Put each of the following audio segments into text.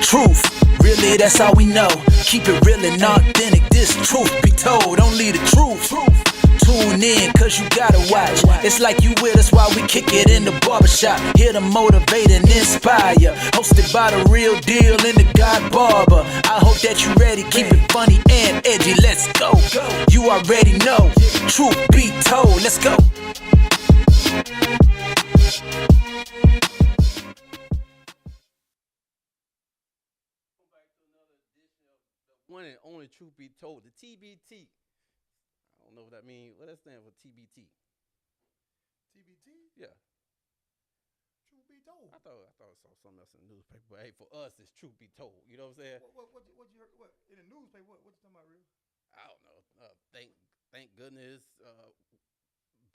Truth, really that's all we know. Keep it real and authentic, this truth be told. Only the truth. Tune in, cause you gotta watch. It's like you with us while we kick it in the barbershop. Here to motivate and inspire. Hosted by the real deal and the God Barber. I hope that you ready, keep it funny and edgy. Let's go. You already know. Truth be told. Let's go. One and only Truth Be Told, the TBT. I don't know what that means. What does that stand for, TBT? TBT? Yeah. Truth Be Told. I thought I saw something else in the newspaper, but hey, for us, it's Truth Be Told. You know what I'm saying? What you heard? What in the newspaper? What you talking about, real? I don't know. Thank goodness,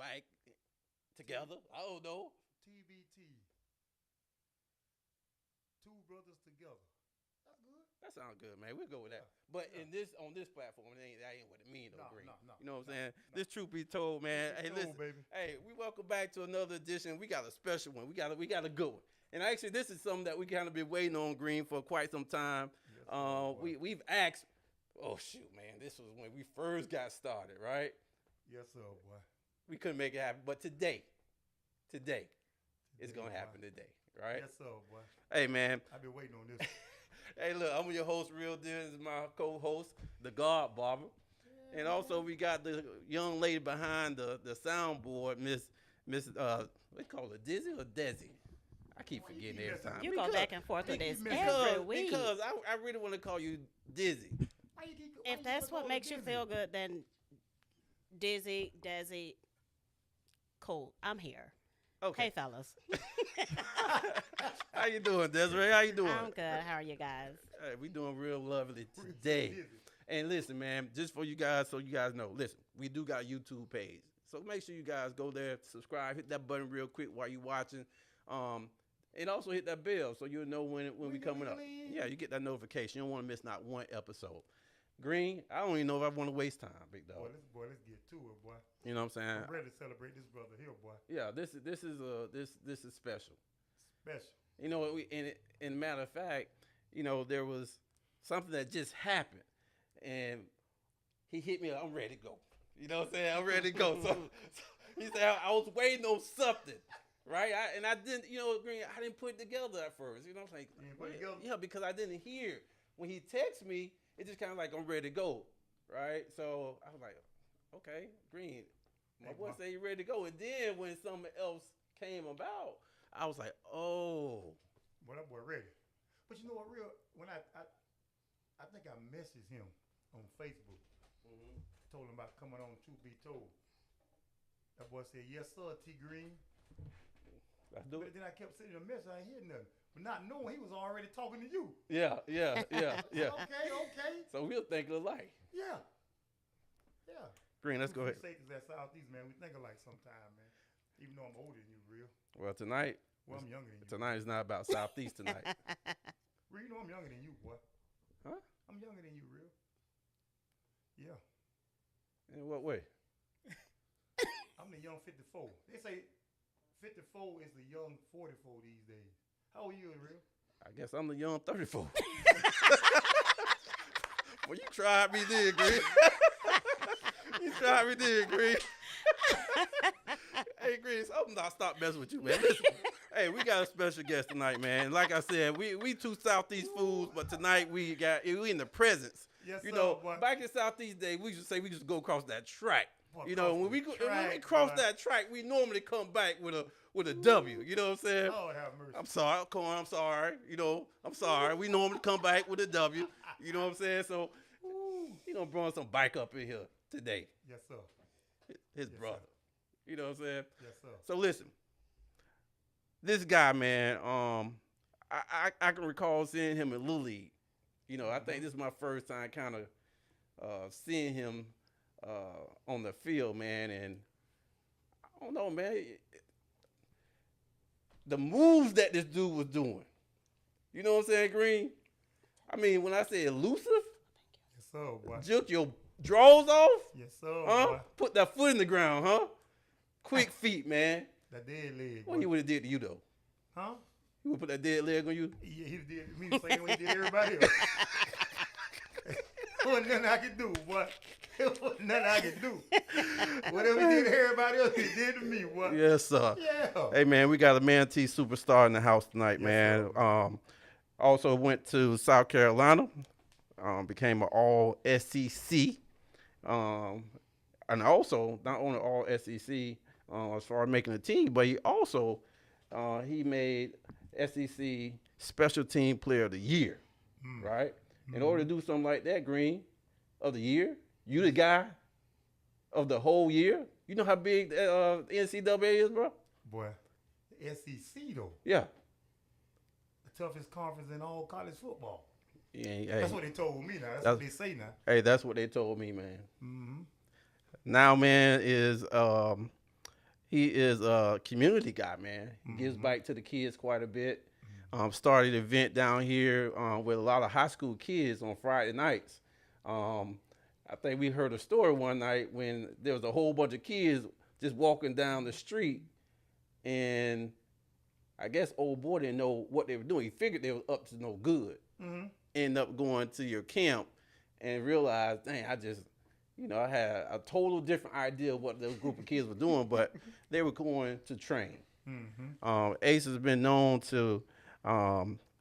back together. I don't know. TBT. Two brothers together. That's good. That sounds good, man. We'll go with that. But on this platform, that ain't what it means, though, Green. No. You know what I'm saying? This Truth Be Told, man. Hey, listen, baby. Hey, we welcome back to another edition. We got a special one. We got a good one. And actually, this is something that we kind of been waiting on, Green, for quite some time. Yes, we've asked. Oh shoot, man! This was when we first got started, right? Yes, sir, boy. We couldn't make it happen, but today, it's gonna happen today, right? Yes, sir, boy. Hey, man. I've been waiting on this. Hey, look, I'm your host, Real Deal. This is my co-host, the God Barber. And also we got the young lady behind the soundboard, Miss what you call it, Dizzy or Desi? I keep forgetting every time. You go back and forth with this every week. Because I really want to call you Dizzy. If that's what makes you feel good, then Dizzy, Desi, cool. I'm here. Okay. Hey, fellas. How you doing, Desiree? How you doing? I'm good. How are you guys? Hey, we doing real lovely today. And listen, man, just for you guys, so you guys know, listen, we do got a YouTube page. So make sure you guys go there, subscribe, hit that button real quick while you watching. And also hit that bell so you'll know when we coming up. Yeah, you get that notification. You don't want to miss not one episode. Green, I don't even know if I want to waste time, big dog. Boy, let's get to it, boy. You know what I'm saying? I'm ready to celebrate this brother here, boy. Yeah, this is special. Special. You know, in matter of fact, you know, there was something that just happened, and he hit me. I'm ready to go. You know what I'm saying? I'm ready to go. So he said I was waiting on something, right? I didn't, you know, Green. I didn't put it together at first. You know, I was like, yeah, because I didn't hear when he texted me. It just kind of like I'm ready to go, right? So I was like, okay, Green. My boy said you ready to go, and then when something else came about, I was like, oh. Boy, that boy ready. But you know what, real? When I think I messaged him on Facebook, told him about coming on Truth Be Told. That boy said, yes, sir, T Green. Let's do it. Then I kept sending a message, I ain't hear nothing. But not knowing he was already talking to you. Yeah. Okay. So we'll think alike. Yeah. Green, let's go ahead. Say that Southeast, man, we think alike sometime, man. Even though I'm older than you, real. Well, tonight. Well, I'm younger than you. Tonight is not about Southeast tonight. Real, you know I'm younger than you, boy. Huh? I'm younger than you, real. Yeah. In what way? I'm the young 54. They say 54 is the young 44 these days. How old are you, real? I guess I'm the young 34. Well, you tried me then, Green. Hey, Green, I'm not stop messing with you, man. Listen, hey, we got a special guest tonight, man. Like I said, we two Southeast fools, but tonight we in the presence. Yes, you sir, know, boy. back in Southeast days, we used to say we just go across that track. Boy, you know, when we track, cross boy. that track, we normally come back with a W. You know what I'm saying? Lord have mercy. I'm sorry, Corn. I'm sorry. You know, I'm sorry. We normally come back with a W. You know what I'm saying? So, you know, brought some bike up in here today. Yes, sir. His brother. Sir. You know what I'm saying? Yes, sir. So listen, this guy, man. I can recall seeing him in Little League. You know, I think this is my first time kind of seeing him on the field, man, and I don't know, man. The moves that this dude was doing, you know what I'm saying, Green? I mean, when I say elusive, yes, sir, boy. Jerk your drawers off, yes, sir, huh? boy. Put that foot in the ground, huh? Quick feet, man. That dead leg. What he would have did to you though? Huh? You would put that dead leg on you? Yeah, he did me the same way he did everybody else. There wasn't nothing I could do, boy. There wasn't nothing I could do. Whatever he did to everybody else, he did to me, boy. Yes, sir. Yeah. Hey, man, we got a Manatee superstar in the house tonight, man. Also went to South Carolina, became an all-SEC. And also, not only all-SEC as far as making the team, but he also he made SEC Special Team Player of the Year, right? In order to do something like that, Green, of the year, you the guy of the whole year. You know how big the NCAA is, bro? Boy, the SEC, though, Yeah. the toughest conference in all college football. Yeah, hey, That's what they told me now. That's what they say now. hey, that's what they told me, man. Mm-hmm. Now, man, he is a community guy, man. He gives back to the kids quite a bit. Started an event down here with a lot of high school kids on Friday nights. I think we heard a story one night when there was a whole bunch of kids just walking down the street, and I guess old boy didn't know what they were doing. He figured they were up to no good. End up going to your camp and realized, dang, I had a total different idea of what those group of kids were doing, but they were going to train. Ace has been known to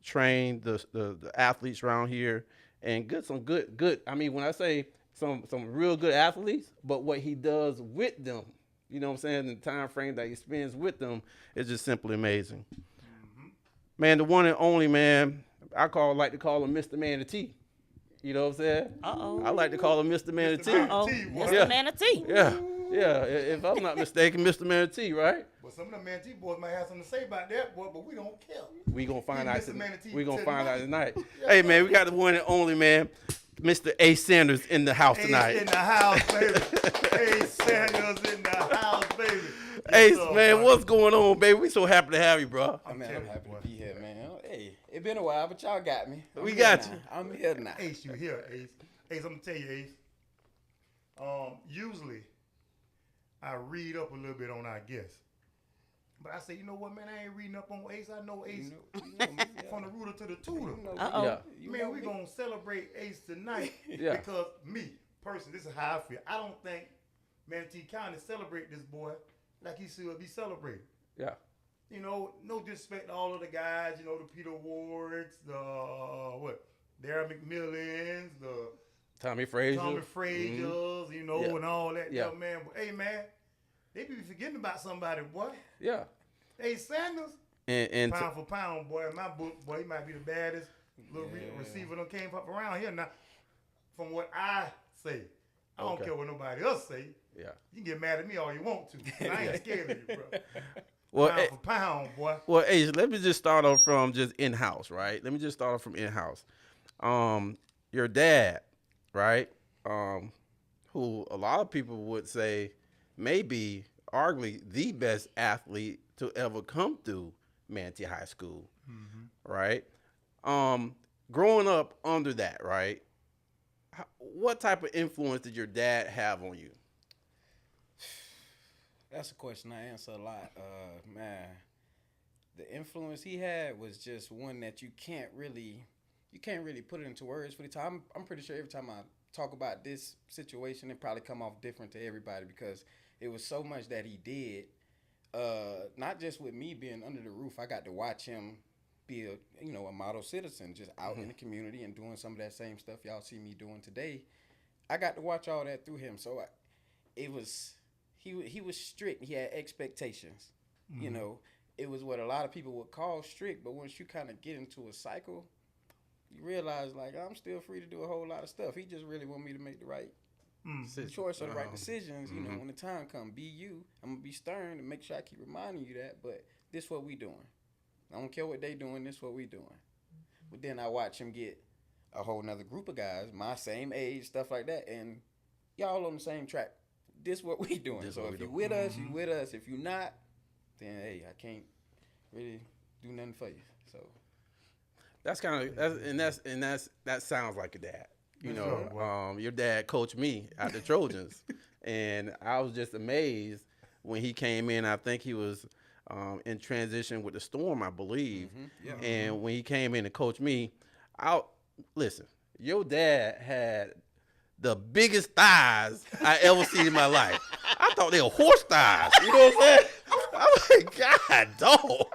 train the athletes around here and some good. I mean, when I say some real good athletes, but what he does with them, you know what I'm saying, the time frame that he spends with them is just simply amazing. Man, the one and only, man, I like to call him Mr. Manatee. You know what I'm saying? Uh-oh. I like to call him Mr. Manatee. Uh-oh. boy. Yeah. Mr. Manatee. Yeah. If I'm not mistaken, Mr. Manatee, right? But some of the Manatee boys might have something to say about that, boy, but we don't care. We gonna find Mr. out. Manatee We gonna find out tonight. Yeah. Hey, man, we got the one and only, man, Mr. A. Sanders in the house Ace tonight. in the house, baby. Ace Sanders in the house, baby. Ace, What's up, man, boy? what's going on, baby? We so happy to have you, bro. I'm telling happy you, to be here, man. Hey, it been a while, but y'all got me. We here got now. you. I'm here now. Ace, you here, Ace. Ace, I'm gonna tell you, Ace. Usually, I read up a little bit on our guests. But I say, you know what, man, I ain't reading up on Ace. I know Ace You know me, from the rooter to the tutor. Uh-oh. Yeah. Man, we gonna celebrate Ace tonight Yeah. because me, personally, this is how I feel. I don't think Manatee County celebrate this boy like he should be celebrated. Yeah. You know, no disrespect to all of the guys, you know, the Peter Wards, the Darren McMillans, the Tommy Frazier. Tommy Frazier's, you know, Yeah. and all that. Yeah. Man, but hey, man, they be forgetting about somebody, boy. Yeah. Hey, Sanders, And pound for pound, boy. In my book, boy, he might be the baddest little receiver that came up around here. Now, from what I say, I don't Okay. care what nobody else say. yeah. You can get mad at me all you want to. But I ain't scared of you, bro. Well, Pound for pound, boy. Well, Ace, let me just start off from just in-house, right? Let me just start off from in-house. Your dad, right? Who a lot of people would say may be arguably the best athlete to ever come through Manatee High School, right? Growing up under that, right? What type of influence did your dad have on you? That's a question I answer a lot. Man, the influence he had was just one that you can't really put it into words for the time. I'm pretty sure every time I talk about this situation, it probably come off different to everybody because it was so much that he did. Not just with me being under the roof, I got to watch him be a model citizen, just out in the community and doing some of that same stuff y'all see me doing today. I got to watch all that through him, so he was strict. He had expectations. You know, it was what a lot of people would call strict, but once you kind of get into a cycle, you realize, like, I'm still free to do a whole lot of stuff. He just really want me to make the right choice or the right decisions. You know, when the time comes, be you. I'm going to be stern to make sure I keep reminding you that, but this what we doing. I don't care what they doing, this what we doing. But then I watch him get a whole nother group of guys, my same age, stuff like that, and y'all on the same track. This what we doing. So if you with us, you with us. If you not, then hey, I can't really do nothing for you. So That's kind of that sounds like your dad. You know, your dad coached me at the Trojans, and I was just amazed when he came in. I think he was in transition with the Storm, I believe. Yeah. And when he came in to coach me, listen, your dad had the biggest thighs I ever seen in my life. I thought they were horse thighs. You know what I'm saying? I'm like, God, dog.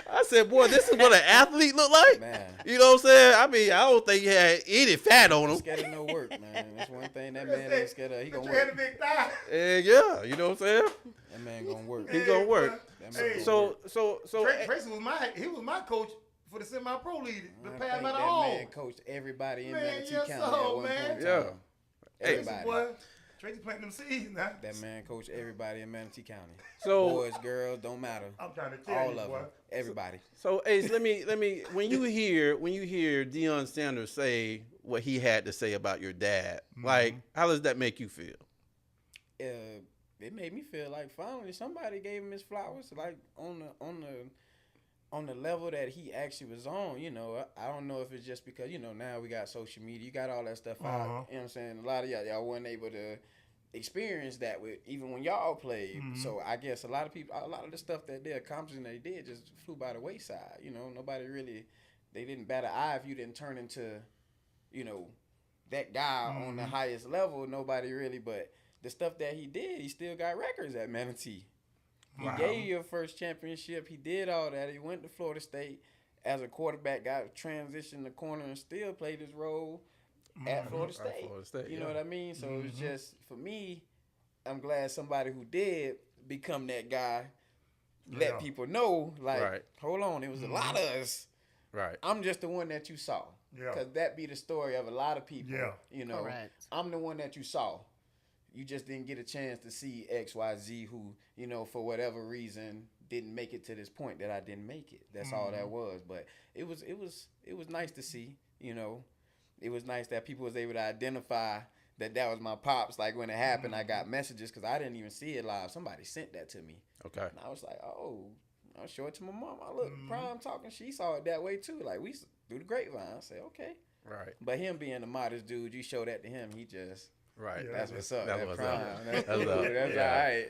I said, boy, this is what an athlete look like. Man. You know what I'm saying? I mean, I don't think he had any fat on him. Scared of no work, man. That's one thing that man ain't scared of. He gonna You had a work. big thigh. Yeah, you know what I'm saying? That man gonna work. He gonna work. That man gonna So, work. Tracy was my coach for the semi-pro league. The I pass think by the that all. man coached everybody in Man, Manatee yes, County sir, at one man. point in Yeah. time. Hey, Tracy, Everybody. boy, Tracy planting them seeds now. That man coached everybody in Manatee County. So- Boys, girls, don't matter. I'm trying to tell All you, of boy. them. Everybody. So Ace, let me when you hear Deion Sanders say what he had to say about your dad, like how does that make you feel? It made me feel like finally somebody gave him his flowers, like on the level that he actually was on. You know, I don't know if it's just because, you know, now we got social media, you got all that stuff out. You know what I'm saying? A lot of y'all weren't able to experience that with even when y'all played. So I guess a lot of the stuff that they accomplished and they did just flew by the wayside. You know, nobody really, they didn't bat an eye if you didn't turn into, you know, that guy on the highest level. Nobody really, but the stuff that he did, he still got records at Manatee. He gave you your first championship. He did all that. He went to Florida State as a quarterback, got transitioned the corner and still played his role at Florida State. You know what I mean? So it's just, for me, I'm glad somebody who did become that guy let people know, like, hold on, it was a lot of us. Right. I'm just the one that you saw. Because that be the story of a lot of people. You know, Correct. I'm the one that you saw. You just didn't get a chance to see X, Y, Z who, you know, for whatever reason didn't make it to this point that I didn't make it. That's all that was. But it was nice to see, you know. It was nice that people was able to identify that was my pops. Like when it happened, I got messages because I didn't even see it live. Somebody sent that to me. Okay. And I was like, oh, I'll show it to my mom. I look, Prime talking, she saw it that way too. Like we through the grapevine. I said, okay. Right. But him being a modest dude, you show that to him, he just Right. that's what's up. That's That what's Prime. up. That's That's cool. up. That's Yeah. all right.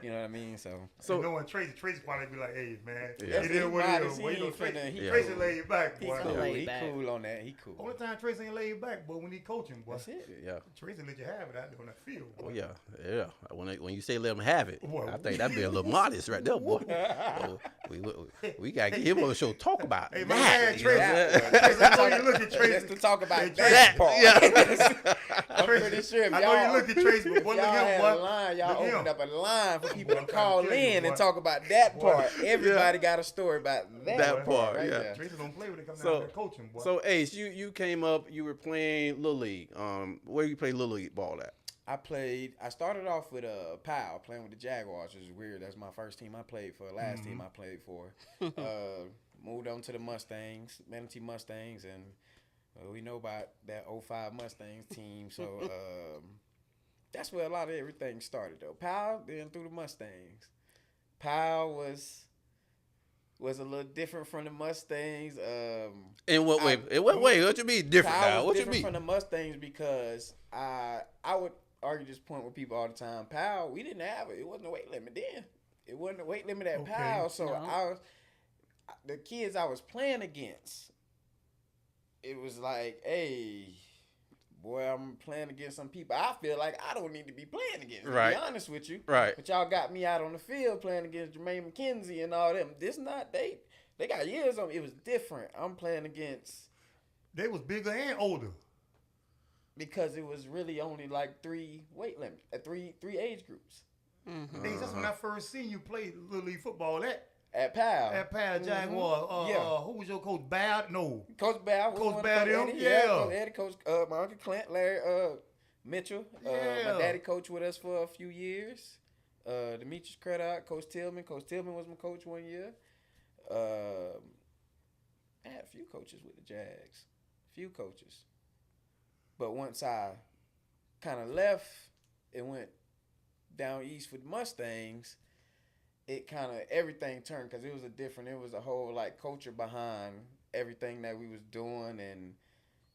You know what I mean? So You know when Tracy probably be like, hey, man, Yeah. it is what it is. He Boy, you know, ain't finna- Tracy, he Tracy cool. lay you back, boy. cool. laid He back. cool on that. He cool. Only time Tracy ain't lay you back, boy, when he coaching, boy. That's it. Yeah. Tracy let you have it out there on that field, boy. Oh yeah. When you say let him have it, Boy. I think that'd be a little modest right there, boy. So we gotta get him on the show talk about Hey, my that. man, you know what I'm saying? Tracy, I know you look at Tracy. Just to talk about Hey, that part. Yeah. I'm pretty sure if I y'all, know you look at Tracy, but boy, look y'all at him, had boy. a line, y'all Look at opened him. up a line for people Boy, to I'm trying call to tell you, in and boy. talk about that Boy. part. Everybody got a story about That part, right yeah. there. Tracy don't play when it comes So- down to coaching, boy. So Ace, you came up, you were playing Little League. Where you play Little League ball at? I started off with PAL, playing with the Jaguars, which is weird. That's my first team I played for, last team I played for. Moved on to the Mustangs, Manatee Mustangs, and we know about that 05 Mustangs team. So that's where a lot of everything started, though. PAL, then through the Mustangs. PAL was a little different from the Mustangs. In what way? In what way? What you mean different PAL now? was What you different mean? from the Mustangs because I would argue this point with people all the time. PAL, we didn't have it. It wasn't a weight limit then. It wasn't a weight limit at Okay. PAL. So No. the kids I was playing against, it was like, hey, boy, I'm playing against some people I feel like I don't need to be playing against, to Right. be honest with you. Right. But y'all got me out on the field playing against Jermaine McKenzie and all them. They got years on me. It was different. I'm playing against, They was bigger and older. because it was really only like 3 weight limit, three age groups Days, that's when I first seen you play Little League football at PAL. at Pad Jaguar. Yeah. Who was your coach? Bad? No. Coach Bell, was Coach one of Bell, Coach them? Eddie. Yeah. Coach Eddie, Coach my uncle Clint, Larry Mitchell. Yeah. My daddy coached with us for a few years. Demetrius Credit, Coach Tillman. Coach Tillman was my coach one year. I had a few coaches with the Jags. Few coaches. But once I kind of left and went down east with Mustangs, it kind of, everything turned because it was a whole like culture behind everything that we was doing, and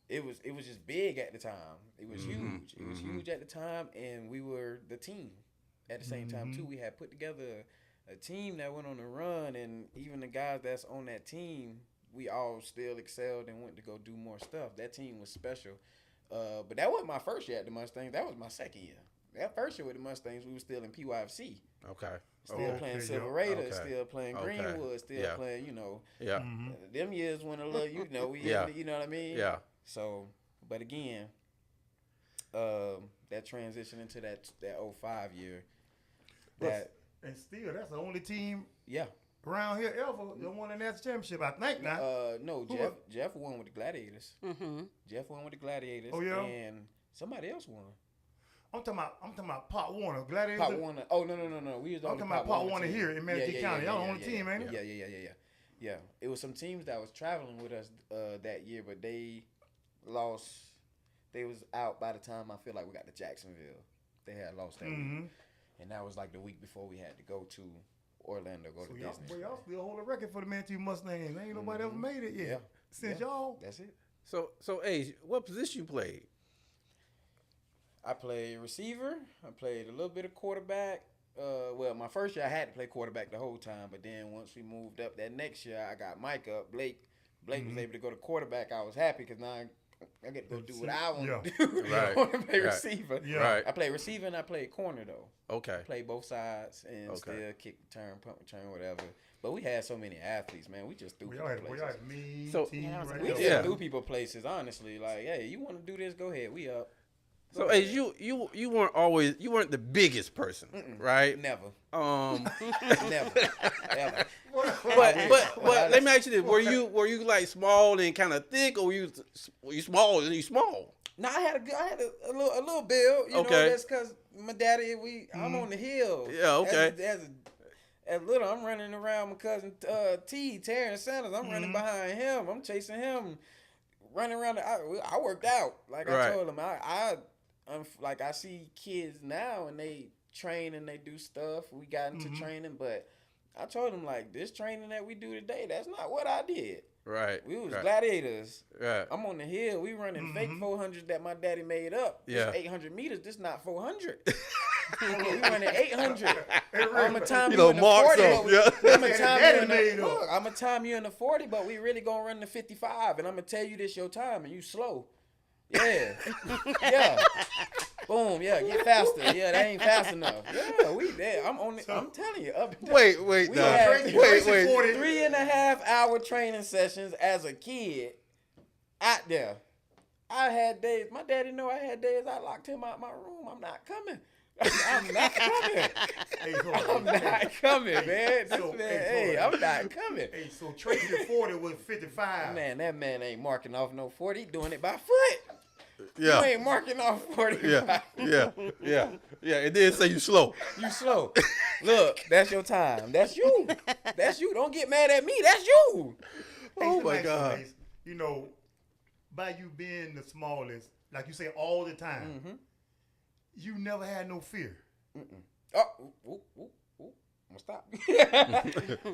it was just big at the time. It was huge. It was huge at the time, and we were the team at the same time too. We had put together a team that went on a run, and even the guys that's on that team, we all still excelled and went to go do more stuff. That team was special. But that wasn't my first year at the Mustangs. That was my second year. That first year with the Mustangs, we were still in PYFC. Okay. Still playing Silver Raiders, still playing Greenwood, still playing, Yeah. Them years went a little, we you know what I mean? Yeah. So, but again, that transition into that 05 year, and still, that's the only team yeah. around here ever that won the national championship, I think now. No, Jeff won with the Gladiators. Mm-hmm. Jeff won with the Gladiators. Oh, yeah? And somebody else won. I'm talking about Pop Warner, Gladiators. Pop Warner. Oh, no. We was I'm talking about Pop Warner here in Manatee County. Y'all on the team, ain't it? Yeah. It was some teams that was traveling with us that year, but they lost. They was out by the time I feel like we got to Jacksonville. They had lost that week. And that was like the week before we had to go to Orlando, go to Disney. Y'all still hold a record for the Manatee Mustangs. Ain't nobody ever made it yet. Yeah. Since y'all. That's it. So Age, what position you played? I played receiver. I played a little bit of quarterback. Well, my first year I had to play quarterback the whole time, but then once we moved up that next year, I got Mike up. Blake was able to go to quarterback. I was happy because now I get to go do what I want to do. Right. I want to play receiver. Yeah. Right. I played receiver and I played corner though. Okay. Played both sides and still kick, return, punt, return, whatever. But we had so many athletes, man. We just threw people places. Y'all had me, So- team right We there. just threw people places, honestly. Like, hey, you want to do this? Go ahead. We up. So Age, you weren't the biggest person, right? Never. Never. Ever. But let me ask you this: Were you like small and kind of thick, or were you small and you small? No, I had a little build. You know, that's because my daddy. I'm on the hill. Yeah, okay. As little, I'm running around my cousin Terrence Sanders. I'm running behind him. I'm chasing him, running around. I worked out. Like I told him, I see kids now and they train and they do stuff. We got into training, but I told them like this training that we do today, that's not what I did. Right. We was gladiators. Right. I'm on the hill. We running fake 400s that my daddy made up. Yeah. This 800 meters. This not 400. We running 800. I'm gonna time You you know, in the mark 40. some, yeah. I'm gonna time you in the 40, but we really gonna run the 55, and I'm gonna tell you this your time, and you slow. Yeah. Yeah. Boom. Yeah. Get faster. Yeah. That ain't fast enough. Yeah. We there. I'm telling you. Wait. We No. had Wait. 3.5 hour training sessions as a kid out there. I had days. My daddy know I had days I locked him out my room. I'm not coming. I'm not coming. I'm not coming, man. I'm not coming. Hey, so Tracey the 40 was 55. Man, that man ain't marking off no 40. He doing it by foot. Yeah. You ain't marking off 40. Yeah. It did say you slow. You slow. Look, that's your time. That's you. That's you. Don't get mad at me. That's you. Oh my God. Place, you know, by you being the smallest, like you say all the time, you never had no fear. Oh, I'm gonna stop.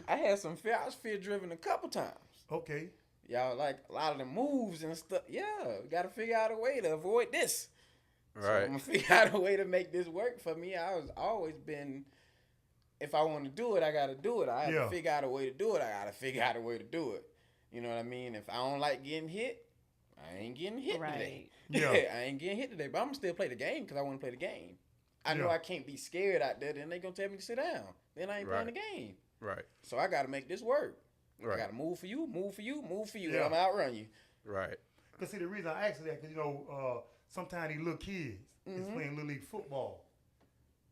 I had some fear. I was fear driven a couple times. Okay. Y'all like a lot of the moves and stuff. Yeah, we got to figure out a way to avoid this. Right. So I'm gonna figure out a way to make this work for me. I was always been, if I want to do it, I got to do it. I have to figure out a way to do it. I got to figure out a way to do it. You know what I mean? If I don't like getting hit, I ain't getting hit today. Yeah. I ain't getting hit today, but I'm gonna still play the game because I want to play the game. I know I can't be scared out there. Then they gonna tell me to sit down. Then I ain't playing the game. Right. So I got to make this work. Right. I got to move for you, Yeah. and I'm outrun you. Right. Because see, the reason I asked that, because, you know, sometimes these little kids is playing Little League football.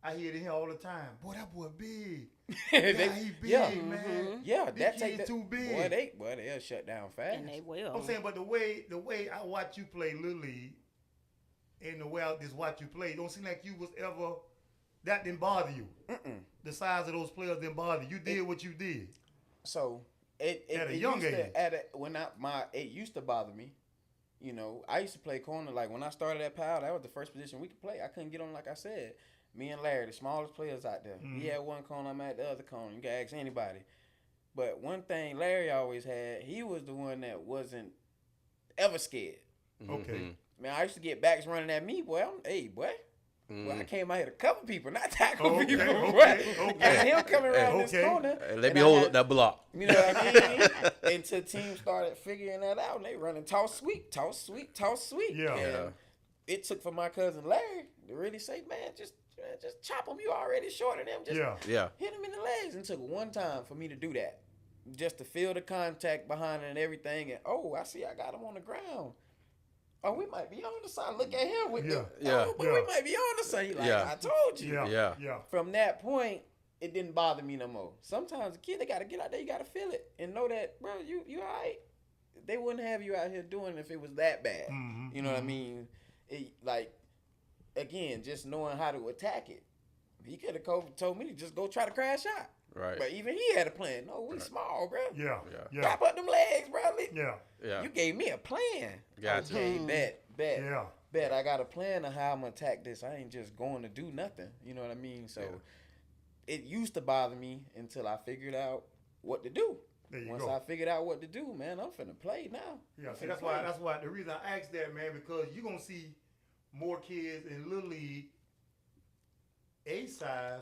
I hear it here all the time. Boy, that boy big. He big, man. Yeah, These kids too big. Boy, they'll shut down fast. And they will. I'm saying, but the way I watch you play Little League and the way I just watch you play, don't seem like you was ever, that didn't bother you. The size of those players didn't bother you. You did what you did. So it a young age. It used to bother me. You know, I used to play corner. Like when I started at Powell, that was the first position we could play. I couldn't get on, like I said. Me and Larry, the smallest players out there. He had one corner, I'm at the other corner. You can ask anybody. But one thing Larry always had, he was the one that wasn't ever scared. Okay. Man, I used to get backs running at me, boy. Boy. Well, I came out here to cover people, not tackle Okay, people. okay, Right? okay. And him coming around this Okay. corner. Let and me I hold had- up that block. You know what I mean? Until teams started figuring that out, and they running toss sweep. Yeah. And it took for my cousin Larry to really say, man, just chop him. You already shorter than him. Just Yeah. hit him in the legs. And it took one time for me to do that. Just to feel the contact behind it and everything. And, I see I got him on the ground. Oh, we might be on the side. Look at him. With Yeah. but we might be on the side. He like, Yeah. I told you. Yeah. From that point, it didn't bother me no more. Sometimes the kid, they got to get out there. You got to feel it and know that, bro, you all right. They wouldn't have you out here doing it if it was that bad. Mhm, You know what I mean? It, like, again, just knowing how to attack it. He could have told me to just go try to crash out. Right. But even he had a plan. No, we small, bro. Yeah. Wrap up them legs, bro. Yeah. You gave me a plan. Gotcha. Okay, bet. Yeah. Bet I got a plan of how I'm gonna attack this. I ain't just going to do nothing. You know what I mean? So it used to bother me until I figured out what to do. There you Once go. I figured out what to do, man, I'm finna play now. Yeah, I'm see, finna that's play. why the reason I asked that, man, because you're gonna see more kids in Little League A size,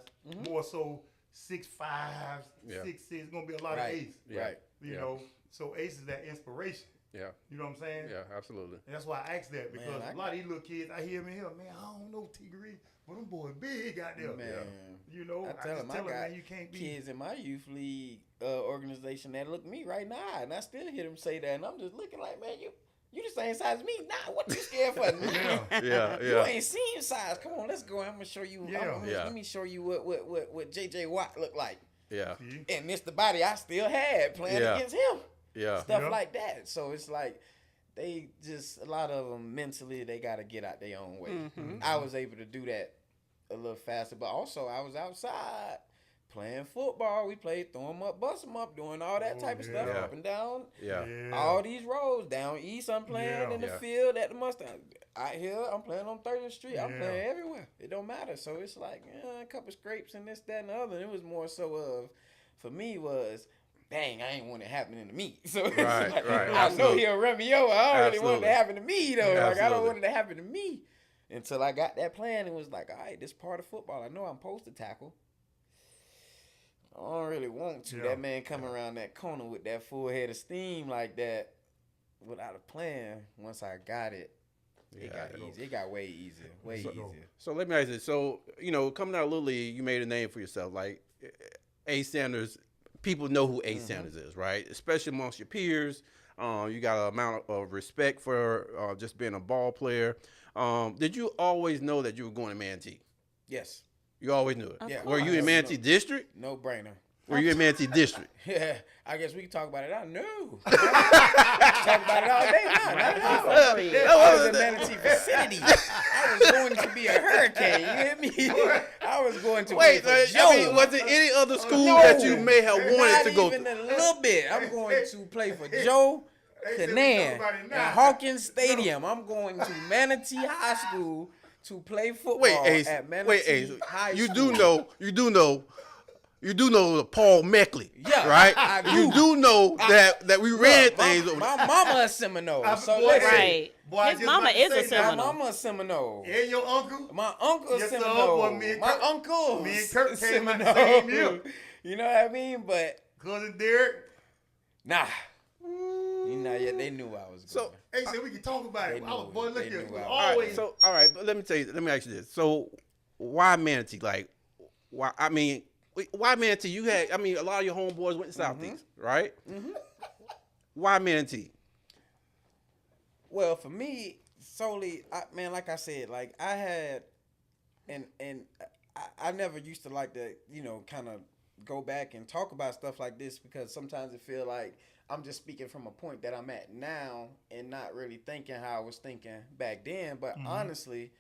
more so 6'5", Yeah. 6'6". Gonna be a lot Right. of ace. Yeah. Right. You Yeah. know, so ace is that inspiration. Yeah. You know what I'm saying? Yeah. Absolutely. And that's why I asked that, because Man, a lot of these little kids, I hear them in here, man, I don't know Tigre, but them boys big out there. Man. You know, I I tell just them I tell them, got man, you can't be. kids in my youth league organization that look me right now, and I still hear them say that, and I'm just looking like, man, you the same size as me. Nah, what you scared for? Yeah. You ain't seen size. Come on, let's go. I'm gonna show you. Yeah. Let me show you what JJ Watt looked like. Yeah. See? And this the body I still had playing Yeah. against him. Yeah. Stuff Yeah. like that. So it's like they just, a lot of them mentally, they got to get out their own way. I was able to do that a little faster, but also I was outside playing football. We played throw 'em up, bust 'em up, doing all that type of stuff yeah. up and down. Yeah. All these roads down east, I'm playing in the Yeah. field at the Mustang. Out here, I'm playing on 30th Street. I'm Yeah. playing everywhere. It don't matter. So it's like a couple scrapes and this, that, and the other. And it was more so of, for me, was, dang, I ain't want it happening to me. So it's Right, like, right. I know Absolutely. he'll run me over. I don't really want it Absolutely. to happen to me, though. Like, I don't Absolutely. want it to happen to me. Until I got that plan and was like, all right, this part of football. I know I'm supposed to tackle. I don't really want to. Yeah. That man coming around that corner with that full head of steam like that without a plan, once I got it, it got easy. It got way easier. Way easier. So let me ask you this. So, coming out of Little League, you made a name for yourself. Like, Ace Sanders, people know who Ace Sanders is, right? Especially amongst your peers. You got an amount of respect for just being a ball player. Did you always know that you were going to Manatee? Yes. You always knew it? Of Yeah. Were you in course. Manatee District? No brainer. Were you in Manatee District? Yeah, I guess we can talk about it. I know. Talk about it all day now. Not at all. I was in Manatee vicinity. I was going to be a hurricane. You hear me? I was going to Wait, play for Joe. was there any other school No. that you may have wanted Not to go even to? a little bit. I'm going to play for Joe They said we Canan talk about it at now. Hawkins Stadium. I'm going to Manatee High School to play football Wait, Ace. at Manatee Wait, Ace. High You School. do know Paul Meckley, Yeah, right? I do. You do know that we read things. My mama a Seminole, so boy, listen. Right. Boy, I His just mama about to is a say that. My Seminole. mama a Seminole. And your uncle? My uncle a Yes, sir. Seminole. Boy, me and My Kirk- uncle. me and Kirk came out the same year. You know what I mean? But Cousin Derek. nah. You know, yeah, they knew I was going. So, Hey, said we can talk about They it. I was knew boy, it. look They here. knew I was- Always. all right, but let me ask you this. So, why Manatee? Like, why? I mean, why Manatee? You had, a lot of your homeboys went to Southeast, right? Why Manatee? Well, for me, solely, like I said, like I had, and I never used to like to, kind of go back and talk about stuff like this because sometimes it feel like I'm just speaking from a point that I'm at now and not really thinking how I was thinking back then. But honestly,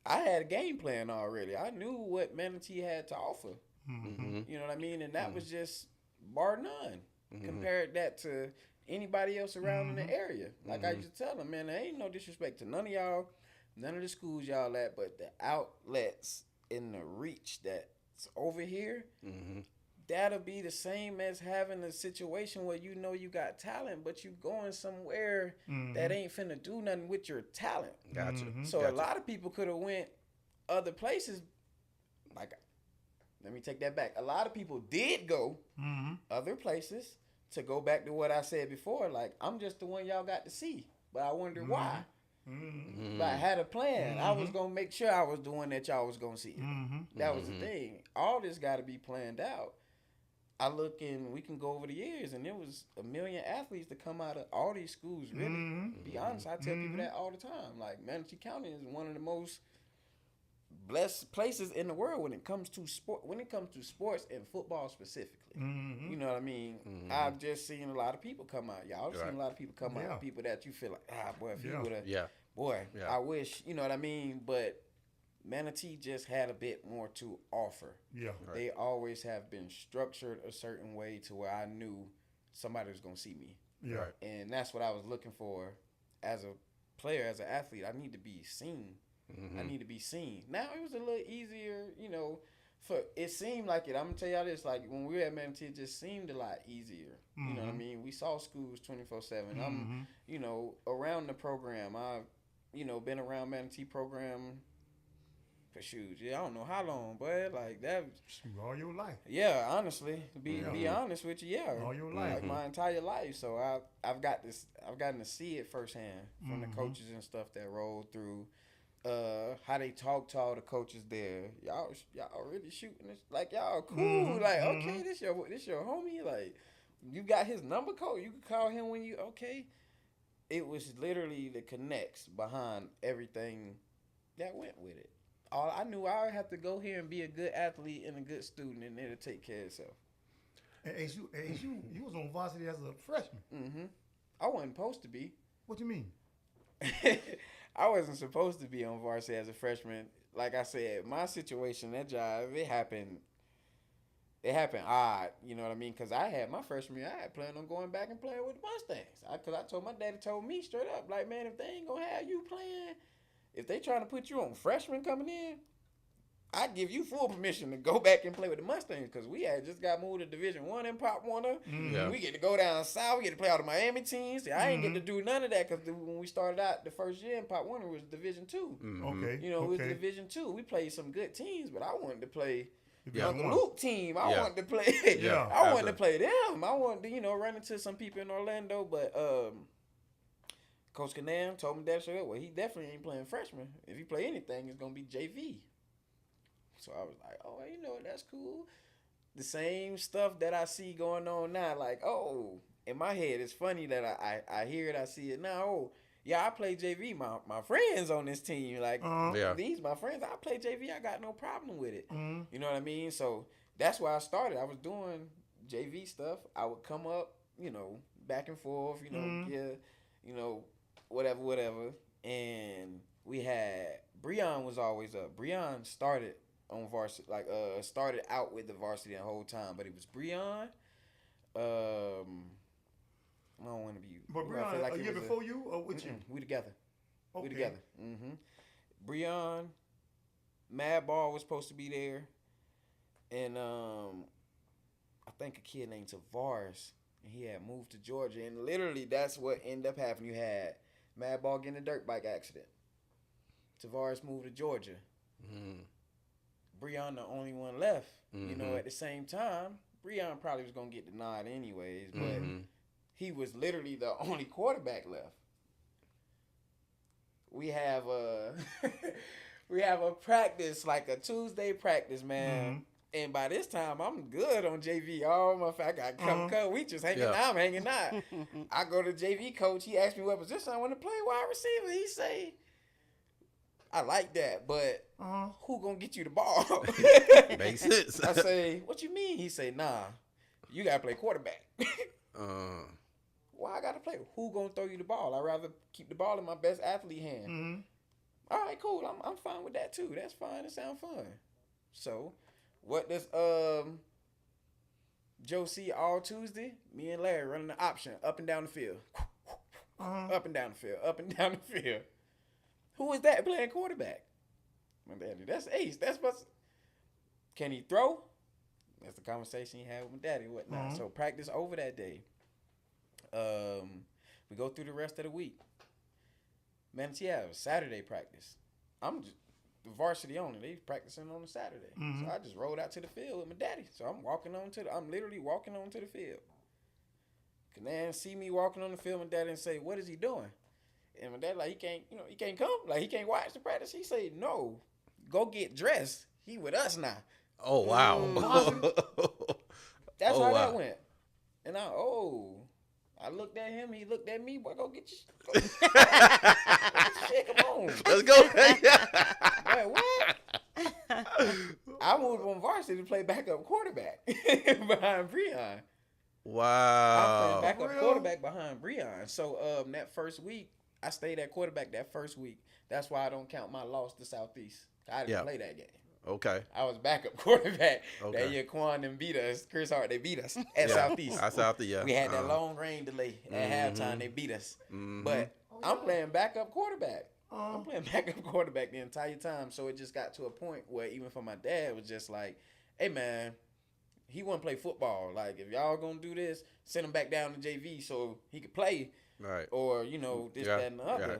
I had a game plan already. I knew what Manatee had to offer. You know what I mean? And that was just bar none. Compared that to anybody else around in the area. Like I used to tell them, man, there ain't no disrespect to none of y'all, none of the schools y'all at, but the outlets in the reach that's over here, that'll be the same as having a situation where you know you got talent, but you going somewhere that ain't finna do nothing with your talent. Gotcha. So a lot of people could have went other places, like, let me take that back. A lot of people did go other places to go back to what I said before. Like, I'm just the one y'all got to see, but I wonder why. But I had a plan. I was gonna make sure I was the one that y'all was gonna see. That was the thing. All this got to be planned out. I look and we can go over the years, and there was 1 million athletes to come out of all these schools. Really, to be honest, I tell people that all the time. Like, Manatee County is one of the most blessed places in the world when it comes to sport. When it comes to sports and football specifically, you know what I mean. I've just seen a lot of people come out. Y'all seen a lot of people come out. People that you feel like, boy, if you would have, I wish. You know what I mean. But Manatee just had a bit more to offer. They always have been structured a certain way to where I knew somebody was gonna see me. And that's what I was looking for as a player, as an athlete. I need to be seen. I need to be seen. Now it was a little easier, you know. For it seemed like it. I'm gonna tell y'all this. Like, when we were at Manatee, it just seemed a lot easier. You know what I mean? We saw schools 24/7. I'm, you know, around the program. I've, you know, been around Manatee program for shoes. I don't know how long, but like that. All your life. Yeah, honestly, be honest with you. Yeah, all your life. Like my entire life. So I've gotten to see it firsthand from the coaches and stuff that rolled through. How they talk to all the coaches there. Y'all really shooting this, like, y'all cool. Like, okay, this your homie. Like, you got his number code. You can call him when you okay. It was literally the connects behind everything that went with it. All I knew, I would have to go here and be a good athlete and a good student, and it'll take care of itself. And as you was on varsity as a freshman. I wasn't supposed to be. What you mean? I wasn't supposed to be on varsity as a freshman. Like I said, my situation, that job, it happened odd. You know what I mean? Because I had my freshman year, I had planned on going back and playing with the Mustangs. Because I told my daddy, told me straight up, like, man, if they ain't going to have you playing, if they trying to put you on freshman coming in, I give you full permission to go back and play with the Mustangs, because we had just got moved to Division I in Pop Warner. We get to go down south. We get to play all the Miami teams. See, I ain't get to do none of that, because when we started out the first year in Pop Warner, it was Division II. Okay. You know, it was Division II. We played some good teams, but I wanted to play Uncle Luke team. I wanted to play. I wanted to play them. I wanted to, you know, run into some people in Orlando, but Coach Canam told me that straight up. Well, he definitely ain't playing freshman. If he play anything, it's gonna be JV. So I was like, oh, you know, that's cool. The same stuff that I see going on now, like, oh, in my head, it's funny that I hear it, I see it now. Oh, yeah, I play JV. My friends on this team, like, these my friends, I play JV. I got no problem with it. You know what I mean? So that's where I started. I was doing JV stuff. I would come up, you know, back and forth, you know, whatever. And we had, Breon was always up. Breon started on varsity, like started out with the varsity the whole time, but it was Breon. I don't want to be. But Breon, like a year before you or with you? We together. Okay. We together. Breon, Mad Ball was supposed to be there, and I think a kid named Tavares, and he had moved to Georgia, and literally that's what ended up happening. You had Mad Ball getting a dirt bike accident. Tavares moved to Georgia. Breon the only one left. You know, at the same time, Breon probably was gonna get the nod anyways, but he was literally the only quarterback left. We have a practice, like a Tuesday practice, man. And by this time, I'm good on JV. Oh, my I got come. We just hanging out. I'm hanging out. I go to JV coach. He asked me what position I want to play wide receiver. He say, I like that, but who gonna get you the ball? Makes sense. I say, what you mean? He say, nah, you gotta play quarterback. Why I gotta play? Who gonna throw you the ball? I'd rather keep the ball in my best athlete hand. All right, cool. I'm fine with that too. That's fine. It sounds fun. So, what does Joe see all Tuesday? Me and Larry running the option up and down the field, up and down the field, up and down the field. Who is that playing quarterback? My daddy. That's Ace. That's what's. Can he throw? That's the conversation he had with my daddy and whatnot. So practice over that day. We go through the rest of the week. Manatee have Saturday practice. I'm just varsity only. They practicing on a Saturday. So I just rolled out to the field with my daddy. So I'm literally walking onto the field. Can man see me walking on the field and daddy and say, what is he doing? And my dad like, he can't come. Like, he can't watch the practice. He say, no, go get dressed. He with us now. Oh, wow. That's how that went. And I looked at him. He looked at me. Boy, go get your shit. Come on. Let's go. Boy, what? I moved on varsity to play backup quarterback behind Breon. Wow. I played backup quarterback behind Breon. So that first week, I stayed at quarterback that first week. That's why I don't count my loss to Southeast. I didn't play that game. Okay. I was backup quarterback. Okay. That year, Quan them beat us. Chris Hart, they beat us at Southeast. At Southeast, yeah. We had that long rain delay at halftime. They beat us. But I'm playing backup quarterback. I'm playing backup quarterback the entire time. So it just got to a point where even for my dad, it was just like, hey, man, he want to play football. Like, if y'all going to do this, send him back down to JV so he could play. Right. Or, this, that, and the other. Yeah.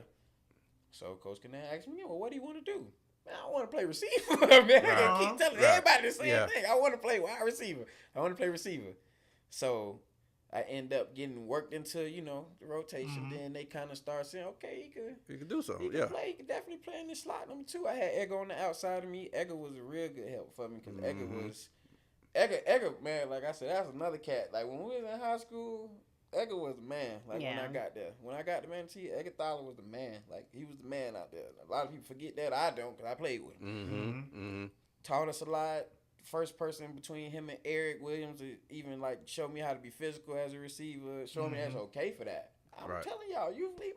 So Coach Canal asked me, well, what do you want to do? Man, I want to play receiver, man. I keep telling everybody the same thing. I want to play wide receiver. I want to play receiver. So I end up getting worked into, the rotation. Then they kind of start saying, okay, he could do something. He could play. He could definitely play in this slot number 2. I had Edgar on the outside of me. Edgar was a real good help for me because Edgar, man, like I said, that's another cat. Like when we was in high school, Edgar was the man. Like when I got there. When I got to Manatee, Edgar Thaler was the man. Like he was the man out there. A lot of people forget that. I don't because I played with him. Taught us a lot. First person between him and Eric Williams to even like show me how to be physical as a receiver. Show me that's okay for that. I'm telling y'all,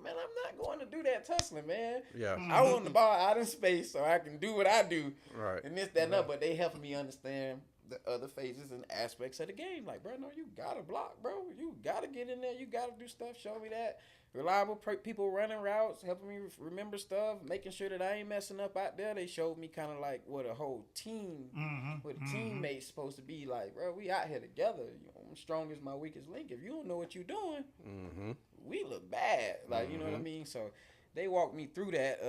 man, I'm not going to do that tussling, man. Yeah. I want the ball out in space so I can do what I do. Right. And this, that, and that. But they helping me understand the other phases and aspects of the game. Like, bro, no, you got to block, bro. You got to get in there. You got to do stuff. Show me that. Reliable people running routes, helping me remember stuff, making sure that I ain't messing up out there. They showed me kind of like what a whole team, what a teammate's supposed to be like. Bro, we out here together. I'm strong as my weakest link. If you don't know what you're doing, we look bad. Like, you know what I mean? So they walked me through that.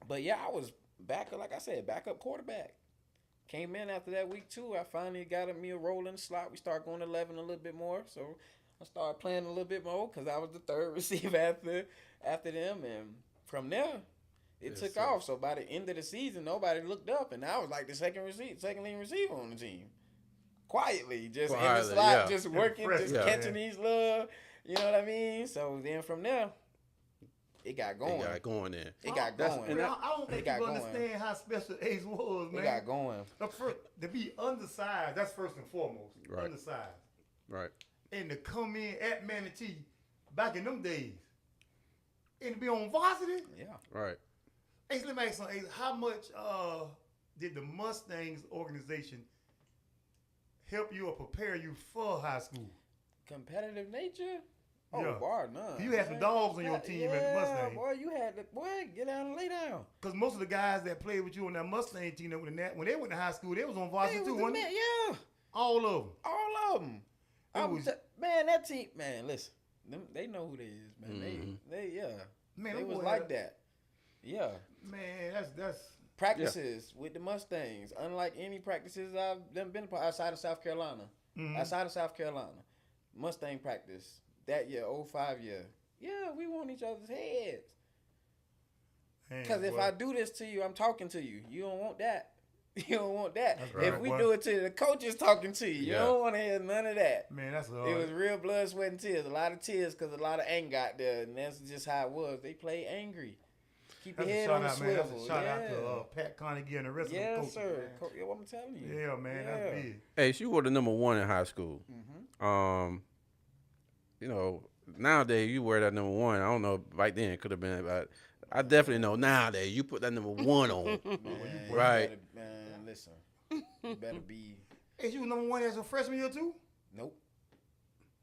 But yeah, I was like I said, backup quarterback. Came in after that week 2. I finally got me a role in the slot. We started going 11 a little bit more. So I started playing a little bit more because I was the third receiver after them. And from there, it took off. So by the end of the season, nobody looked up. And I was like the second leading receiver on the team. Quietly, just in the slot, just working, catching these little, you know what I mean? So then from there, it got going. It got going there. It got going. I don't think people understand how special Ace was, man. It got going. To be undersized, that's first and foremost. Right. Undersized. Right. And to come in at Manatee back in them days and to be on varsity. Yeah. Right. Ace, let me ask you, Ace, how much did the Mustangs organization help you or prepare you for high school? Competitive nature? Oh, Yeah. bar none. You had some dogs on your team at the Mustang. Boy, you had to, get down and lay down. Because most of the guys that played with you on that Mustang team, when they went to high school, they was on varsity too, wasn't they? Yeah. All of them. All of them. Man, that team, man, listen. They know who they is, man. They was like that. Yeah. Man, that's practices with the Mustangs, unlike any practices I've been outside of South Carolina. Outside of South Carolina, Mustang practice that year, 05 year. Yeah, we want each other's heads. Because if I do this to you, I'm talking to you. You don't want that. You don't want that. If we do it to you, the coach is talking to you. You don't want to hear none of that. Man, that's It was real blood, sweat, and tears. A lot of tears because a lot of anger out there, and that's just how it was. They play angry. Keep your head on the swivel. That's a shout out to Pat Carnegie and the rest of the coaches. Yes, sir. Yeah, what I'm telling you. Yeah, man, that's big. Hey, you were the number 1 in high school. Nowadays you wear that number 1. I don't know, back then it could have been, but I definitely know nowadays you put that number 1 on. Man, right. Man, listen. You better be. Hey, you was number 1 as a freshman year too? Nope.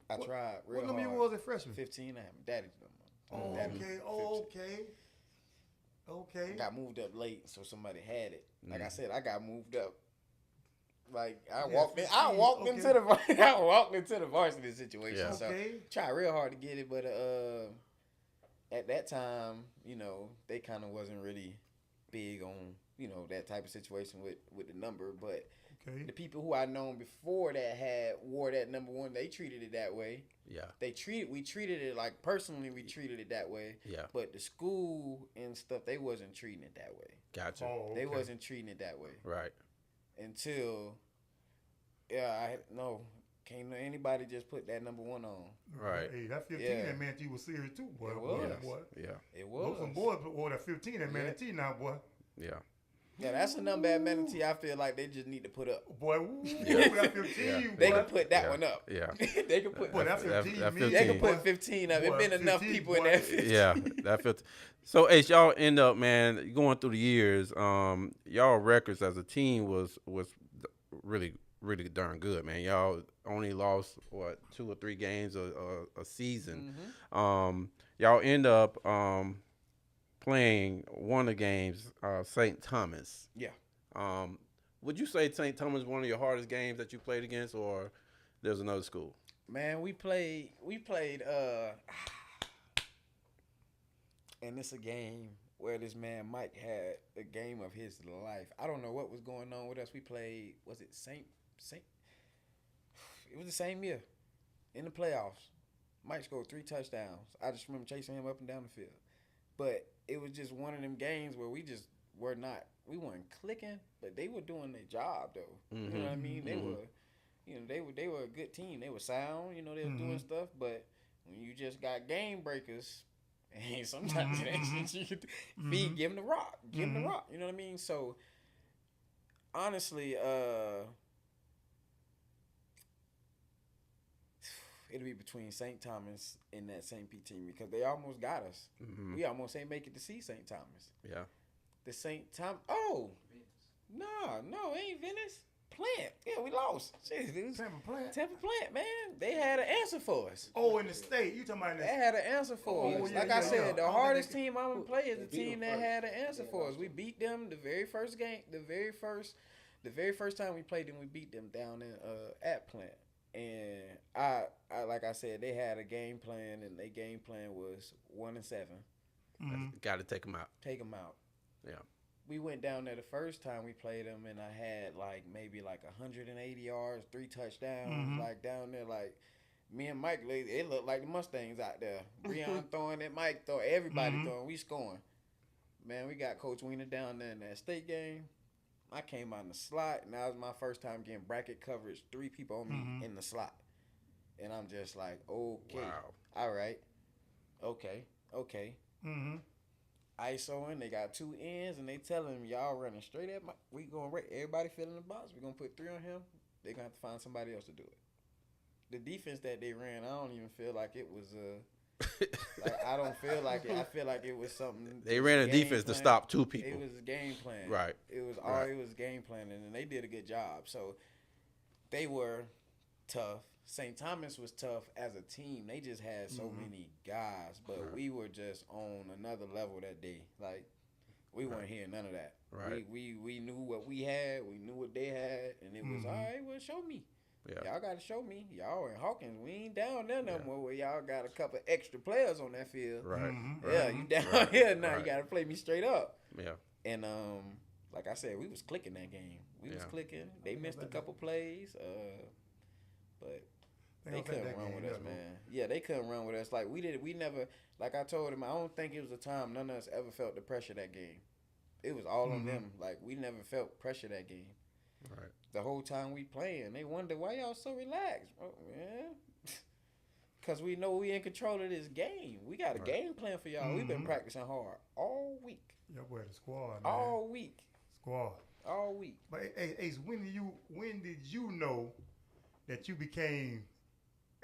I tried real hard. What number you was as a freshman? 15. I had my daddy's number. Okay. I got moved up late, so somebody had it. Like I said, I got moved up. Like I walked into the varsity situation. Yeah. So tried real hard to get it, but at that time, they kind of wasn't really big on, you know, that type of situation with the number. But Okay. the people who I known before that had wore that number 1, they treated it that way. Yeah. We treated it like, personally, we treated it that way. Yeah. But the school and stuff, they wasn't treating it that way. Gotcha. Oh, okay. They wasn't treating it that way Right. until, can't anybody just put that number 1 on. Right. Hey, that 15 Yeah. that Manatee was serious too, boy. It Boy, was. boy. Yeah. It Those was. some boys wore that 15 at Manatee now, boy. Yeah. Yeah, that's a number at Manatee I feel like they just need to put up. Boy, woo, Yeah. that 15, Yeah. boy. They can put that Yeah. one up. Yeah. They can put Boy, that 15, that me, 15. they can boy. put 15 up. Boy, It been enough 15, people in boy. that 15. Yeah, that felt. So, Ace, y'all end up, man, going through the years. Y'all records as a team was really darn good, man. Y'all only lost 2 or 3 games a season. Y'all end up playing one of the games, St. Thomas. Yeah. Would you say St. Thomas was one of your hardest games that you played against, or there's another school? Man, we played and it's a game where this man Mike had a game of his life. I don't know what was going on with us. We played, was it Saint it was the same year in the playoffs. Mike scored 3 touchdowns. I just remember chasing him up and down the field. But it was just one of them games where we just we weren't clicking, but they were doing their job though. You know what I mean? They were, they were a good team. They were sound, they were doing stuff, but when you just got game breakers, and sometimes it ain't shit you can give them the rock. Give them the rock. You know what I mean? So honestly, it'll be between St. Thomas and that St. P team because they almost got us. We almost ain't make it to see St. Thomas. Yeah. The St. Thomas. Oh, no, it ain't Venice. Plant. Yeah, we lost. Shit, it was Tampa Plant. Tampa Plant, man. They had an answer for us. Oh, in the state. You talking about in the They had an answer for Oh, us. yeah, like yeah, I said, yeah. the I don't hardest think team I'm gonna play is the beat team them that first. had an answer Yeah, for us. lost We beat them the very first game, the very first time we played them. We beat them down in at Plant. And I like I said, they had a game plan, and their game plan was 1-7. Got to take them out. Take them out. Yeah. We went down there the first time we played them, and I had maybe 180 yards, 3 touchdowns, down there. Me and Mike, it looked like the Mustangs out there. Breon throwing it, Mike throwing, everybody throwing, we scoring. Man, we got Coach Wiener down there in that state game. I came out in the slot, and that was my first time getting bracket coverage. 3 people on me in the slot. And I'm just like, okay. Wow. All right. Okay. ISOing, they got 2 ends, and they telling him, y'all running straight at we going right. Everybody filling the box. We're going to put 3 on him. They're going to have to find somebody else to do it. The defense that they ran, I don't even feel like it was I don't feel like it. I feel like it was something. They ran a defense to stop 2 people. It was a game plan. Right. It was Right. It was game planning, and they did a good job. So they were tough. St. Thomas was tough as a team. They just had so many guys, but we were just on another level that day. We weren't hearing none of that. Right. We knew what we had. We knew what they had, and it was all right. Well, show me. Yeah. Y'all got to show me. Y'all in Hawkins, we ain't down there no more where y'all got a couple extra players on that field. Right. Yeah, Right. you down Right. here now. Right. You got to play me straight up. Yeah. And like I said, we was clicking that game. We was Yeah. clicking. They missed a couple plays, but they couldn't run with us, man. Yeah, they couldn't run with us. We never. Like I told him, I don't think it was a time none of us ever felt the pressure that game. It was all on them. We never felt pressure that game. Right. The whole time we playing, they wonder why y'all so relaxed. Oh, man. Because we know we in control of this game. We got a game plan for y'all. We've been practicing hard all week. Yeah, boy, the squad, man. All week. Squad. All week. But hey, Ace, when did you know that you became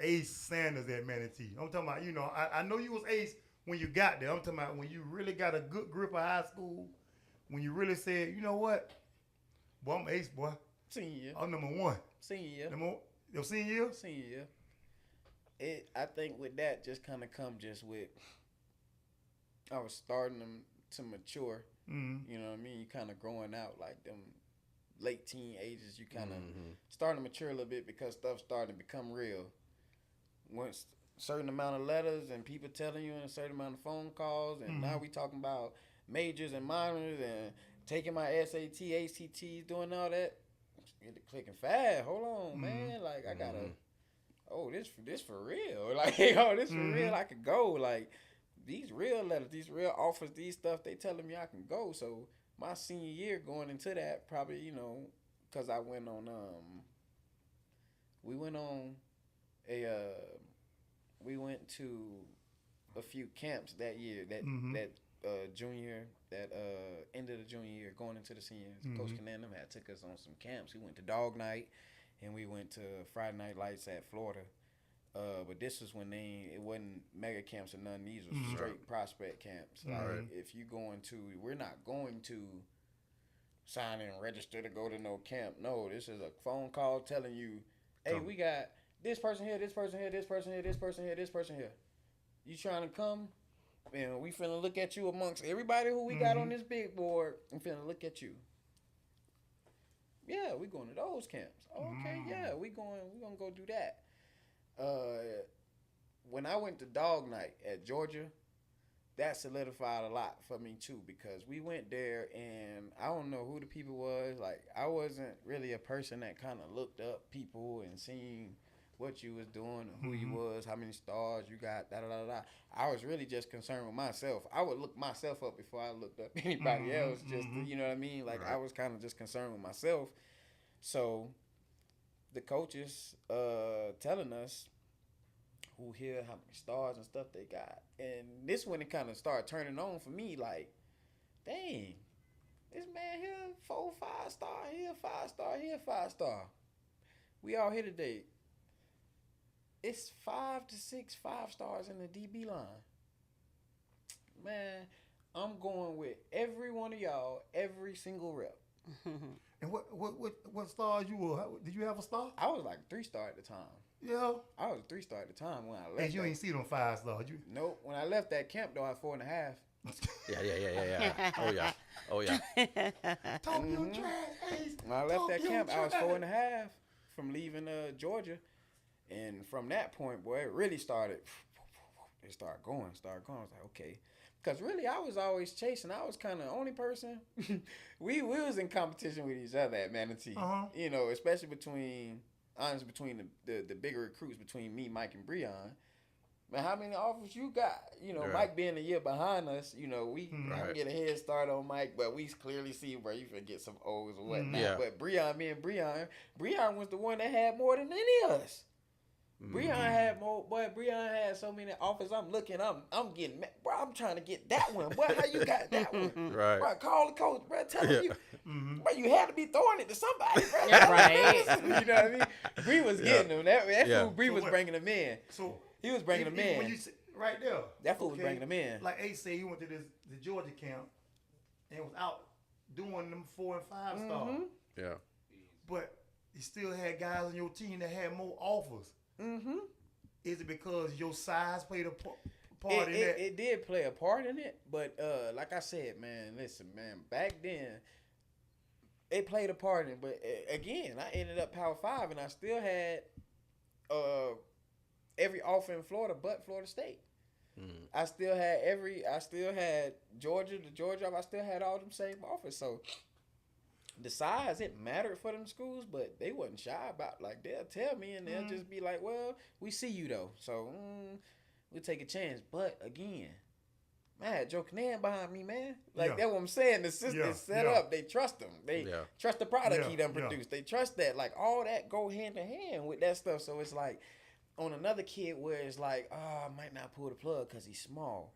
Ace Sanders at Manatee? I'm talking about, I know you was Ace when you got there. I'm talking about when you really got a good grip of high school, when you really said, you know what? Boy, I'm Ace, boy. Senior year. I'm number 1. Senior year. Your senior year? Senior year. I think with that just kind of come just with, I was starting them to mature. You know what I mean? You kind of growing out them late teen ages. You kind of starting to mature a little bit because stuff starting to become real. Once a certain amount of letters and people telling you and a certain amount of phone calls, and now we talking about majors and minors and taking my SAT, ACTs, doing all that. Get it clicking fast. Hold on, man. Like I gotta. Oh, this for real. Like, oh, this for real. I could go. Like these real letters, these real offers, these stuff. They telling me I can go. So my senior year going into that, probably because I went on. We went on we went to a few camps that year. That junior, end of the junior year, going into the seniors. Coach Cananum had took us on some camps. We went to Dog Night, and we went to Friday Night Lights at Florida. But this was when it wasn't mega camps or none. These were straight prospect camps. Like if you we're not going to sign and register to go to no camp. No, this is a phone call telling you, hey, we got this person here, this person here, this person here, this person here, this person here. You trying to come? And we finna look at you amongst everybody who we got on this big board. I'm finna look at you. Yeah, we going to those camps. Okay, yeah, we gonna go do that. When I went to Dog Night at Georgia, that solidified a lot for me too, because we went there and I don't know who the people was. Like I wasn't really a person that kind of looked up people and seen what you was doing, who you was, how many stars you got, I was really just concerned with myself. I would look myself up before I looked up anybody else. Just you know what I mean? Like I was kind of just concerned with myself. So the coaches telling us who here, how many stars and stuff they got, and this when it kind of started turning on for me. Like, dang, this man here 4, 5 star, here 5 star, here 5 star. We all here today. It's 5 to 6 5-stars in the DB line. Man, I'm going with every one of y'all, every single rep. And what stars you were? Did you have a star? I was like 3-star at the time. Yeah. I was a 3-star at the time when I left. And you ain't see them 5 stars. Nope. When I left that camp though, I was 4.5. Yeah. Oh yeah. Talk your trash, Ace. When I left that camp, I was 4.5 from leaving Georgia. And from that point, boy, it really started. It started going. I was like, okay. Because really, I was always chasing. I was kind of the only person. we was in competition with each other at Manatee. Especially between the bigger recruits, between me, Mike, and Breon. Man, how many offers you got? Mike being a year behind us, we get a head start on Mike, but we clearly see where you can get some O's or whatnot. Yeah. But Breon was the one that had more than any of us. Breon had more, boy. Breon had so many offers. I'm looking. I'm getting mad. Bro, I'm trying to get that one. Boy, how you got that one? Right. Bro, call the coach. Bro, tell him you. Bro, you had to be throwing it to somebody. Bro. Right. You know what I mean? Bree was getting them. That fool Bree was what? bringing them in. So He was bringing them in. When you right there. That fool was bringing them in. Like Ace said, he went to the Georgia camp and was out doing them 4 and 5 stars. Yeah. But you still had guys on your team that had more offers. Is it because your size played a part in that? It did play a part in it, but like I said, man, listen, man, back then it played a part in it. But again, I ended up Power 5, and I still had every offer in Florida but Florida State. I still had Georgia, I still had all them same offers. So the size, it mattered for them schools, but they wasn't shy about, like, they'll tell me and they'll just be like, well, we see you though, so we'll take a chance. But again, man, Joe Canan behind me, man. Like, that's what I'm saying. The system is set up. They trust him. They trust the product he done produced. They trust that. Like, all that go hand in hand with that stuff. So it's like, on another kid where it's like, I might not pull the plug because he's small.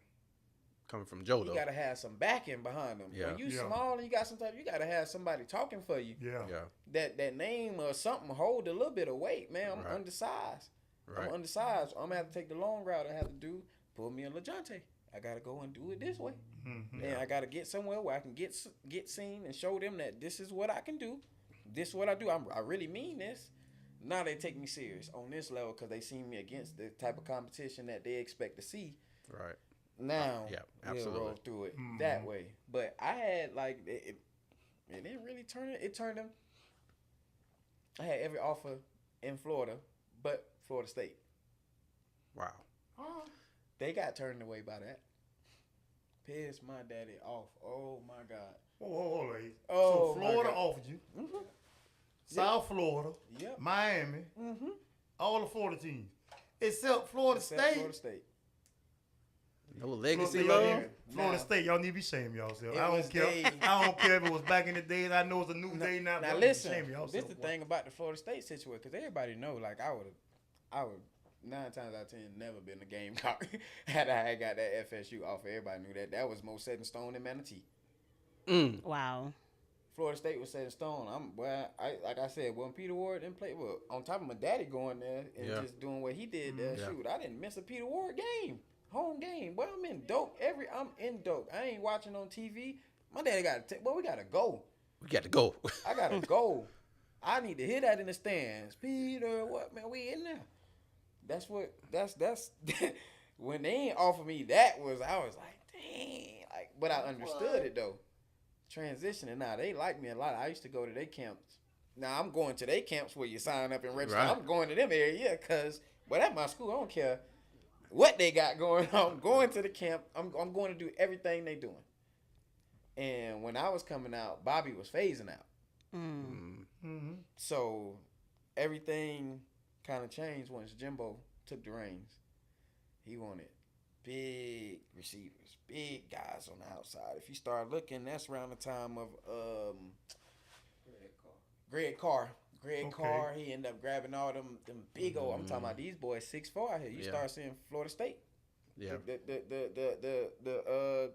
Coming from Joe, though. You got to have some backing behind them. Yeah. When you small and you got you got to have somebody talking for you. Yeah. That name or something hold a little bit of weight, man. I'm undersized. Right. I'm undersized. I'm going to have to take the long route. I have to do, pull me a LeJontay. I got to go and do it this way. And I got to get somewhere where I can get seen and show them that this is what I can do. This is what I do. I really mean this. Now they take me serious on this level because they see me against the type of competition that they expect to see. Right. Now, absolutely. we'll roll through it that way. But I had, like, it didn't really turn it. It turned them. I had every offer in Florida but Florida State. Wow. They got turned away by that. pissed my daddy off. Oh my God. Hold on. Oh, so my Florida God. offered you. South Florida, Yep. Miami, all the Florida teams, except Florida Except State. Florida State. No legacy Florida, love. Florida Nah. State, y'all need to be ashamed of yourself. It I was don't care. they- I don't care if it was back in the days. I know it's a new day now. but Now y'all need to be listen, ashamed of yourself, this the boy. thing about the Florida State situation, because everybody know, like I would 9 times out of 10 never been a Gamecock had I had got that FSU offer. Everybody knew that. That was more set in stone than Manatee. Wow. Florida State was set in stone. Like I said, when Peter Ward didn't play, well, on top of my daddy going there and Yeah. just doing what he did there, Yeah. shoot, I didn't miss a Peter Ward game, home game. Well, I'm in dope. I'm in dope. I ain't watching on TV. My daddy got to. Well, we gotta go. We got to go. I gotta go. I need to hear that in the stands. Peter, what man? We in there. That's when they ain't offer me that I was like, dang, like, but I understood it though. Transitioning now, they like me a lot. I used to go to their camps. Now I'm going to their camps where you sign up and register. Right. I'm going to them area because, but at my school, I don't care what they got going on. I'm going to the camp. I'm going to do everything they doing. And when I was coming out, Bobby was phasing out. So everything kind of changed once Jimbo took the reins. He wanted big receivers, big guys on the outside. If you start looking, that's around the time of Greg Carr. Carr, he ended up grabbing all them big old. I'm talking about these boys 6'4" out here. You start seeing Florida State. Yeah. The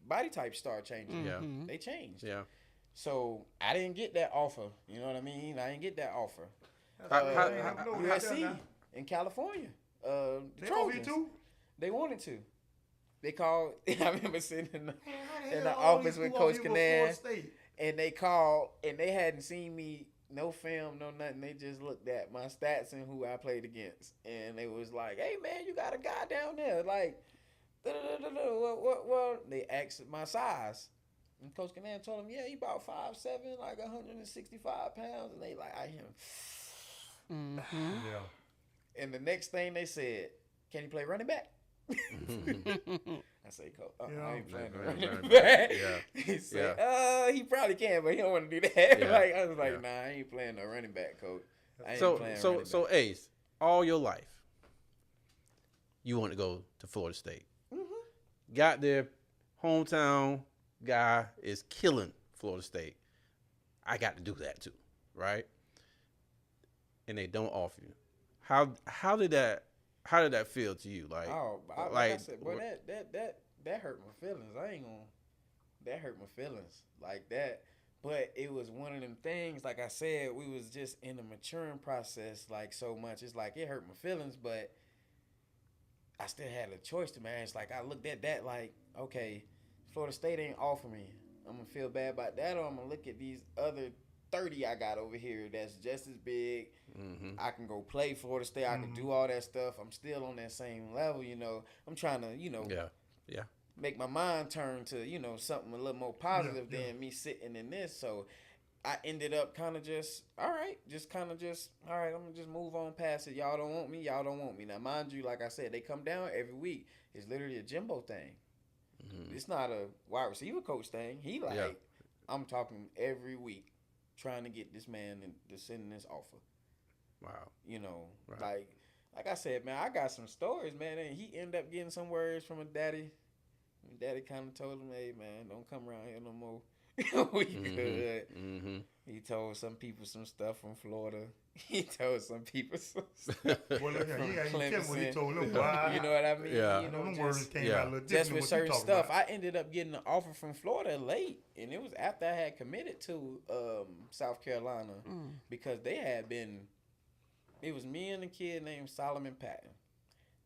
body types start changing. Yeah. They changed. Yeah. So I didn't get that offer. You know what I mean? I didn't get that offer. USC in California. The They offer you Trojans. too? They wanted to. They called. I remember sitting in the In office with Coach Canaan, and they called, and they hadn't seen me, no film, no nothing. They just looked at my stats and who I played against, and they was like, "Hey man, you got a guy down there." Like, what? They asked my size, and Coach Canaan told them, "Yeah, he about 5'7", like 165 pounds," and they like, "I him." Yeah. And the next thing they said, "Can you play running back?" I say, "Coach, I ain't playing no running back." Yeah. He said, he probably can, but he don't want to do that. Yeah. Like I was like, Yeah. "Nah, I ain't playing no running back, coach. I ain't playing running back." So Ace, all your life, you want to go to Florida State. Got there, hometown guy is killing Florida State. I got to do that too, right? And they don't offer you. How did that feel to you? Like, like I said, boy, that hurt my feelings. That hurt my feelings like that. But it was one of them things. Like I said, we was just in the maturing process. Like so much, it's like it hurt my feelings, but I still had a choice to make. It's like I looked at that like, okay, Florida State ain't offer me. I'm gonna feel bad about that, or I'm gonna look at these other 30 I got over here that's just as big. I can go play Florida State. I can do all that stuff. I'm still on that same level, you know. I'm trying to, make my mind turn to, something a little more positive than me sitting in this. So I ended up kind of just, all right, I'm going to just move on past it. Y'all don't want me. Now, mind you, like I said, they come down every week. It's literally a Jimbo thing. It's not a wide receiver coach thing. He I'm talking every week trying to get this man to send this offer. Wow. Right. Like I said, man, I got some stories, man, and he ended up getting some words from a daddy. Daddy kind of told him, "Hey, man, don't come around here no more." We good. He told some people some stuff from Florida. He told some people some stuff Well, look, from he tell me what he Clemson. told them. Boy, You know what I mean? Yeah. You know, them words came out a little different just than with what you certain talking stuff, about. I ended up getting an offer from Florida late, and it was after I had committed to South Carolina because they had been. It was me and a kid named Solomon Patton,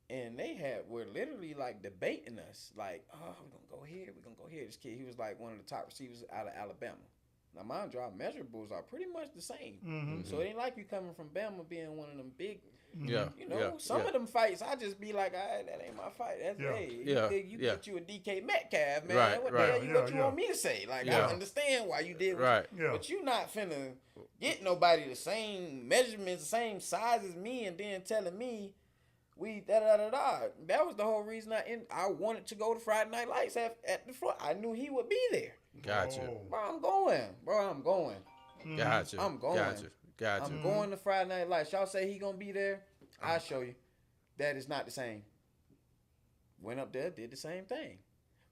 and they were literally like debating us, like, "Oh, we're gonna go here." This kid, he was like one of the top receivers out of Alabama. Now, mind you, our measurables are pretty much the same, so it ain't like you coming from Bama being one of them big. Some of them fights, I just be like, that ain't my fight. That's you get you a DK Metcalf, man. Right, what right. the hell what you want me to say? Like, I understand why you did what but you not finna get nobody the same measurements, the same size as me, and then telling me, We da. That was the whole reason I wanted to go to Friday Night Lights at the front. I knew he would be there. Gotcha. Oh. Bro, I'm going. Gotcha. I'm going. Gotcha. I'm going to Friday Night Lights. Y'all say he gonna be there? I'll show you. That is not the same. Went up there, did the same thing.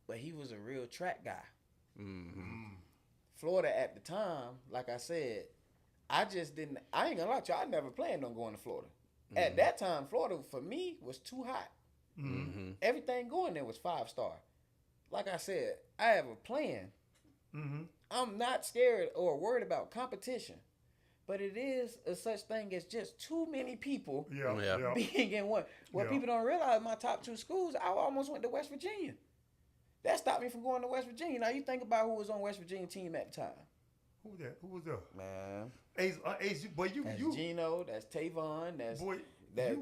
But he was a real track guy. Mm-hmm. Florida at the time, like I said, I ain't gonna lie to you, I never planned on going to Florida. At that time, Florida, for me, was too hot. Mm-hmm. Everything going there was 5-star. Like I said, I have a plan. Mm-hmm. I'm not scared or worried about competition. But it is a such thing as just too many people Yeah. being in one. What Yeah. people don't realize, my top 2 schools, I almost went to West Virginia. That stopped me from going to West Virginia. Now, you think about who was on West Virginia team at the time. Who was that? Man. Ace, boy, That's you. Gino, that's Tavon, Boy,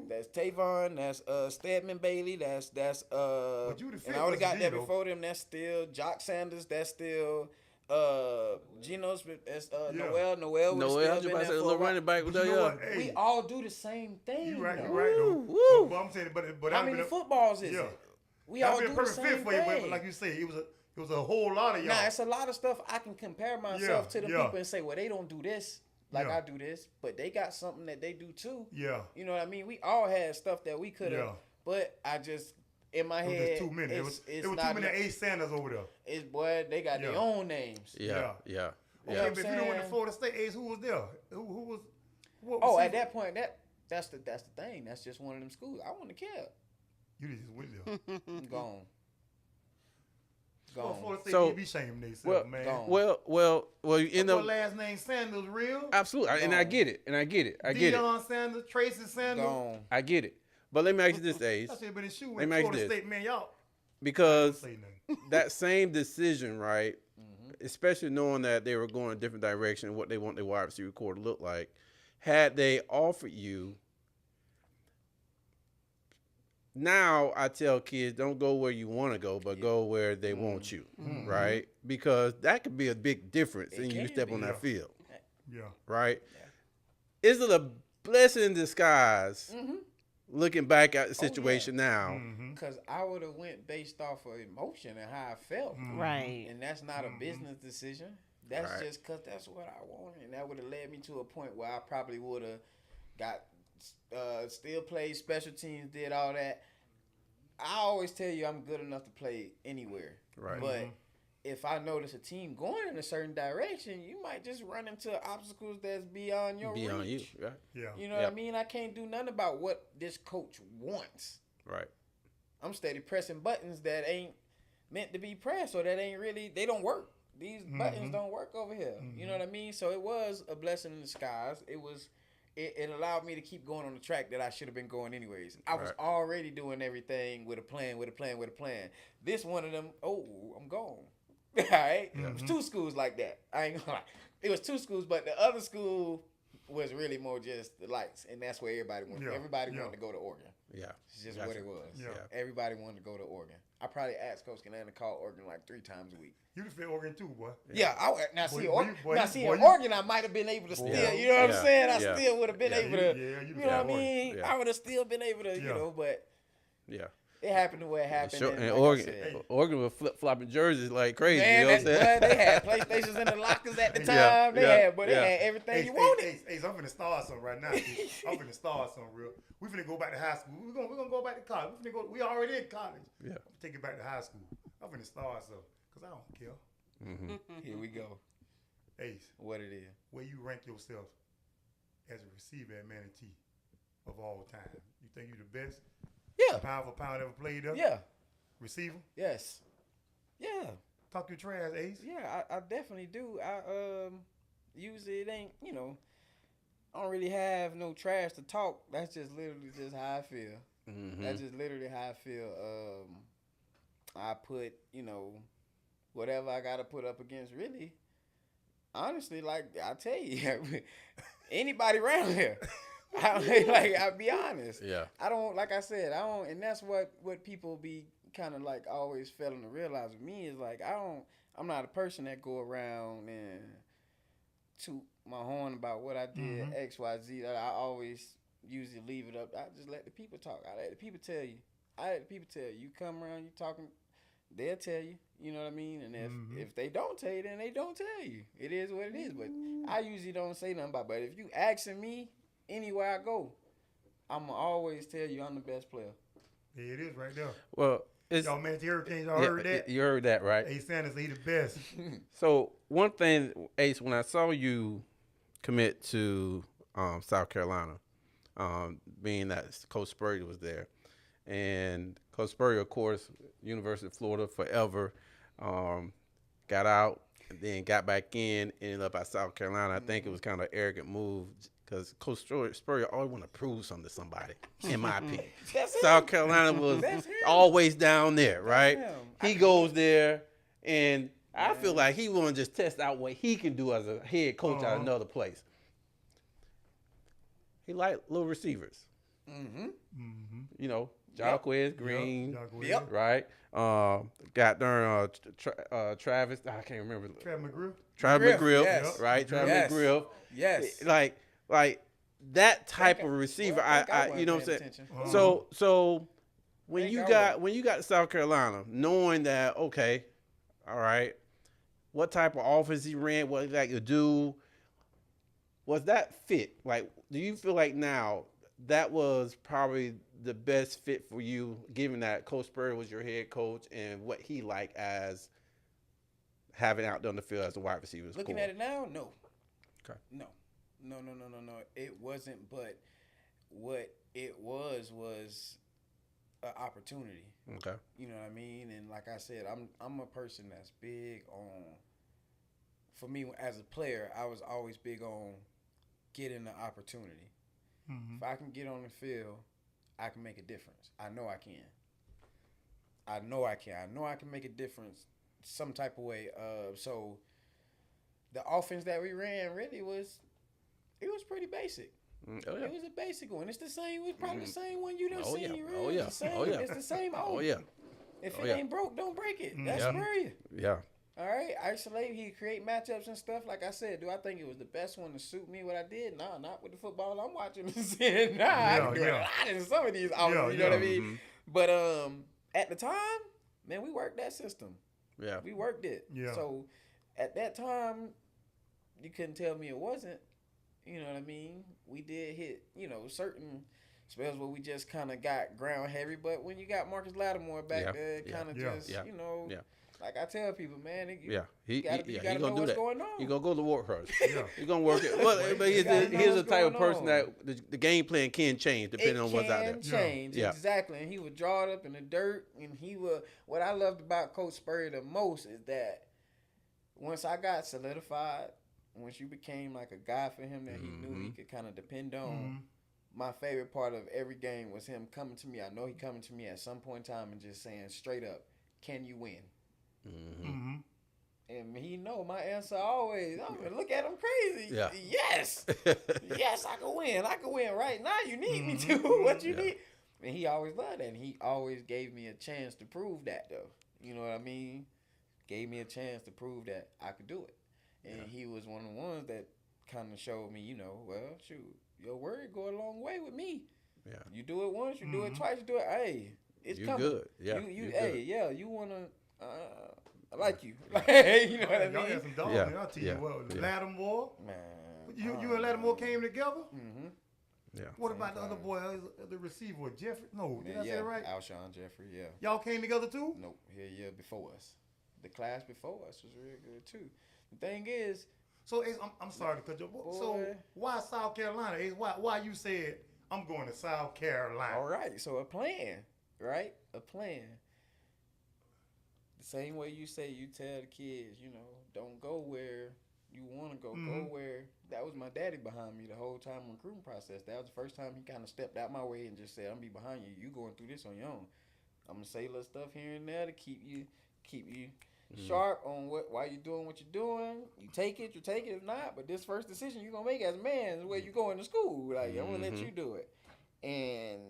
that's Tavon, that's Stedman Bailey, that's you the and fit I already was got that Gino. before them. That's still Jock Sanders. That's still Gino Smith. That's Noel. Noel No, was I still was been about to there say a for little a while. running back. But With you know what? that, Hey, We all do the same thing. you right, though. though. But I'm saying, but How I've many been footballs is yeah. it? We all That'd do be a the perfect same fit for you, thing. but like you say, it was a whole lot of y'all. Nah, it's a lot of stuff I can compare myself to the yeah. people and say, well, they don't do this like Yeah. I do this, but they got something that they do too. Yeah. You know what I mean? We all had stuff that we could have, Yeah. but I just in my It was head, just too many. There was too not many enough. Ace Sanders over there. It's boy, they got their Yeah. own names. yeah. Yeah. Yeah. Okay, Yeah. but if you don't went to Florida State, Ace, who was there? Who was? What Oh, was at that point, that's the thing. That's just one of them schools. I wouldn't have cared. you just went there. I'm gone. Well, Gone. Florida State So- need to be ashamed of themselves, Well, man. gone. Well, you end That boy up last name Sanders real. absolutely, and I Gone. get it, I get it. Deion Sanders, Tracey Sanders. Gone. I get it. But let me ask you this, Ace, I should have been in shoe Let with me ask you Florida this. State, man. Y'all because say nothing. that same decision, right? Especially knowing that they were going a different direction, what they want their wide receiver core to look like. Had they offered you, now I tell kids, don't go where you want to go, but go where they want you, right? Because that could be a big difference in you can step be. on that field, Yeah. right? Is it a blessing in disguise looking back at the situation now? Mm-hmm. Because I would have went based off of emotion and how I felt. Right. And that's not a business decision. That's Right. just because that's what I wanted. And that would have led me to a point where I probably would have got, still played special teams, did all that. I always tell you I'm good enough to play anywhere. Right. But if I notice a team going in a certain direction, you might just run into obstacles that's beyond your Beyond you, reach. right? Yeah. You know what I mean? I can't do nothing about what this coach wants. Right. I'm steady pressing buttons that ain't meant to be pressed or that ain't really, they don't work. These buttons don't work over here. You know what I mean? So it was a blessing in disguise. It allowed me to keep going on the track that I should have been going anyways. I was Right. already doing everything with a plan. This one of them, I'm gone. All right? It was 2 schools like that. I ain't gonna lie. It was 2 schools, but the other school was really more just the lights. And that's where everybody went. Yeah. Everybody Yeah. wanted to go to Oregon. Yeah. It's just Gotcha. what it was. Yeah. Everybody wanted to go to Oregon. I probably asked Coach Cannon to call Oregon like 3 times a week. You just fit Oregon too, boy. Yeah, seeing boy, you- Oregon, I might have been able to still. You know what Yeah. I'm saying? I Yeah. still would have been Yeah. able to. Yeah, you You know what I Oregon. mean? Yeah. I would have still been able to. You Yeah. know, but Yeah. it happened the way it happened. Sure. And And like I Oregon, said, Oregon was flip flopping jerseys like crazy. man, you know what I'm saying? they had PlayStations in the lockers at the time. Yeah, They yeah, had everything Ace, you wanted. Ace, I'm finna start something right now. I'm finna start something real. We finna go back to high school. We're gonna go back to college. We already in college. Yeah. I'm gonna take it back to high school. I'm finna start something because I don't care. Here we go. Ace, What it is? where you rank yourself as a receiver at Manatee of all time? You think you the best Yeah. pound for pound ever played up? Yeah. Receiver? Yes. Yeah. Talk your trash, Ace. Yeah, I definitely do. I usually it ain't, I don't really have no trash to talk. That's just literally just how I feel. That's just literally how I feel. I put, whatever I gotta put up against really. Honestly, like I tell you, anybody around here. I'll be honest. Yeah. I don't, like I said, and that's what people be kind of like always failing to realize with me is like, I'm not a person that go around and toot my horn about what I did, X, Y, Z. I always usually leave it up. I just let the people talk. I let the people tell you. You come around, you talking, they'll tell you. You know what I mean? And if they don't tell you, then they don't tell you. It is what it is. But I usually don't say nothing about it. But if you asking me anywhere I go, I'm going to always tell you I'm the best player. Yeah, it is right there. Well, it's Y'all Manatee Hurricanes, y'all heard that? You heard that, right? Hey, Sanders, he the best. So one thing, Ace, when I saw you commit to South Carolina, being that Coach Spurrier was there, and Coach Spurrier, of course, University of Florida forever, got out and then got back in, ended up at South Carolina. I think it was kind of an arrogant move because Coach Spurrier always want to prove something to somebody, in my opinion. South Carolina was always down there, right? He goes there, and I feel like he want to just test out what he can do as a head coach at another place. He liked little receivers. You know, Jacquez Green, Yep. right? Got there Travis. I can't remember. Travis McGriff. Yes. Right? Travis McGriff. Yes. Like that type of receiver. I you know what I'm saying? So when you got to South Carolina, knowing that, okay, all right, what type of offense he ran, what he like to do, was that fit? Like, do you feel like now that was probably the best fit for you, given that Coach Spurrier was your head coach and what he liked as having out on the field as a wide receiver? Looking at it now, no. Okay. No. It wasn't, but what it was an opportunity. Okay. You know what I mean? And like I said, I'm a person that's big on, for me as a player, I was always big on getting the opportunity. If I can get on the field, I can make a difference. I know I can. I know I can make a difference some type of way. So the offense that we ran really was pretty basic. Oh, yeah. It was a basic one. It's the same. It was probably the same one you done Oh, seen. yeah. Really. Oh, yeah. It's the same. Oh, yeah. It's the same. Oh, yeah. If Oh, it yeah. ain't broke, don't break it. That's Yeah. Spurrier. Yeah. All right, isolate. He create matchups and stuff. Like I said, do I think it was the best one to suit me? What I did? Nah, not with the football I'm watching. I can do a lot in some of these. You know what I mean? But at the time, man, we worked that system. Yeah. We worked it. Yeah. So at that time, you couldn't tell me it wasn't. You know what I mean? We did hit, certain spells where we just kind of got ground heavy. But when you got Marcus Lattimore back there, kind of like I tell people, man, He gotta gonna know do what's that. going on. He gonna go to work first. Yeah. He gonna work it. Well, but he's the type of person that the game plan can change depending on what's out there. It can change, exactly. And he would draw it up in the dirt, and what I loved about Coach Spurrier the most is that once I got solidified, once you became like a guy for him that he knew he could kind of depend on, my favorite part of every game was him coming to me. I know he coming to me at some point in time and just saying straight up, "Can you win?" And he know my answer always. I'm gonna look at him crazy. Yeah. Yes, yes, I can win. I can win right now. You need me to. What you need? And he always loved that. And he always gave me a chance to prove that, though. You know what I mean? Gave me a chance to prove that I could do it. And he was one of the ones that kind of showed me, well, shoot, your word go a long way with me. Yeah. You do it once, you do it twice, you do it. Hey, it's you coming. Good. Yeah. You good. Hey, yeah, you wanna. I like you. You know what I mean? Y'all got some dogs, Yeah. man. I'll tell you what. Yeah. Lattimore. Man. You and Lattimore came together? Yeah. What about the other boy, the receiver, Jeffrey? No, did I say it right? Alshon Jeffrey, yeah. Y'all came together too? Nope, here before us. The class before us was real good too. The thing is, so Ace, I'm sorry to cut you. So why South Carolina? Ace, why you said I'm going to South Carolina? All right, so a plan, right? A plan. The same way you say you tell the kids, don't go where you want to go. Go where. That was my daddy behind me the whole time in the recruiting process. That was the first time he kind of stepped out my way and just said, "I'm be behind you. You going through this on your own. I'm gonna say little stuff here and there to keep you sharp on why you doing what you're doing. You take it. If not, but this first decision you're gonna make as a man is where you going to school. Like I'm gonna let you do it." And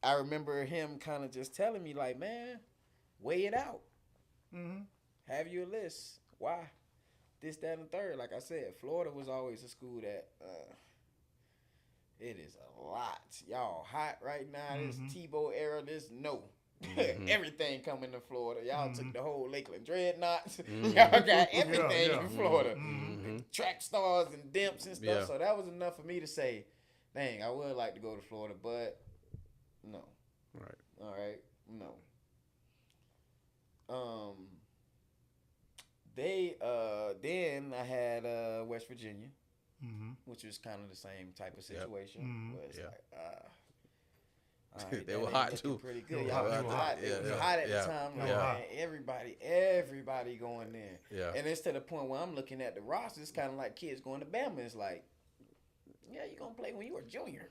I remember him kind of just telling me, like, "Man, weigh it out. Have you a list? Why? This, that, and the third." Like I said, Florida was always a school that It is a lot. Y'all hot right now. This Tebow era, no. Everything coming to Florida. Y'all took the whole Lakeland Dreadnoughts. Y'all got everything in Florida. Track stars and dimps and stuff. Yeah. So that was enough for me to say, dang, I would like to go to Florida, but no. Right. All right, no. Then I had West Virginia, which was kind of the same type of situation. Where it's like, all right, They were hot too. Pretty good. They Y'all were was hot. hot. It was hot at the time. Like, Yeah. man, everybody going there. Yeah. And it's to the point where I'm looking at the roster. It's kind of like kids going to Bama. It's like, yeah, you're gonna play when you were a junior.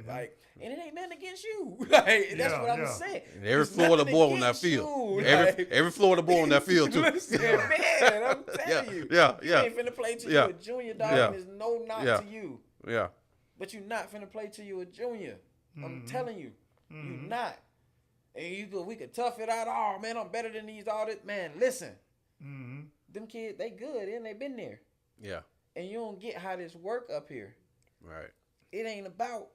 Like, and it ain't nothing against you. Like, that's what I'm saying. And every It's Florida nothing boy on that against field. you. Every Florida boy on that field too. Listen, man, I'm telling you. Yeah. You ain't finna play till you a junior, dog. Yeah. And there's no knock Yeah. to you. Yeah. But you're not finna play till you a junior. I'm telling you. You not. And we could tough it out. Oh, man, I'm better than these. All this. Man, listen. Them kids, they good, and they been there. Yeah. And you don't get how this work up here. Right. It ain't about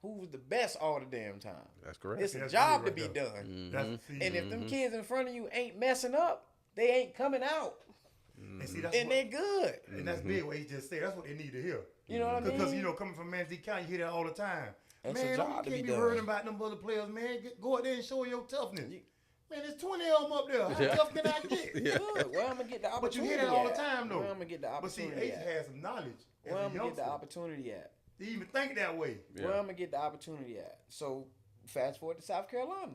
who's the best all the damn time. That's correct. It's a That's job good to right be there. done. And And if them kids in front of you ain't messing up, they ain't coming out. see, that's And they good. and that's big what he just said. That's what they need to hear. You know what I mean? Because coming from Manatee County, you hear that all the time. That's a Man, job you to can't be be done. worrying about them other players, man. Go out there and show your toughness. Man, there's 20 of them up there. How tough can I get? Good. Where I'm gonna get the opportunity? But you hear that all the at? time, though. Where I'm gonna get the But see, opportunity? Ace at? has some knowledge as Where a I'm gonna get the youngster. opportunity at? They even think that way. Yeah. Where I'm gonna get the opportunity at? So fast forward to South Carolina.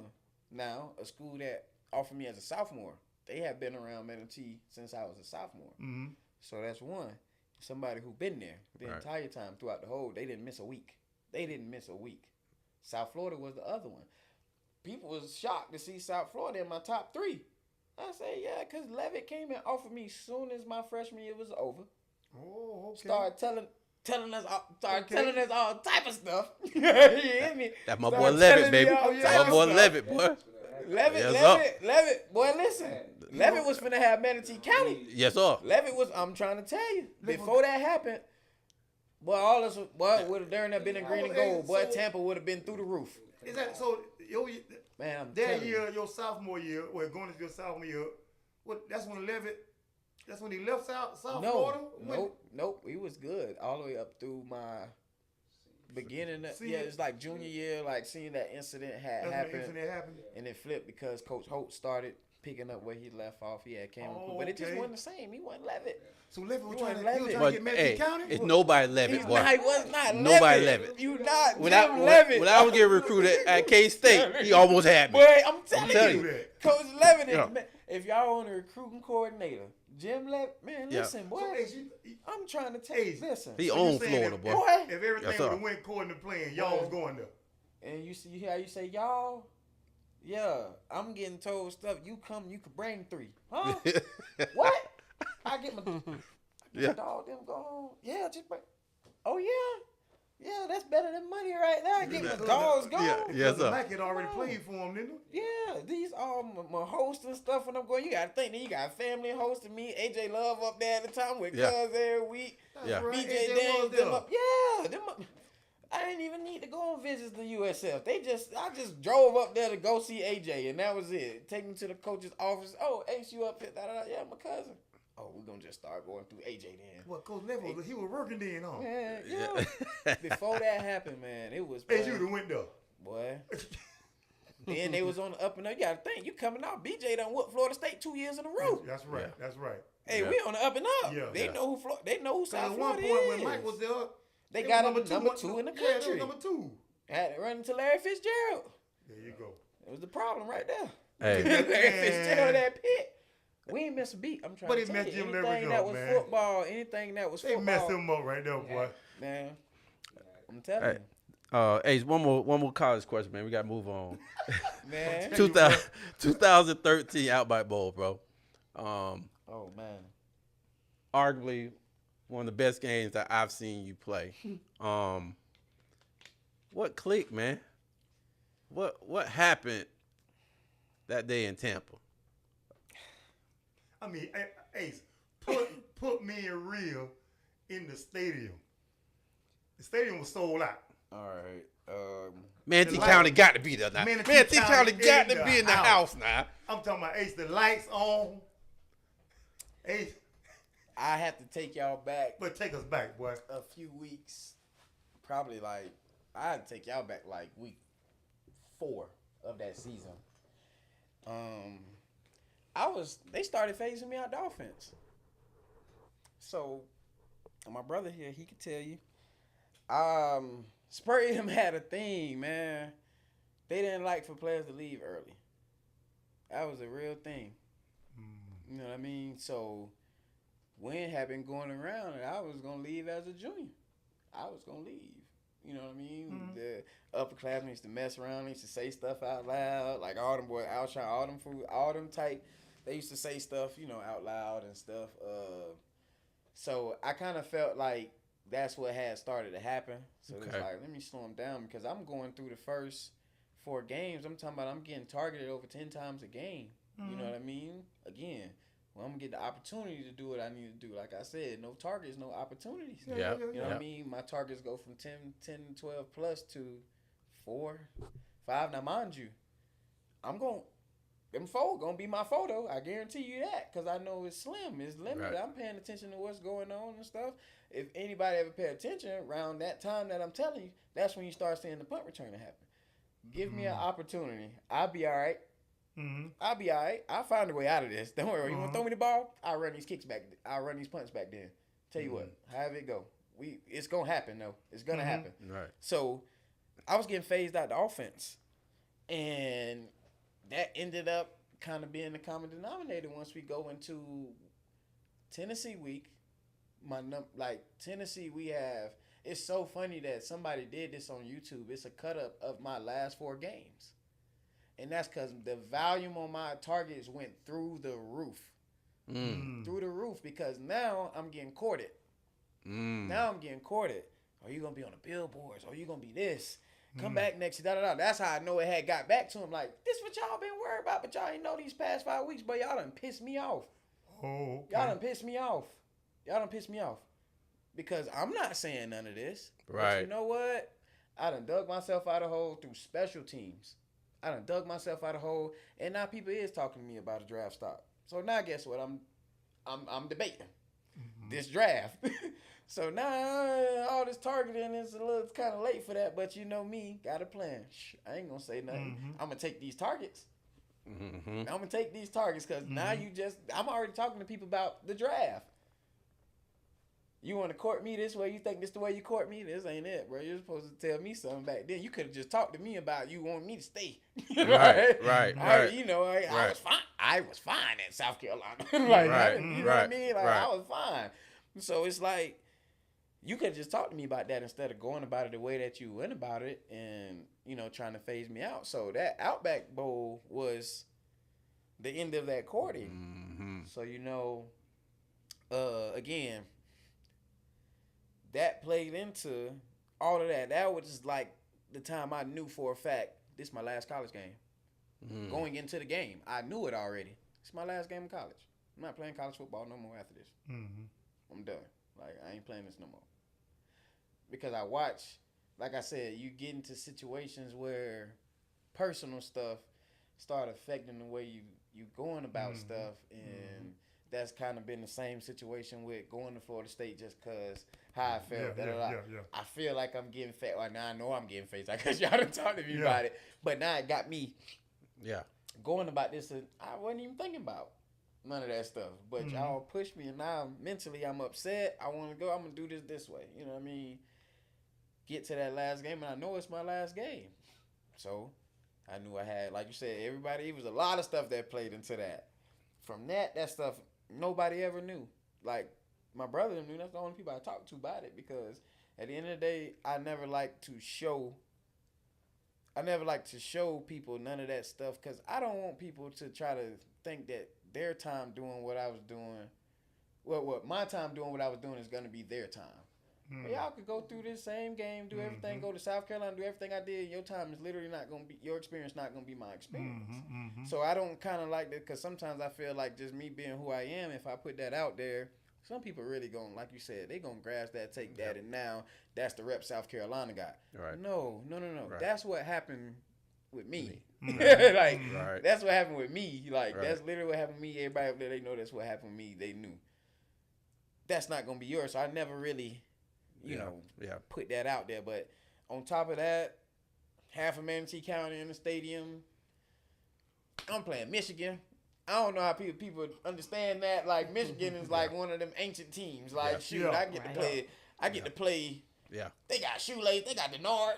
Now, a school that offered me as a sophomore. They have been around Manatee since I was a sophomore. So that's one. Somebody who been there the Right. entire time throughout the whole. They didn't miss a week. South Florida was the other one. People was shocked to see South Florida in my top 3. I say, yeah, because Levitt came and offered me soon as my freshman year was over. Oh, okay. Started telling us all type of stuff. You hear me? That's my Started boy Levitt, telling me baby. all That's type my of boy stuff. Levitt, boy. Levitt, boy, listen. Levitt was finna have Manatee County. Yes, sir. Levitt was, I'm trying to tell you, before that happened, boy, all us, boy, would have during that been in green and gold. Boy, Tampa would have been through the roof. Is that so? Man, I'm That telling you. year, your sophomore year, going into your sophomore year, that's when Levitt. That's when he left South Florida. Nope. He was good all the way up through my beginning. Senior- It's like junior year, like seeing that incident That's when the happened, incident happened. and it flipped because Coach Holt started picking up where he left off. He had came, Oh, but it just okay. wasn't the same. He wasn't Levitt. So Levitt was You trying ain't to Levitt. get Manatee County. It's nobody Levitt, boy. He was not Nobody Levitt. Levitt. You not When Jim Levitt. when I was getting recruited at K-State, he almost had me. Boy, I'm telling telling you, you. Coach Levitt is, Yeah. man, if y'all on the recruiting coordinator, Jim Levitt, man, Yeah. listen, boy, So, Ace, I'm trying to tell you, Ace, listen. He So you owned saying Florida, that- boy. Boy, if everything Yes, sir. would have went according to plan, y'all was going there. and you see how you say y'all, yeah, I'm getting told stuff. You come, you could bring 3, huh? What? I get my dog them go home. Yeah, just bring. Oh yeah, that's better than money right there. Get my dogs going. Yeah. Yes, The sir. Mac had already played for him, didn't he? Yeah, these all my hosts and stuff when I'm going. You gotta think that you got family hosting me. AJ Love up there at the time with Yeah. Cuz every week. Yeah. Right, BJ AJ Daniels was them there. up. Yeah, them up. I didn't even need to go on visits to USF. I just drove up there to go see AJ, and that was it. Take me to the coach's office. Oh, Ace, you up here? Yeah, my cousin. Oh, we're gonna just start going through AJ then. Well, Coach Levitt, he was working then, huh? Man, yeah. Before that happened, man, it was. Ace, you would have went there. Boy. Then they was on the up and up. You gotta think, you coming out. BJ done whooped Florida State 2 years in a row. That's right. That's right. Hey, Yeah. we on the up and up. Yeah. They Yeah. know who So South at one Florida point is. when Mike was there, They it got was him number 2 in the Yeah, that was country. number 2. Had to run into Larry Fitzgerald. There you go. It was the problem right there. Hey. Larry Fitzgerald that pit. We ain't miss a beat. I'm trying But to he tell messed you. Jim Anything Leverage that up, was man. football, anything that was They football. messed him up right there, boy. Man, I'm telling Ace, one more college question, man. We got to move on. you. Man. 2013 Outback Bowl, bro. Oh, man. Arguably one of the best games that I've seen you play. What clicked, man? What happened that day in Tampa? I mean, Ace, put me and Real in the stadium. The stadium was sold out. All right. Manatee The County light- got to be there now. Manatee Manatee County County got in to be the in the house now. I'm talking about Ace, the lights on. Ace, I have to take y'all back but take us back, boy. a few weeks. Probably like I had to take y'all back like week 4 of that season. They started phasing me out the offense. So my brother here, he could tell you. Spurrier had a thing, man. They didn't like for players to leave early. That was a real thing. You know what I mean? So wind had been going around, and I was gonna leave as a junior. I was gonna leave. You know what I mean? The upperclassmen used to mess around. They used to say stuff out loud, like all them boys, Alshon, all them type. They used to say stuff, out loud and stuff. So I kind of felt like that's what had started to happen. So it was like, let me slow them down because I'm going through the first 4 games. I'm talking about I'm getting targeted over 10 times a game. You know what I mean? Again, well, I'm going to get the opportunity to do what I need to do. Like I said, no targets, no opportunities. Yeah. You know what I mean? My targets go from 10, 12 plus to 4, 5. Now, mind you, them 4 going to be my photo. I guarantee you that because I know it's slim. It's limited. Right. I'm paying attention to what's going on and stuff. If anybody ever pay attention around that time that I'm telling you, that's when you start seeing the punt return to happen. Give me an opportunity. I'll be all right. I'll be all right. I'll find a way out of this. Don't worry. You want to throw me the ball? I'll run these kicks back. I'll run these punts back then. Tell you what, have it go. It's going to happen, though. It's going to happen. Right. So I was getting phased out the offense. And that ended up kind of being the common denominator once we go into Tennessee week. Tennessee, we have. It's so funny that somebody did this on YouTube. It's a cut up of my last 4 games. And that's because the volume on my targets went through the roof. Through the roof because now I'm getting courted. Now I'm getting courted. Are you going to be on the billboards? Are you going to be this? Come back next year. That's how I know it had got back to him. Like, this what y'all been worried about, but y'all ain't know these past 5 weeks, but y'all done pissed me off. Oh, okay. Y'all done pissed me off. Because I'm not saying none of this. Right. But you know what? I done dug myself out of a hole through special teams. I done dug myself out of a hole, and now people is talking to me about a draft stock. So now guess what? I'm debating this draft. So now all this targeting is it's kind of late for that, but you know me, got a plan. I ain't gonna say nothing. I'm gonna take these targets. I'm gonna take these targets because now I'm already talking to people about the draft. You want to court me this way? You think this the way you court me? This ain't it, bro. You're supposed to tell me something back then. You could have just talked to me about you want me to stay. Right. I was fine. I was fine at South Carolina. You know what I mean? I was fine. So it's like you could just talk to me about that instead of going about it the way that you went about it and, trying to phase me out. So that Outback Bowl was the end of that courting. So, again, that played into all of that. That was just like the time I knew for a fact, this is my last college game. Going into the game, I knew it already. It's my last game of college. I'm not playing college football no more after this. I'm done. I ain't playing this no more. Because I watch, like I said, you get into situations where personal stuff start affecting the way you going about stuff, and that's kind of been the same situation with going to Florida State just because how I felt. I feel like I'm getting fat. Well, now I know I'm getting faced because y'all done talked to me about it. But now it got me going about this, and I wasn't even thinking about none of that stuff. But y'all pushed me, and now mentally I'm upset. I want to go. I'm going to do this way. You know what I mean? Get to that last game, and I know it's my last game. So I knew I had, like you said, it was a lot of stuff that played into that. From that stuff nobody ever knew. Like, my brother knew. That's the only people I talked to about it because at the end of the day, I never like to show people none of that stuff because I don't want people to try to think that their time doing what I was doing, my time doing what I was doing is going to be their time. But y'all could go through this same game, do everything, go to South Carolina, do everything I did. Your time is literally not going to be, your experience not going to be my experience. So I don't kind of like that because sometimes I feel like just me being who I am, if I put that out there, Some people really gonna, like you said, they gonna grasp that, take that, and now that's the rep South Carolina got. Right. No. Right. That's what happened with me. Mm. Like Right. that's what happened with me. Like Right. that's literally what happened with me. Everybody up there, they know that's what happened with me. They knew. That's not gonna be yours. So I never really, you know, put that out there. But on top of that, half of Manatee County in the stadium. I'm playing Michigan. I don't know how people understand that. Like Michigan is like one of them ancient teams. Like shoot, I get to play. I get to play. Yeah. They got Shoelace. They got Denard.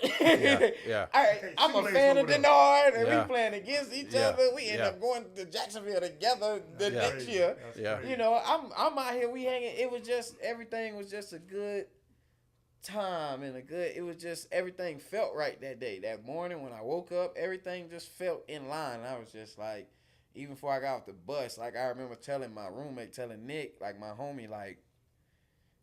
Yeah. All right, I'm a Shoelace fan of over there. Denard, and Yeah. we playing against each Yeah. other. We end Yeah. up going to Jacksonville together the Yeah. next year. That's Yeah. crazy. You know, I'm out here. We hanging. It was just everything was just a good time and it was just everything felt right that day. That morning when I woke up, everything just felt in line. I was just like, even before I got off the bus, like I remember telling my roommate, telling Nick, like my homie, like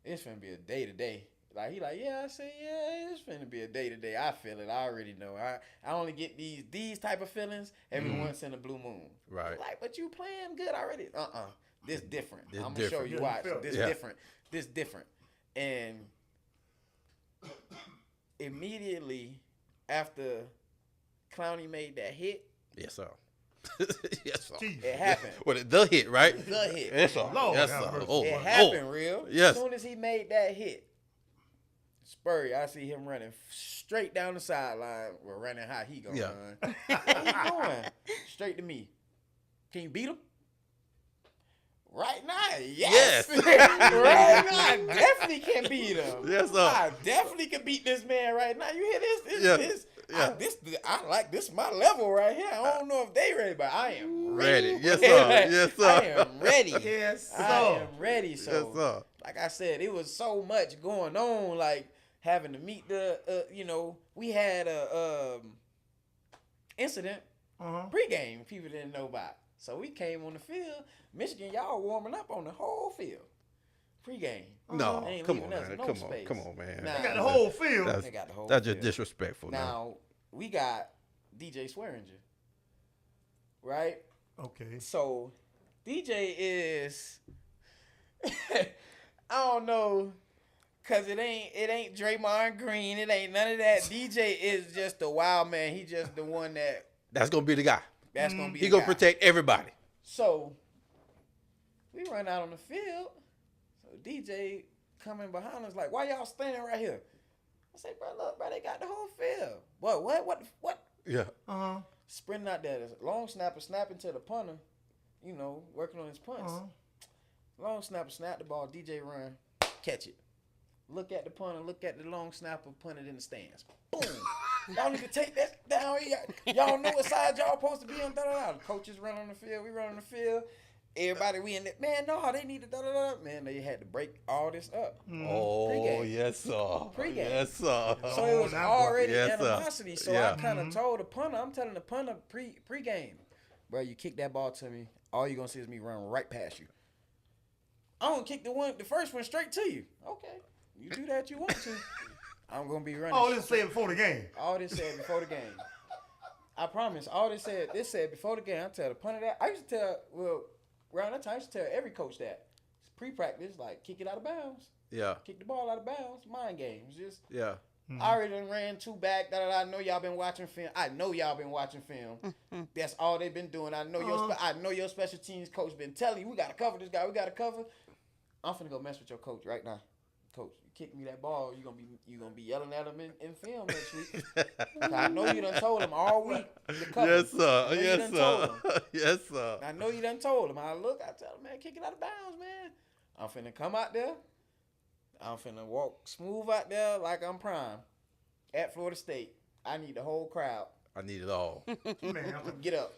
it's finna be a day to day. Like he like, yeah, I said, yeah, it's finna be a day to day. I feel it. I already know. I only get these type of feelings every once in a blue moon. Right. Like, but you playing good already. This different. This I'm gonna show different. you why. Yeah. This Yeah. different. This different. And immediately after Clowney made that hit, Yes, sir. Yes, sir. Jeez. it happened. Well, the hit, right? The hit. Yes, sir. Lord Yes, have sir. mercy. Oh, It my happened, Lord. real. Yes. As soon as he made that hit, Spurrier, I see him running straight down the sideline. We're running how he gonna Yeah. run. What he doing? Straight to me. Can you beat him? Right now, yes. Yes. Right now, I definitely can beat him. Yes, sir. I definitely can beat this man right now. You hear this? Yeah. I like this. My level right here. I don't know if they ready, but I am ready. Ready. Yes, sir. Yes, sir. I am ready. Yes, I sir. am ready. So, Yes, sir. like I said, it was so much going on. Like having to meet the, we had a incident pregame people didn't know about. So we came on the field. Michigan, y'all warming up on the whole field. Pregame. No, They ain't come leaving on, us man. no Come space. on, man. Nah. They got the whole field. That's, They got the whole that's just field. disrespectful now. Now, we got DJ Swearinger, right? Okay. So, DJ is, I don't know, cause it ain't Draymond Green, it ain't none of that. DJ is just the wild man. He just the one That's going to be the guy. that's gonna be. He the going to guy. protect everybody. So, we run out on the field. So DJ coming behind us like, why y'all standing right here? I say, bro, look, bro, they got the whole field. What? Yeah. Sprinting out there, the long snapper snapping to the punter, working on his punts. Long snapper snap the ball, DJ run, catch it. Look at the punter, look at the long snapper, punt it in the stands. Boom. Y'all need to take that down here. Y'all know what side y'all supposed to be on. Da-da-da. The coaches run on the field, we run on the field. Everybody, we in there. Man, no, they need to da-da-da. Man, they had to break all this up. Oh, Pregame. yes, sir. Pregame. Yes, sir. So it was already Yes, sir. animosity. So Yeah. I kind of told the punter, I'm telling the punter pregame, bro, you kick that ball to me, all you're going to see is me run right past you. I'm going to kick the first one straight to you. Okay. You do that you want to. I'm going to be running. All this said before the game. All this said before the game. I promise. All this said before the game. I tell the punter that. I used to tell, around that time, I used to tell every coach that. It's pre-practice, like, kick it out of bounds. Yeah. Kick the ball out of bounds. Mind games. Just, Yeah. I already done ran two back. I know y'all been watching film. I know y'all been watching film. That's all they've been doing. I know your special teams coach been telling you, we got to cover this guy. We got to cover. I'm finna go mess with your coach right now. Coach, you kick me that ball, you gonna be yelling at him in film next week. I know you done told him all week to cover. Yes, sir. I know you Yes, done sir. told him. Yes, sir. I know you done told him. I tell him, man, kick it out of bounds, man. I'm finna come out there. I'm finna walk smooth out there like I'm prime at Florida State. I need the whole crowd. I need it all. Man, Get up.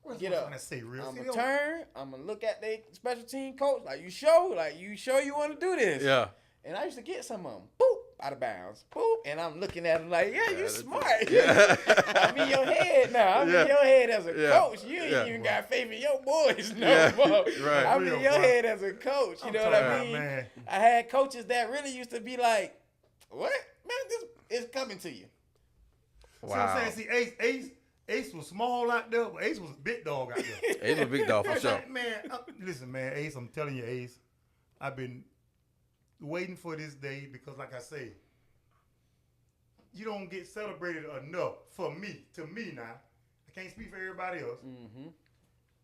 what's Get I'm up. trying to say, real? I'm See, gonna they don't- turn. I'm gonna look at the special team coach. Like you sure you want to do this? Yeah. And I used to get some of them. Boop, out of bounds. Boop. And I'm looking at him like, yeah, you that's smart. Yeah. I'm in your head now. I'm Yeah. in your head as a Yeah. coach. You ain't Yeah. even got faith in your boys no Yeah. more. Right. I'm Real, in your bro. head as a coach. You I'm know what talking I about, mean? man. I had coaches that really used to be like, what? Man, this is coming to you. See what I'm saying? See, Ace was small out there, but Ace was a big dog out there. He's a big dog for sure. Man, listen, man, Ace, I'm telling you, Ace, I've been waiting for this day because, like I say, you don't get celebrated enough to me now. I can't speak for everybody else. Mm-hmm.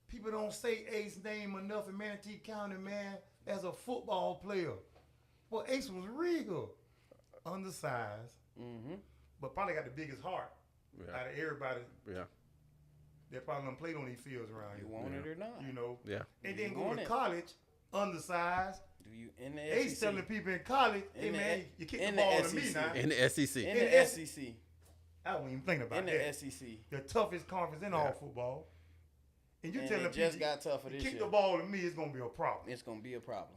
People don't say Ace's name enough in Manatee County, man, as a football player. Well, Ace was real. Undersized, but probably got the biggest heart out of everybody. Yeah. That probably done played on these fields around You here. want it or not? You know? Yeah. And then You go want to it. college, undersized. Do you in the Ace SEC? telling people in college, hey, In the man, S- you kick in the the ball to me SEC. now. In the SEC. In In the the SEC. I wasn't even thinking about In the that. SEC. The toughest conference in all football. And you And telling it people, just got tougher you this kick year. the ball to me, it's going to be a problem. It's gonna be a problem.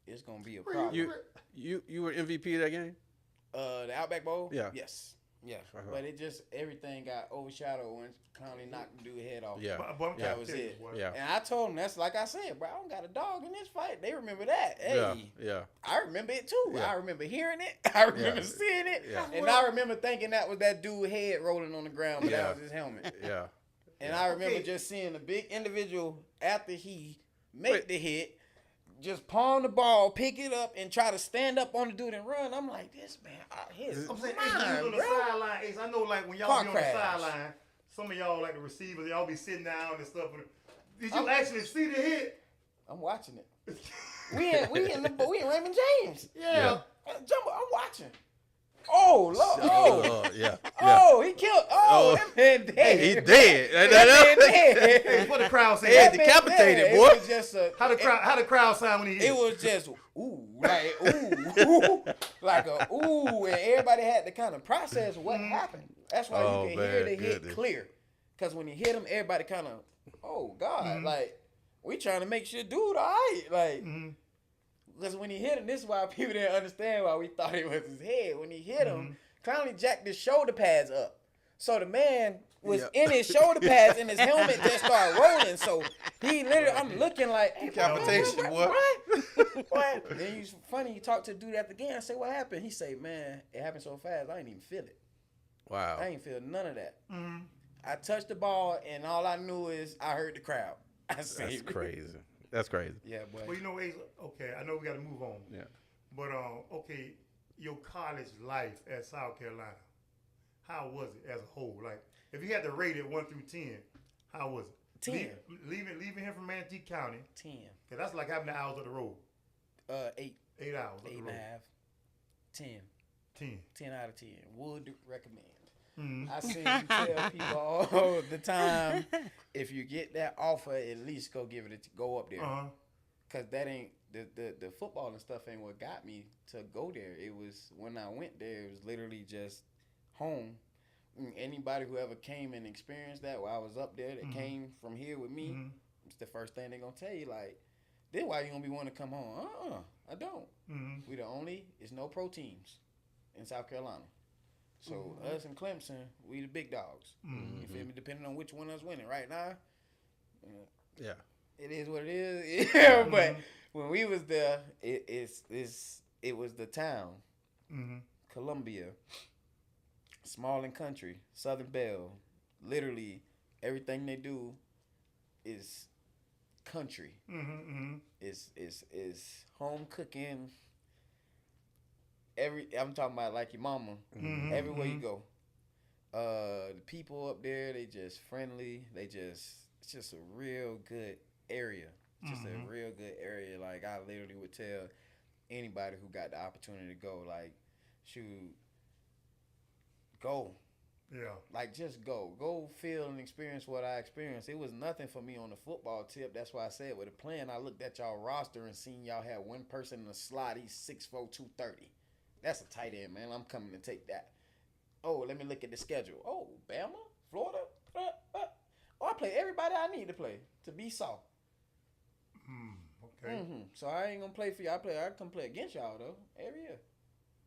It's gonna be a Real- problem. You were MVP of that game? The Outback Bowl? Yeah. Yes. Yeah. Uh-huh. But it just, everything got overshadowed when Conley knocked the dude head off. Yeah. But I'm That trying to was tell you, it. boy. Yeah. And I told him, that's like I said, bro, I don't got a dog in this fight. They remember that. Hey, Yeah. Yeah. I remember it too. Yeah. I remember hearing it. I remember Yeah. seeing it. Yeah. And I remember thinking that was that dude head rolling on the ground, but Yeah. that was his helmet. Yeah. And I remember Okay. just seeing a big individual after he made the hit, just palm the ball, pick it up, and try to stand up on the dude and run. I'm like, this man, his I'm saying, Ace, when you mind, on the bro. sideline, Ace, I know, like, when y'all Car be on crash. the sideline, some of y'all, like the receivers, y'all be sitting down and stuff. Did you I'm- actually see the hit? I'm watching it. We in Raymond James. Yeah. Jumbo, I'm watching. Oh, Lord. Oh. Yeah. Oh, he killed. Oh, that man dead. He's dead. That man dead. What the crowd say? Yeah, That man decapitated, dead. boy. It was just a, How the crowd sound when he hit? It was just ooh, like ooh, like a ooh, and everybody had to kind of process what happened. That's why Oh, you can hear man, the hit goodness. clear, because when he hit him, everybody kind of, oh God, like we trying to make sure dude all right, like. Because when he hit him, this is why people didn't understand why we thought it was his head. When he hit him, Clowney jacked his shoulder pads up. So the man was in his shoulder pads and his helmet just started rolling. So he literally, I'm looking like, hey, Decapitation, boy. What? Then he's funny, he talked to the dude after the game. I say, what happened? He say, man, it happened so fast, I didn't even feel it. Wow. I ain't feel none of that. I touched the ball, and all I knew is I heard the crowd. I said, That's crazy. That's crazy. Yeah, boy. Well, you know, Ace, okay, I know we got to move on. Yeah. But, okay, your college life at South Carolina, how was it as a whole? Like, if you had to rate it 1 through 10, how was it? 10. Leaving here from Manatee County, 10. because that's like having the hours of the road. 8. 8 hours of Eight the and a road. half. 10. 10. 10 out of 10. Would recommend. Mhm. I seen you tell people all the time, if you get that offer, at least go give it go up there. Cause that ain't the football and stuff ain't what got me to go there. It was when I went there, it was literally just home. Anybody who ever came and experienced that while I was up there that came from here with me, it's the first thing they're gonna tell you, like, then why you gonna be wanting to come home? I don't. We the only, it's no pro teams in South Carolina. So us and Clemson, we the big dogs. You feel me? Depending on which one us winning. Right now, Yeah. it is what it is. Yeah, but when we was there, it was the town, Columbia, small and country, Southern Belle. Literally, everything they do is country. Is home cooking. I'm talking about like your mama. Everywhere you go, the people up there, they just friendly. It's just a real good area. Just a real good area. Like, I literally would tell anybody who got the opportunity to go, like, shoot, go. Yeah. Like, just go. Go feel and experience what I experienced. It was nothing for me on the football tip. That's why I said with the plan, I looked at y'all roster and seen y'all had one person in the slot. He's 6'4", 230. That's a tight end, man. I'm coming to take that. Oh, let me look at the schedule. Oh, Bama, Florida. Oh, I play everybody I need to play to be soft. Okay. So I ain't gonna play for y'all. I come play against y'all though every year.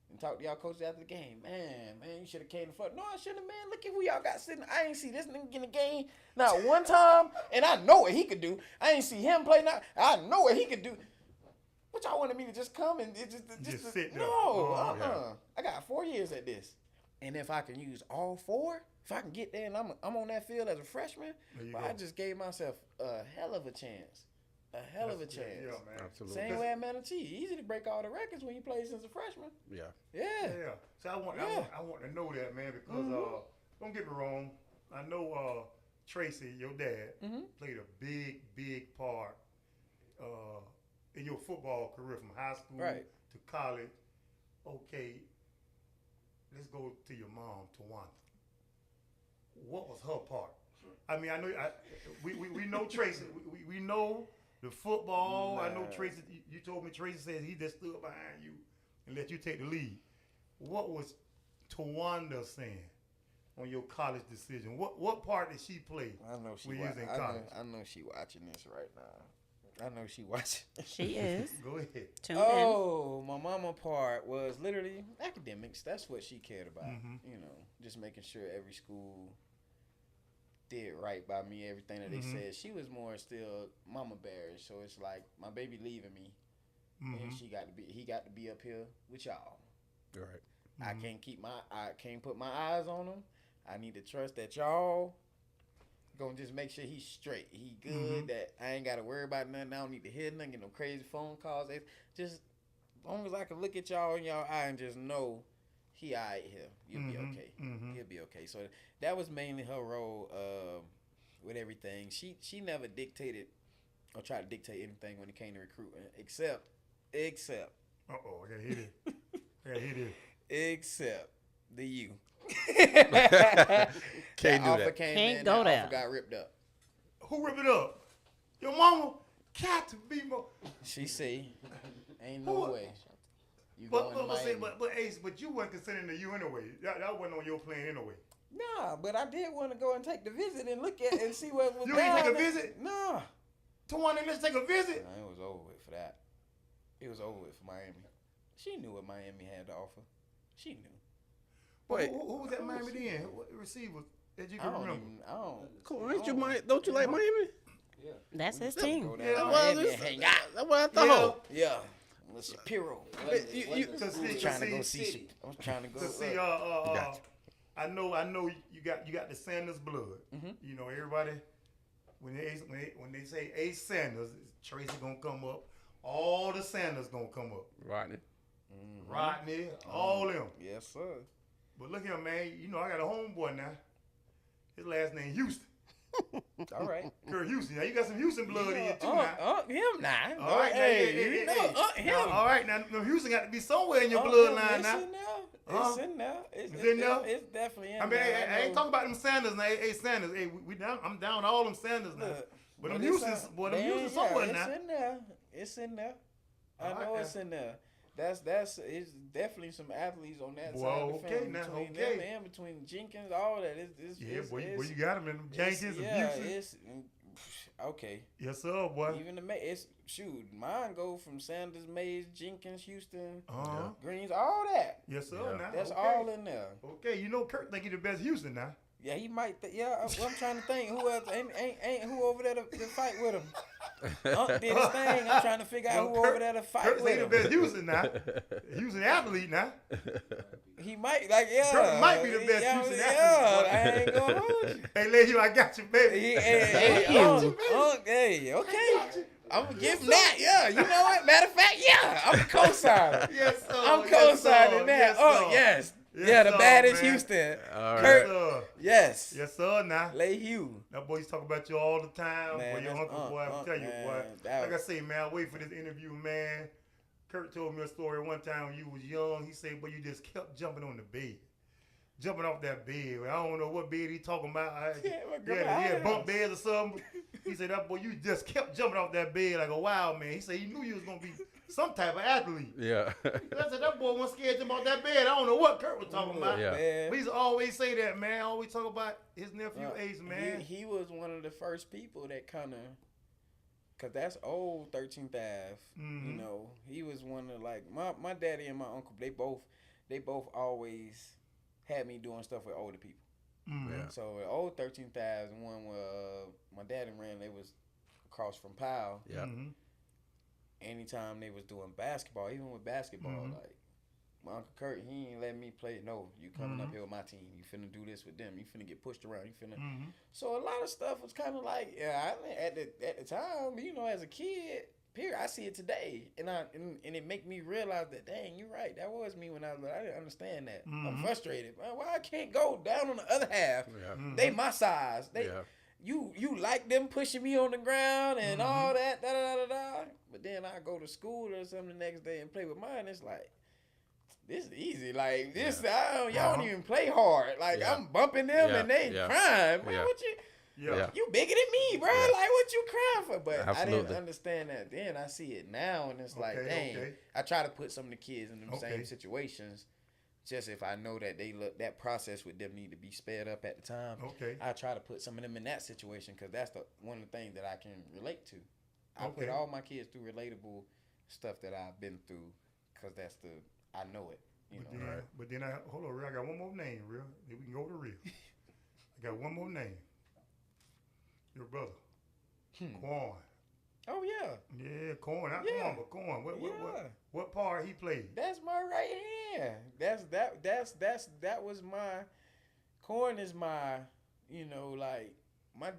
And talk to y'all coaches after the game. Man, you should have came to front. No, I shouldn't have, man. Look at who y'all got sitting. I ain't see this nigga in the game not one time, and I know what he could do. I ain't see him play now. I know what he could do. What y'all wanted me to just come and just sit there? No, Yeah. I got 4 years at this, and if I can use all 4, if I can get there and I'm on that field as a freshman, There you well, go. I just gave myself a hell of a chance. a hell of a chance. Yeah, man. Absolutely. Same way at Manatee. Easy to break all the records when you play since a freshman. Yeah. Yeah. Yeah. So I want to know that, man, because don't get me wrong. I know Tracey, your dad, played a big part in your football career from high school to college. Okay, let's go to your mom, Tawanda. What was her part? I mean, I know we know Tracey. We know the football. I know Tracey. You told me Tracey said he just stood behind you and let you take the lead. What was Tawanda saying on your college decision? What part did she play? I know she when you was in college? I know she watching this right now. I know she watching. She is. Go ahead. Tune Oh, my mama part was literally academics. That's what she cared about. You know, just making sure every school did right by me, everything that they said. She was more still mama bearish, so it's like my baby leaving me, and he got to be up here with y'all. Right. I can't put my eyes on him. I need to trust that y'all gonna just make sure he's straight. He good. That I ain't gotta worry about nothing. I don't need to hear nothing, get no crazy phone calls. It's just as long as I can look at y'all in y'all eye and just know he alright here. You'll be okay. He'll be okay. So that was mainly her role with everything. She never dictated or tried to dictate anything when it came to recruiting, except. Uh oh, I gotta hit it. Except the U. Can't do offer that. Came Can't in, go that there. offer got ripped up. Who ripped it up? Your mama got to be more. She say, ain't no Who- way. You going to Miami. But Ace, but you weren't considering the U anyway. That wasn't on your plan anyway. Nah, but I did want to go and take the visit and look at and see what was You down ain't take a there. visit? Nah. Tawanda, let's take a visit. Nah, it was over with for that. It was over with for Miami. She knew what Miami had to offer. She knew. Wait. Who was that Miami then? What receiver that you I can don't remember? even. I don't. Cool. Don't you like Miami? That's his team. Go down Yeah, to well, Miami and hang out. That's what I thought. Yeah. With Shapiro. you- To I see, was to trying to go see, see. I was trying to go. to see. Gotcha. I know you got the Sanders blood. You know everybody when they say Ace Sanders, Tracy gonna come up. All the Sanders gonna come up. Rodney. Rodney, all them. Yes, sir. But look here, man. You know I got a homeboy now. His last name Houston. All right. Kurt Houston. Now you got some Houston blood in you too now. Him now. All right, now, hey, you know, hey. him. Now, all right, now Houston got to be somewhere in your bloodline now. It's in there. It's It's in there? It's definitely in I mean, there. I ain't talking about them Sanders now. Hey, Sanders. Hey, we down. I'm down all them Sanders now. But them Houston's, boy, them Houston's somewhere now. It's in there. It's in there. I All know right, it's in there. It's definitely some athletes on that Boy, side of the okay family. now, Between okay. them and between Jenkins, all that. Boy, you got them in them Jenkins and Houston. It's okay. Yes, sir, boy. Even the it's shoot, mine go from Sanders, Mays, Jenkins, Houston, Uh-huh. Greens, all that. Yes, sir. Yeah. Now, That's okay. all in there. Okay, you know Kurt think he the best Houston now. Yeah, he might. I'm trying to think who else ain't who over there to fight with him. Unc did his thing. I'm trying to figure out who over there to fight Kurt with ain't him. the best Houston now. Houston athlete now. He might Kurt might be the best Houston Yeah, athlete. I ain't gonna hold you. Hey, lady, I got you, baby. Hey, Unc, hey, okay. I'm gonna give him that. Yeah, you know what? Matter of fact, yeah, I'm a co-signer. Yes, sir. I'm Yes, co-signing sir. that. Yes, Oh, sir. yes. Yes, Yeah, the sir, baddest man. Houston. All right. Yes, Kurt, sir. yes. Yes, sir. Now. Lay Hugh. That boy used to talk about you all the time. Man, Boy, your that's uncle, boy, I'm telling you, man, boy. that Like I was- say, man, I wait for this interview, man. Kurt told me a story one time when you was young. He said, boy, you just kept jumping on the bed. Jumping off that bed. I don't know what bed he talking about. my He had bunk house. beds or something. He said, that boy, you just kept jumping off that bed like a wild man. He said he knew you was going to be some type of athlete. Yeah. I said, that boy wasn't scared to jump off that bed. I don't know what Kurt was talking about. Yeah. Man. But he used to always say that, man. Always talk about his nephew Ace, man. He was one of the first people that kind of, cause that's old 13th Ave. You know, he was one of like my daddy and my uncle. They both always had me doing stuff with older people. Yeah. So at old 13th Ave, the one where my daddy ran, they was across from Powell. Yeah. Anytime they was doing basketball, even with basketball, like my Uncle Kurt, he ain't letting me play. No, you coming up here with my team. You finna do this with them. You finna get pushed around. You finna. So a lot of stuff was kind of like, at the time, you know, as a kid, period, I see it today, and it make me realize that, dang, you're right. That was me when I was little. I didn't understand that. I'm frustrated. Why I can't go down on the other half? Yeah. They my size. You like them pushing me on the ground and all that, But then I go to school or something the next day and play with mine. It's like, this is easy. Like, this, y'all don't even play hard. Like, I'm bumping them and they crying. Man, what you bigger than me, bro. Like, what you crying for? But I didn't understand that then. I see it now, and it's like, dang. I try to put some of the kids in the same situations. Just if I know that that process with them need to be sped up at the time, I try to put some of them in that situation because that's one of the things that I can relate to. I put all my kids through relatable stuff that I've been through because I know it. You know. But then hold on, real. I got one more name, real. Then we can go to real. I got one more name. Your brother, Quan. Oh yeah. Yeah, Quan. Not Quan, but Quan. What part he played? That's my right hand. That was my. Quan is my. You know, like my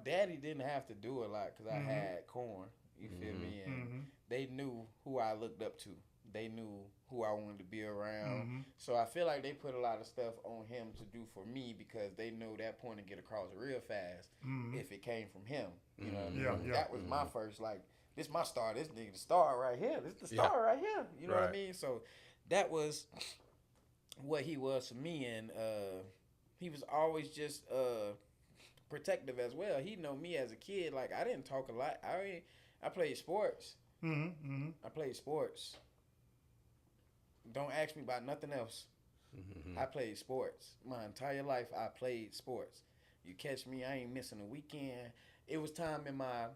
daddy didn't have to do a lot because I had Quan. You feel me? And they knew who I looked up to. They knew who I wanted to be around. So I feel like they put a lot of stuff on him to do for me because they know that point to get across real fast if it came from him. You know what I mean? That was my first, like, this my star. This nigga the star right here. This the star right here. You know what I mean? So that was what he was for me. And he was always just protective as well. He know me as a kid. Like, I didn't talk a lot. I played sports. I played sports. Don't ask me about nothing else. I played sports. My entire life, I played sports. You catch me, I ain't missing a weekend. It was time in my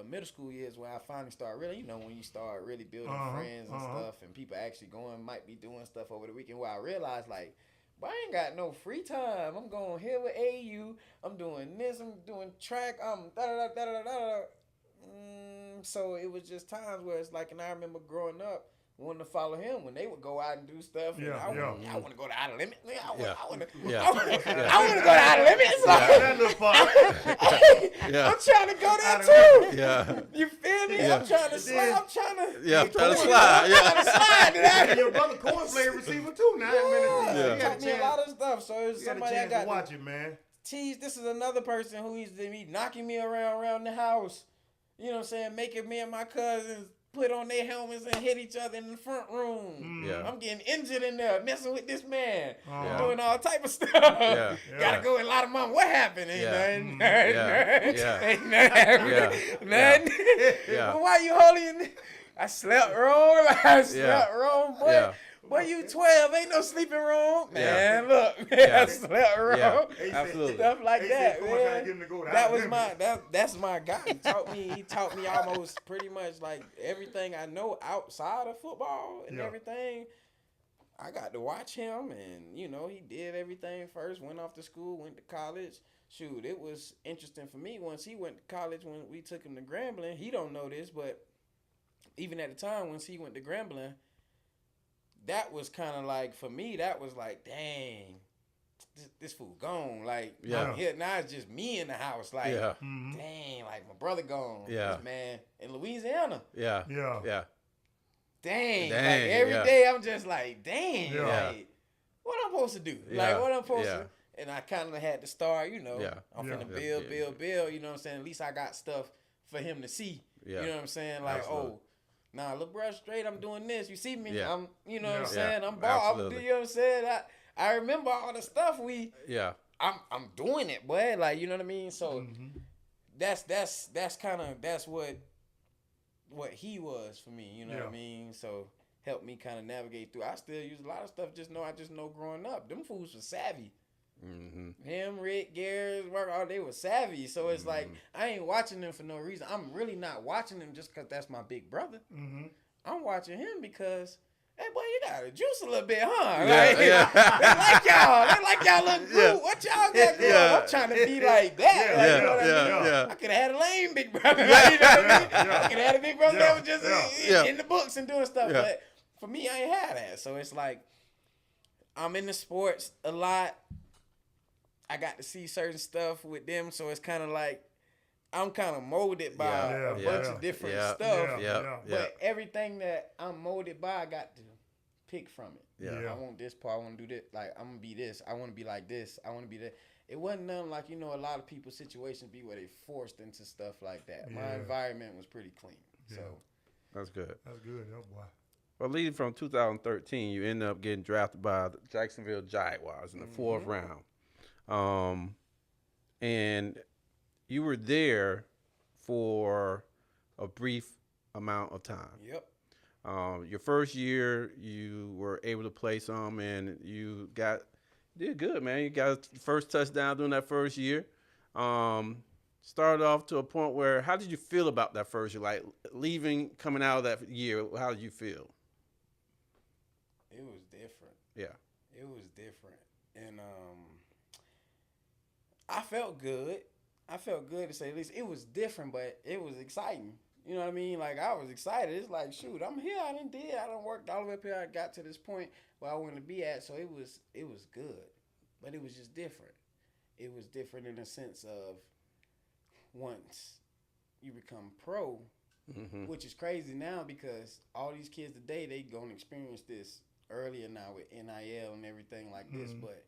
middle school years where I finally started really, you know, when you start really building friends and stuff and people actually might be doing stuff over the weekend, where I realized, like, but I ain't got no free time. I'm going here with AU. I'm doing this. I'm doing track. So it was just times where it's like, and I remember growing up, wanting to follow him when they would go out and do stuff. And I want to go to Outer Limits. I want to go to Outer Limits. I'm trying to go there too. Yeah. You feel me? I'm trying to slide. I'm trying to slide. Your brother Corn played receiver too. 9 minutes. Taught me a lot of stuff. So it's somebody I got to watch it, man. Tease. This is another person who used to be knocking me around the house. You know what I'm saying? Making me and my cousins put on their helmets and hit each other in the front room. I'm getting injured in there, messing with this man, doing all type of stuff. Gotta go with a lot of mom. What happened? Ain't nothing. But why you holding? I slept wrong. Boy. Boy, you 12, ain't no sleeping room. Man, look, I slept wrong. Absolutely. Stuff like that, man. That was that's my guy. He taught me almost pretty much like everything I know outside of football and everything. I got to watch him, and you know, he did everything first, went off to school, went to college. Shoot, it was interesting for me once he went to college when we took him to Grambling. He don't know this, but even at the time once he went to Grambling, that was kind of like, for me, that was like, dang, this fool gone. Like, I'm here, now it's just me in the house. Like, dang, like my brother gone. This man in Louisiana. Dang. Like every day I'm just like, dang, like, what I'm supposed to do? Like, what I'm supposed to. And I kind of had to start, you know, I'm finna build, you know what I'm saying? At least I got stuff for him to see. You know what I'm saying? Like, nah, look, bro, straight, I'm doing this. You see me? I'm, you know what I'm saying? I'm ball. You know what I'm saying? I remember all the stuff I'm doing it, boy. Like, you know what I mean? So that's what he was for me. You know what I mean? So helped me kind of navigate through. I still use a lot of stuff. I just know growing up, them fools were savvy. Him, Rick, Gary, they were savvy. So it's like, I ain't watching them for no reason. I'm really not watching them just because that's my big brother. I'm watching him because, hey, boy, you got to juice a little bit, huh? They like y'all look good. What y'all got going? I'm trying to be like that. You know what I mean? I could have had a lame big brother. You know what I mean? I could have had a big brother that was just in the books and doing stuff. But for me, I ain't had that. So it's like I'm in the sports a lot. I got to see certain stuff with them, so it's kind of like I'm kind of molded by a bunch of different stuff. But everything that I'm molded by, I got to pick from it. I want this part. I want to do this. Like, I'm going to be this. I want to be like this. I want to be that. It wasn't nothing like, a lot of people's situations be where they forced into stuff like that. My environment was pretty clean. So that's good. That's good, oh boy. Well, leading from 2013, you ended up getting drafted by the Jacksonville Jaguars in the fourth round. And you were there for a brief amount of time. Yep. Your first year, you were able to play some, and you did good, man. You got your first touchdown during that first year. Started off to a point where, how did you feel about that first year? Like leaving, coming out of that year, how did you feel? It was different. Yeah. It was different. And I felt good. I felt good to say the least. It was different, but it was exciting. You know what I mean? Like, I was excited. It's like, shoot, I'm here. I done worked all the way up here. I got to this point where I wanted to be at. So it was good. But it was just different. It was different in the sense of once you become pro, which is crazy now because all these kids today, they going to experience this earlier now with NIL and everything like this. But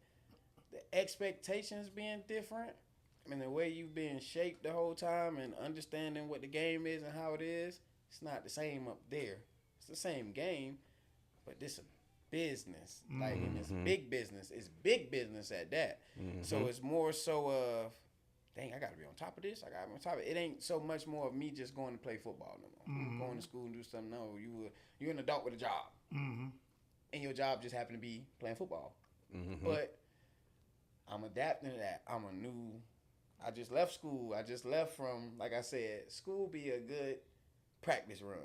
the expectations being different, I mean, the way you've been shaped the whole time and understanding what the game is and how it is, it's not the same up there. It's the same game, but this a business. Like, and it's big business. It's big business at that. So it's more so of, dang, I got to be on top of this. I got to be on top of it. It ain't so much more of me just going to play football no more. Going to school and do something. No, you're an adult with a job. And your job just happened to be playing football. But I'm adapting to that. I just left school. I just left from, like I said, school be a good practice run.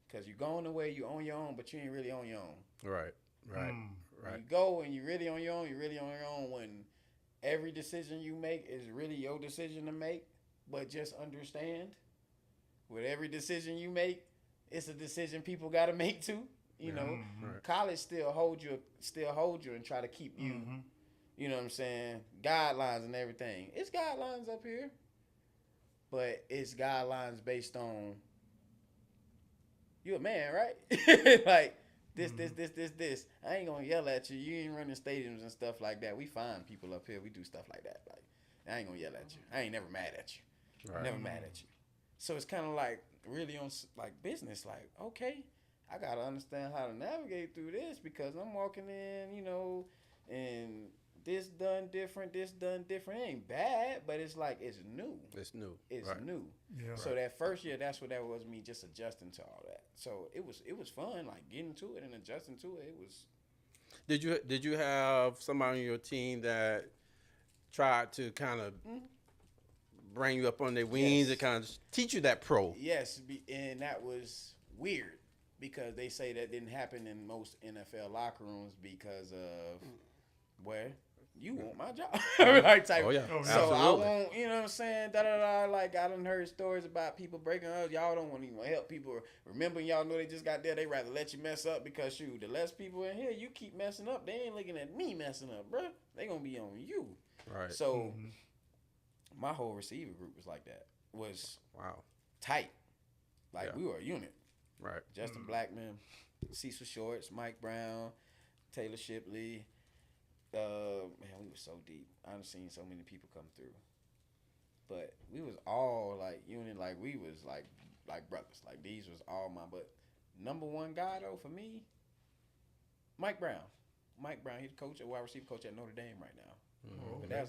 Because you're going away, you're on your own, but you ain't really on your own. Right. When you go and you're really on your own, you're really on your own when every decision you make is really your decision to make. But just understand, with every decision you make, it's a decision people got to make too. You know, college still hold you and try to keep you. You know what I'm saying? Guidelines and everything. It's guidelines up here, but it's guidelines based on you a man, right? Like this. I ain't gonna yell at you. You ain't running stadiums and stuff like that. We find people up here. We do stuff like that. Like, I ain't gonna yell at you. I ain't never mad at you. Never mad at you. So it's kind of like really on like business. Like, okay, I gotta understand how to navigate through this because I'm walking in, and this done different. It ain't bad, but it's like it's new. It's new. New. Yeah. So that first year, that's what that was, me just adjusting to all that. So it was fun, like getting to it and adjusting to it. It was. Did you have somebody on your team that tried to kind of bring you up on their wings and kind of teach you that pro? Yes, and that was weird because they say that didn't happen in most NFL locker rooms because of you want my job, right? Type. Oh yeah. So Absolutely. I won't, you know what I'm saying? Like I done heard stories about people breaking up. Y'all don't want to even help people. Remember, y'all know they just got there. They rather let you mess up because the less people in here, you keep messing up. They ain't looking at me messing up, bruh. They gonna be on you. Right. So my whole receiver group was like that. Was tight. Like we were a unit. Right. Justin Blackman, Cecil Shorts, Mike Brown, Taylor Shipley. Man, we were so deep. I've seen so many people come through, but we was all like unit. Like we was like brothers. Like these was all but number one guy though for me, Mike Brown. He's a wide receiver coach at Notre Dame right now. But that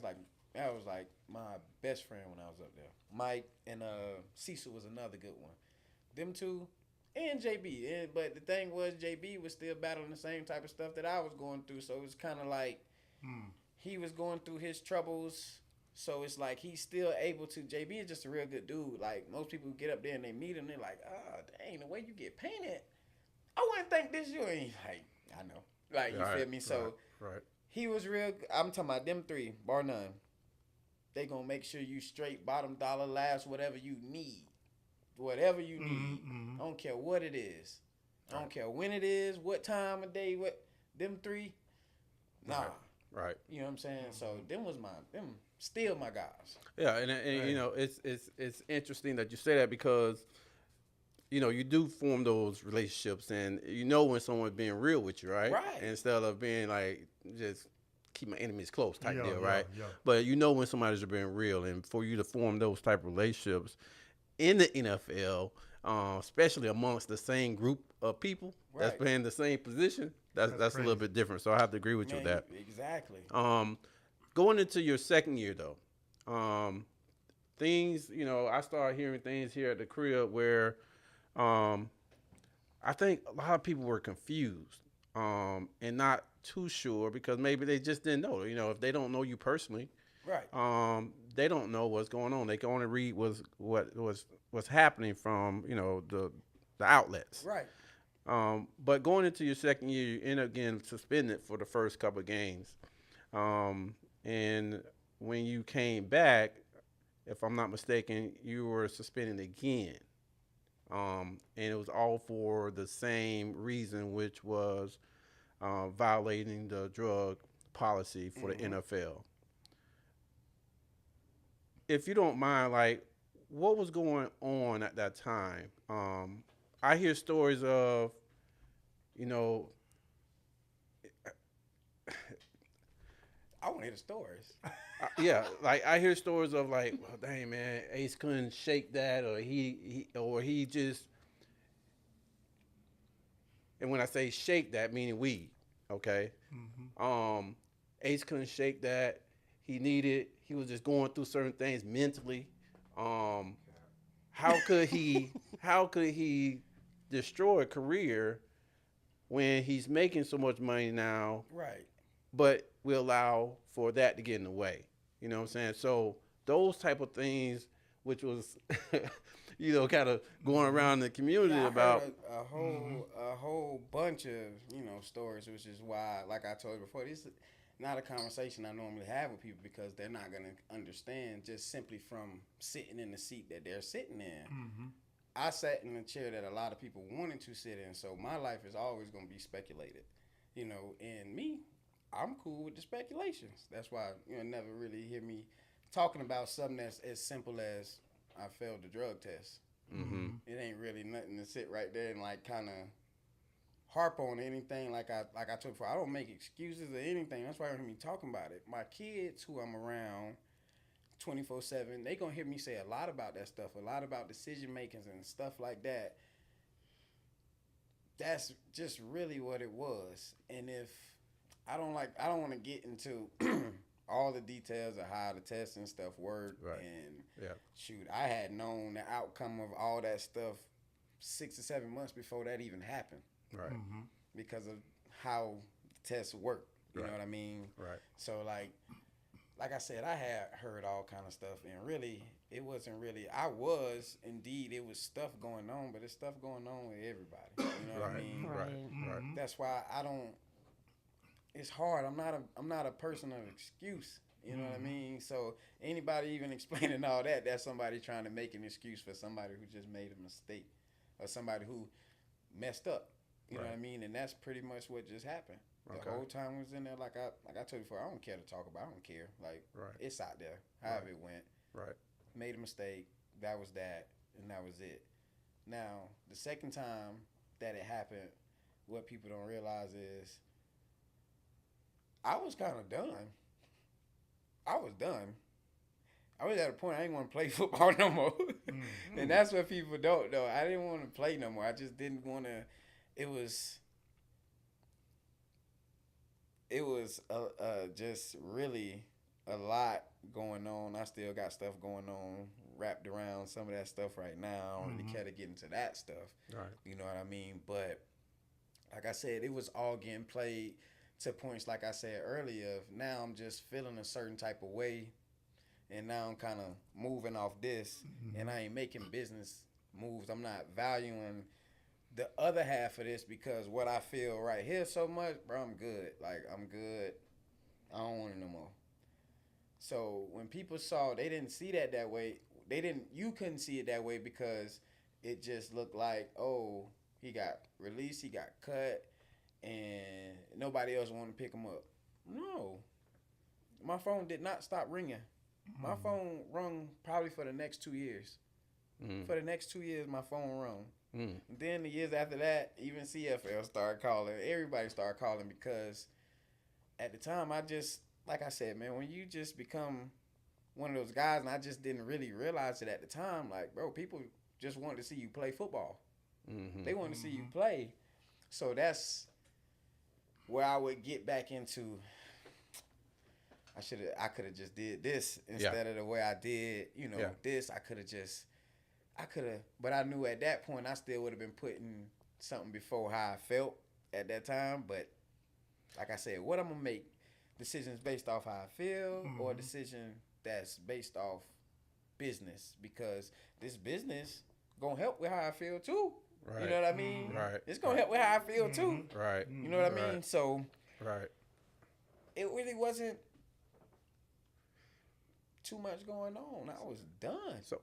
was like my best friend when I was up there. Mike and Cecil was another good one. Them two. And JB. But the thing was, JB was still battling the same type of stuff that I was going through. So it was kind of like he was going through his troubles. So it's like he's still able to. JB is just a real good dude. Like most people who get up there and they meet him, they're like, oh, dang, the way you get painted. I wouldn't think this you. And he's like, I know. Like, you feel me? So he was real. I'm talking about them three, bar none. They going to make sure you straight, bottom dollar, last, whatever you need. Whatever you need. I don't care what it is. I don't care when it is, what time of day, what them three. Nah. Right. You know what I'm saying? So them still my guys. Yeah, and you know, it's interesting that you say that because, you know, you do form those relationships, and you know when someone's being real with you, right? Right. Instead of being like just keep my enemies close type deal, Yeah, right? yeah. But you know when somebody's being real, and for you to form those type of relationships in the NFL, especially amongst the same group of people that's Right. playing the same position, that's a little crazy. bit different. So I have to agree with you with that. Exactly. Going into your second year though, things, you know, I started hearing things here at the crib where I think a lot of people were confused and not too sure because maybe they just didn't know. You know, if they don't know you personally, Right. they don't know what's going on. They can only read what's happening from, you know, the outlets. Right. But going into your second year, you end up getting suspended for the first couple of games. And when you came back, if I'm not mistaken, you were suspended again. And it was all for the same reason, which was violating the drug policy for the NFL. If you don't mind, like, what was going on at that time? I hear stories of, you know, I want to hear the stories. yeah, like I hear stories of like, well, dang man, Ace couldn't shake that, or he just. And when I say shake that, meaning weed, okay. Ace couldn't shake that. He was just going through certain things mentally. How could he destroy a career when he's making so much money now? Right. But we allow for that to get in the way. You know what I'm saying? So those type of things, which was, you know, kind of going around the community Yeah, I about heard a whole bunch of, you know, stories, which is why, like I told you before, this is not a conversation I normally have with people because they're not going to understand just simply from sitting in the seat that they're sitting in. I sat in a chair that a lot of people wanted to sit in, so my life is always going to be speculated, you know, and me, I'm cool with the speculations. That's why you'll never really hear me talking about something that's as simple as I failed the drug test. It ain't really nothing to sit right there and like kind of harp on anything like I told you before. I don't make excuses or anything. That's why you hear me talking about it. My kids who I'm around 24/7, they gonna hear me say a lot about that stuff, a lot about decision makings and stuff like that. That's just really what it was. And if I don't want to get into all the details of how the tests and stuff worked. Right. And shoot, I had known the outcome of all that stuff 6 or 7 months before that even happened. right, Because of how the tests work. You Right. know what I mean? right, So like I said, I had heard all kind of stuff, and really, it wasn't really. It was stuff going on, but it's stuff going on with everybody. You know what I mean? right. That's why I don't. It's hard. I'm not a person of excuse. You know what I mean? So anybody even explaining all that, that's somebody trying to make an excuse for somebody who just made a mistake, or somebody who messed up. You know what I mean? And that's pretty much what just happened. The whole time we was in there, like I told you before, I don't care to talk about. I don't care. Like it's out there. However it went. Right. Made a mistake. That was that, and that was it. Now the second time that it happened, what people don't realize is I was kind of done. I was done. I was at a point I didn't want to play football no more. And that's what people don't know. I didn't want to play no more. I just didn't want to. It was just really a lot going on. I still got stuff going on wrapped around some of that stuff right now. I don't really care to get into that stuff. Right. You know what I mean? But like I said, it was all getting played to points, like I said earlier, of now I'm just feeling a certain type of way, and now I'm kind of moving off this, and I ain't making business moves. I'm not valuing the other half of this because what I feel right here so much, bro, I'm good. Like, I'm good. I don't want it no more. So when people saw, they didn't see that way. You couldn't see it that way because it just looked like, oh, He got released, he got cut, and nobody else wanted to pick him up. No. My phone did not stop ringing. My phone rung probably for the next 2 years. For the next 2 years, my phone rung. Then the years after that, even CFL started calling. Everybody started calling because at the time, I just, like I said, man, when you just become one of those guys, and I just didn't really realize it at the time, like, bro, people just wanted to see you play football. They wanted to see you play. So that's where I would get back into, I could have just did this instead of the way I did, this. But I knew at that point I still would have been putting something before how I felt at that time. But like I said, what I'm going to make decisions based off how I feel or a decision that's based off business, because this business going to help with how I feel too. Right. You know what I mean? Right. It's going to help with how I feel too. Right. You know what I mean? So it really wasn't too much going on. I was done. So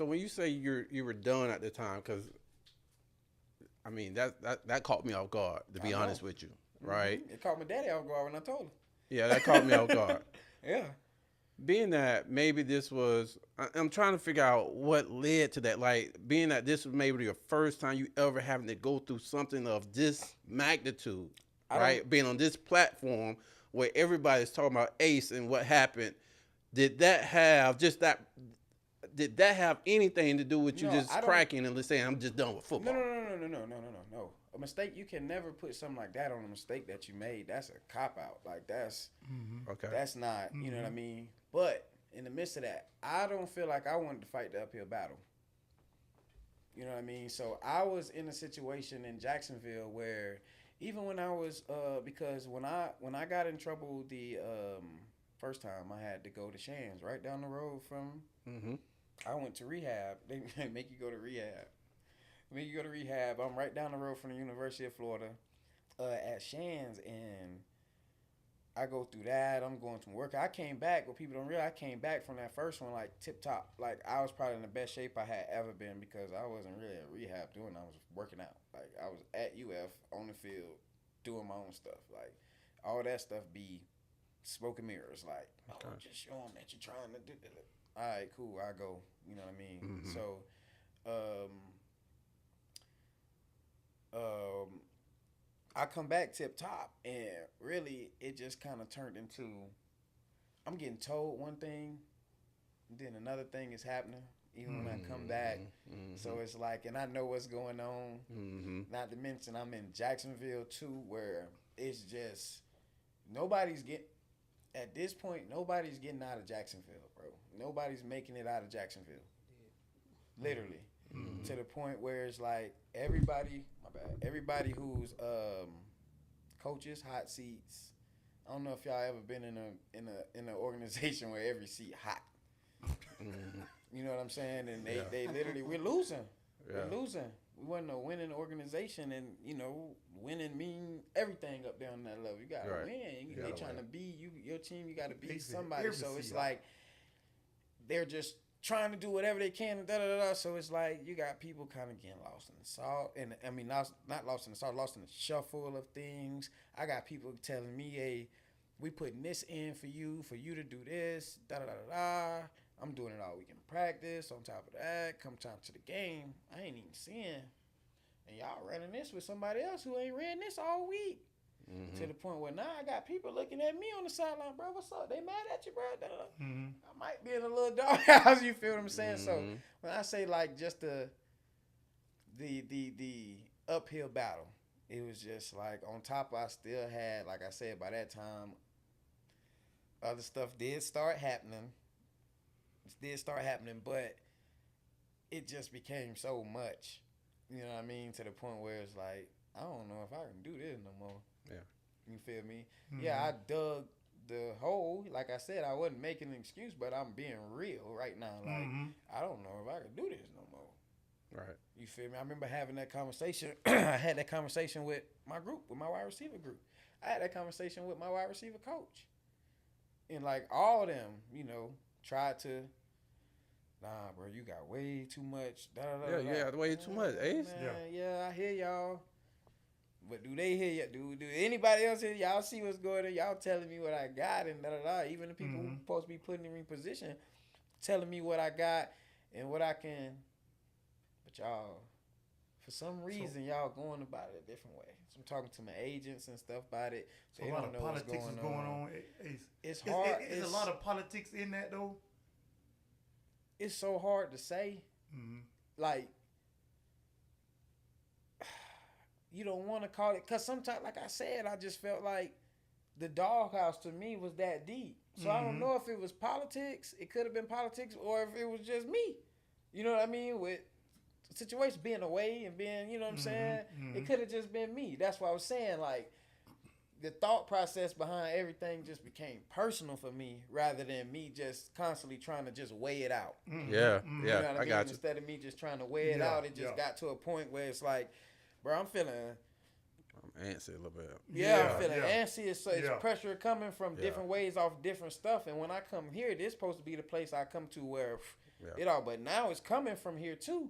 when you say you were done at the time, because I mean that caught me off guard, to be honest with you, right? It caught my daddy off guard when I told him. Yeah, that caught me off guard. Yeah. Being that maybe this was, I'm trying to figure out what led to that. Like, being that this was maybe your first time you ever having to go through something of this magnitude, right? Being on this platform where everybody's talking about Ace and what happened. Did that have anything to do with you cracking and saying, I'm just done with football? No. A mistake, you can never put something like that on a mistake that you made. That's a cop-out. Like, that's that's not, you know what I mean? But in the midst of that, I don't feel like I wanted to fight the uphill battle. You know what I mean? So I was in a situation in Jacksonville where even when I was, because when I got in trouble the first time, I had to go to Shands, right down the road from, I went to rehab. They make you go to rehab. I'm right down the road from the University of Florida at Shands, and I go through that. I'm going to work. I came back, what people don't realize, I came back from that first one like tip-top. Like, I was probably in the best shape I had ever been because I wasn't really at rehab doing it. I was working out. Like, I was at UF on the field doing my own stuff. Like, all that stuff be smoke and mirrors. Like, just show them that you're trying to do that. All right, cool, I go. You know what I mean? So, I come back tip top, and really it just kind of turned into, I'm getting told one thing, then another thing is happening even when I come back. So it's like, and I know what's going on. Not to mention I'm in Jacksonville too, where it's just at this point nobody's getting out of Jacksonville, bro. Nobody's making it out of Jacksonville. Literally. To the point where it's like everybody who's coaches, hot seats. I don't know if y'all ever been in an organization where every seat hot. You know what I'm saying? And they literally, we're losing. We're losing. We wasn't a winning organization, and winning mean everything up there on that level. You gotta win. They trying to be your team. You gotta beat somebody. So it's like they're just trying to do whatever they can, So it's like you got people kind of getting lost in the salt, and I mean not lost in the salt, lost in the shuffle of things. I got people telling me, "Hey, we putting this in for you to do this, I'm doing it all week in practice. On top of that, come time to the game, I ain't even seeing, and y'all running this with somebody else who ain't ran this all week." To the point where now I got people looking at me on the sideline, bro. What's up? They mad at you, bro? I might be in a little doghouse. You feel what I'm saying? So when I say like just the uphill battle, it was just like on top. I still had, like I said, by that time, other stuff did start happening. But it just became so much. You know what I mean? To the point where it's like, I don't know if I can do this no more. Yeah. You feel me? Yeah, I dug the hole. Like I said, I wasn't making an excuse, but I'm being real right now. Like, I don't know if I can do this no more. Right. You feel me? I remember having that conversation. I had that conversation with my group, with my wide receiver group. I had that conversation with my wide receiver coach. And like all of them, tried to nah, bro, you got way too much. Da, da, da, Yeah, da. you got way too much, Ace. Man, yeah, I hear y'all. But do they hear you? Do anybody else hear y'all? See what's going on? Y'all telling me what I got and da da da. Even the people who supposed to be putting me in position, telling me what I got and what I can. But y'all, for some reason, y'all going about it a different way. So I'm talking to my agents and stuff about it. So a lot of politics is going on. It's hard. It's a lot of politics in that though. It's so hard to say. Like, you don't want to call it, because sometimes, like I said, I just felt like the doghouse to me was that deep. So I don't know if it was politics. It could have been politics, or if it was just me. You know what I mean? With the situation being away and being, you know what I'm saying? It could have just been me. That's why I was saying, like, the thought process behind everything just became personal for me, rather than me just constantly trying to just weigh it out. Yeah, You know what I mean? got you. Instead of me just trying to weigh it out, it just got to a point where it's like, bro, I'm feeling... I'm antsy a little bit. I'm feeling antsy. It's pressure coming from different ways off different stuff. And when I come here, this is supposed to be the place I come to where it all. But now it's coming from here too.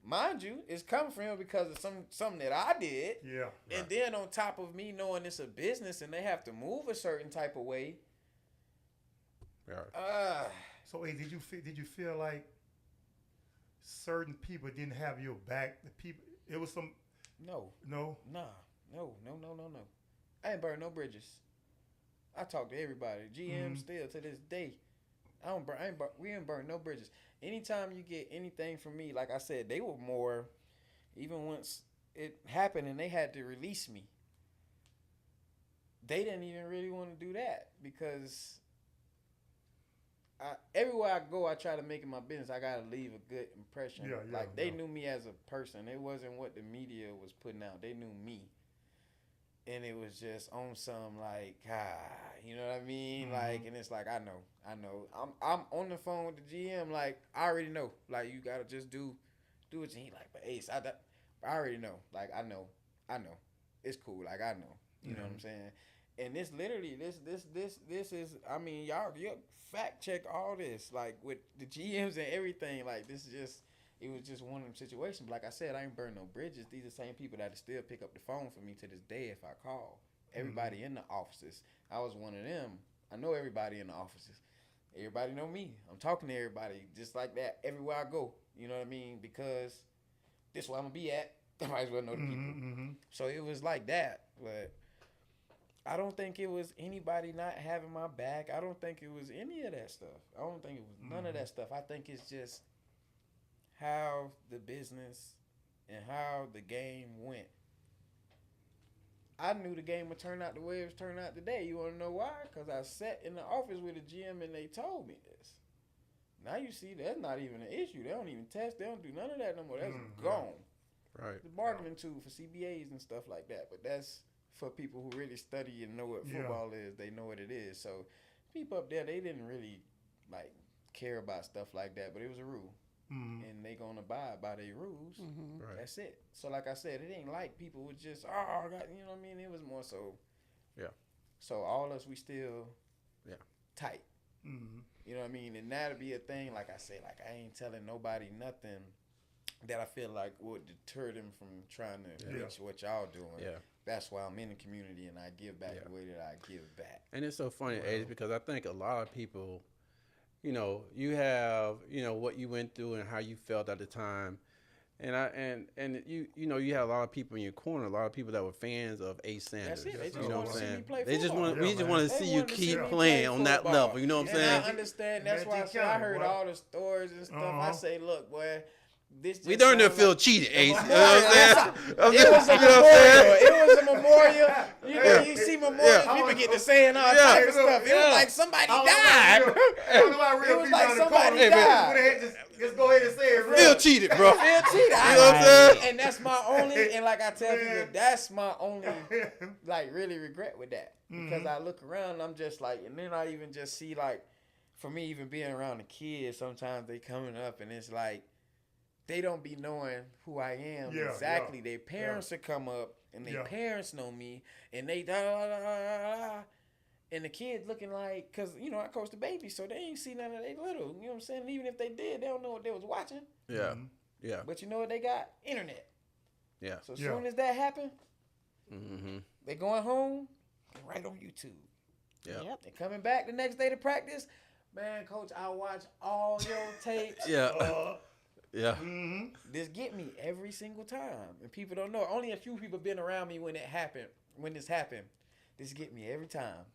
Mind you, it's coming from here because of something that I did. Yeah. And then on top of me knowing it's a business and they have to move a certain type of way. Yeah. So, hey, did you feel like certain people didn't have your back? The people, it was some. No. No. Nah. No. I ain't burn no bridges. I talk to everybody. GM still to this day. We ain't burn no bridges. Anytime you get anything from me, like I said, they were more, even once it happened and they had to release me, they didn't even really want to do that because everywhere I go, I try to make it my business. I got to leave a good impression. They knew me as a person. It wasn't what the media was putting out. They knew me. And it was just on some like, you know what I mean? Like, and it's like, I know. I'm on the phone with the GM. Like, I already know. Like, you gotta just do it. He like, but Ace, I already know. Like, I know. It's cool. Like, I know. You know what I'm saying? And this literally, this is. I mean, y'all fact check all this. Like with the GMs and everything. Like, this is just. It was just one of them situations. But like I said, I ain't burn no bridges. These are the same people that still pick up the phone for me to this day if I call. Everybody in the offices. I was one of them. I know everybody in the offices. Everybody know me. I'm talking to everybody just like that everywhere I go. You know what I mean? Because this is where I'm going to be at. I might as well know the people. So it was like that. But I don't think it was anybody not having my back. I don't think it was any of that stuff. I don't think it was none of that stuff. I think it's just how the business and how the game went. I knew the game would turn out the way it was turning out today. You want to know why? Because I sat in the office with a GM and they told me this. Now you see, that's not even an issue. They don't even test. They don't do none of that no more. That's gone. Right. The bargaining tool for CBAs and stuff like that. But that's for people who really study and know what football is. They know what it is. So people up there, they didn't really like care about stuff like that. But it was a rule. And they gonna abide by their rules. Right. That's it. So like I said, it ain't like people would just you know what I mean? It was more so. Yeah. So all us, we still tight. Mm-hmm. You know what I mean? And that'll be a thing. Like I said, like I ain't telling nobody nothing that I feel like would deter them from trying to reach what y'all doing. Yeah. That's why I'm in the community and I give back the way that I give back. And it's so funny, Ace, because I think a lot of people, you know, you have, you know, what you went through and how you felt at the time. And you know, you had a lot of people in your corner, a lot of people that were fans of Ace Sanders. That's it. They just you know want what to I'm see me saying? play They just football. want, we just want to They see you wanted to see keep me playing play on that football. level. You know what I'm And saying? I understand. That's why I Manatee say I County, heard boy. all the stories and stuff. I say, look, boy, this We just darn near sound feel like cheated, Ace. You know memorial. what I'm saying? It was a You know what I'm memorial. saying? It was a memorial. You know, you see memorials, Yeah. people get to saying all type of stuff. It was like somebody died. It was like somebody died. Just go ahead and say it. Feel cheated, bro. Feel cheated. You know what I'm saying? And that's my only, and like I tell people, that's my only, like, really regret with that. Because I look around and I'm just like, and then I even just see, like, for me, even being around the kids, sometimes they coming up and it's like, they don't be knowing who I am exactly. Their parents will come up and their parents know me and they And the kids looking like, cause you know I coach the babies, so they ain't see none of they little. You know what I'm saying? And even if they did, they don't know what they was watching. Yeah. Yeah. But you know what they got? Internet. Yeah. So as soon as that happened, they going home and right on YouTube. Yeah. Yep. They coming back the next day to practice. Man, coach, I watch all your tapes. Yeah. Yeah. This get me every single time. And people don't know. Only a few people been around me when this happened. This get me every time.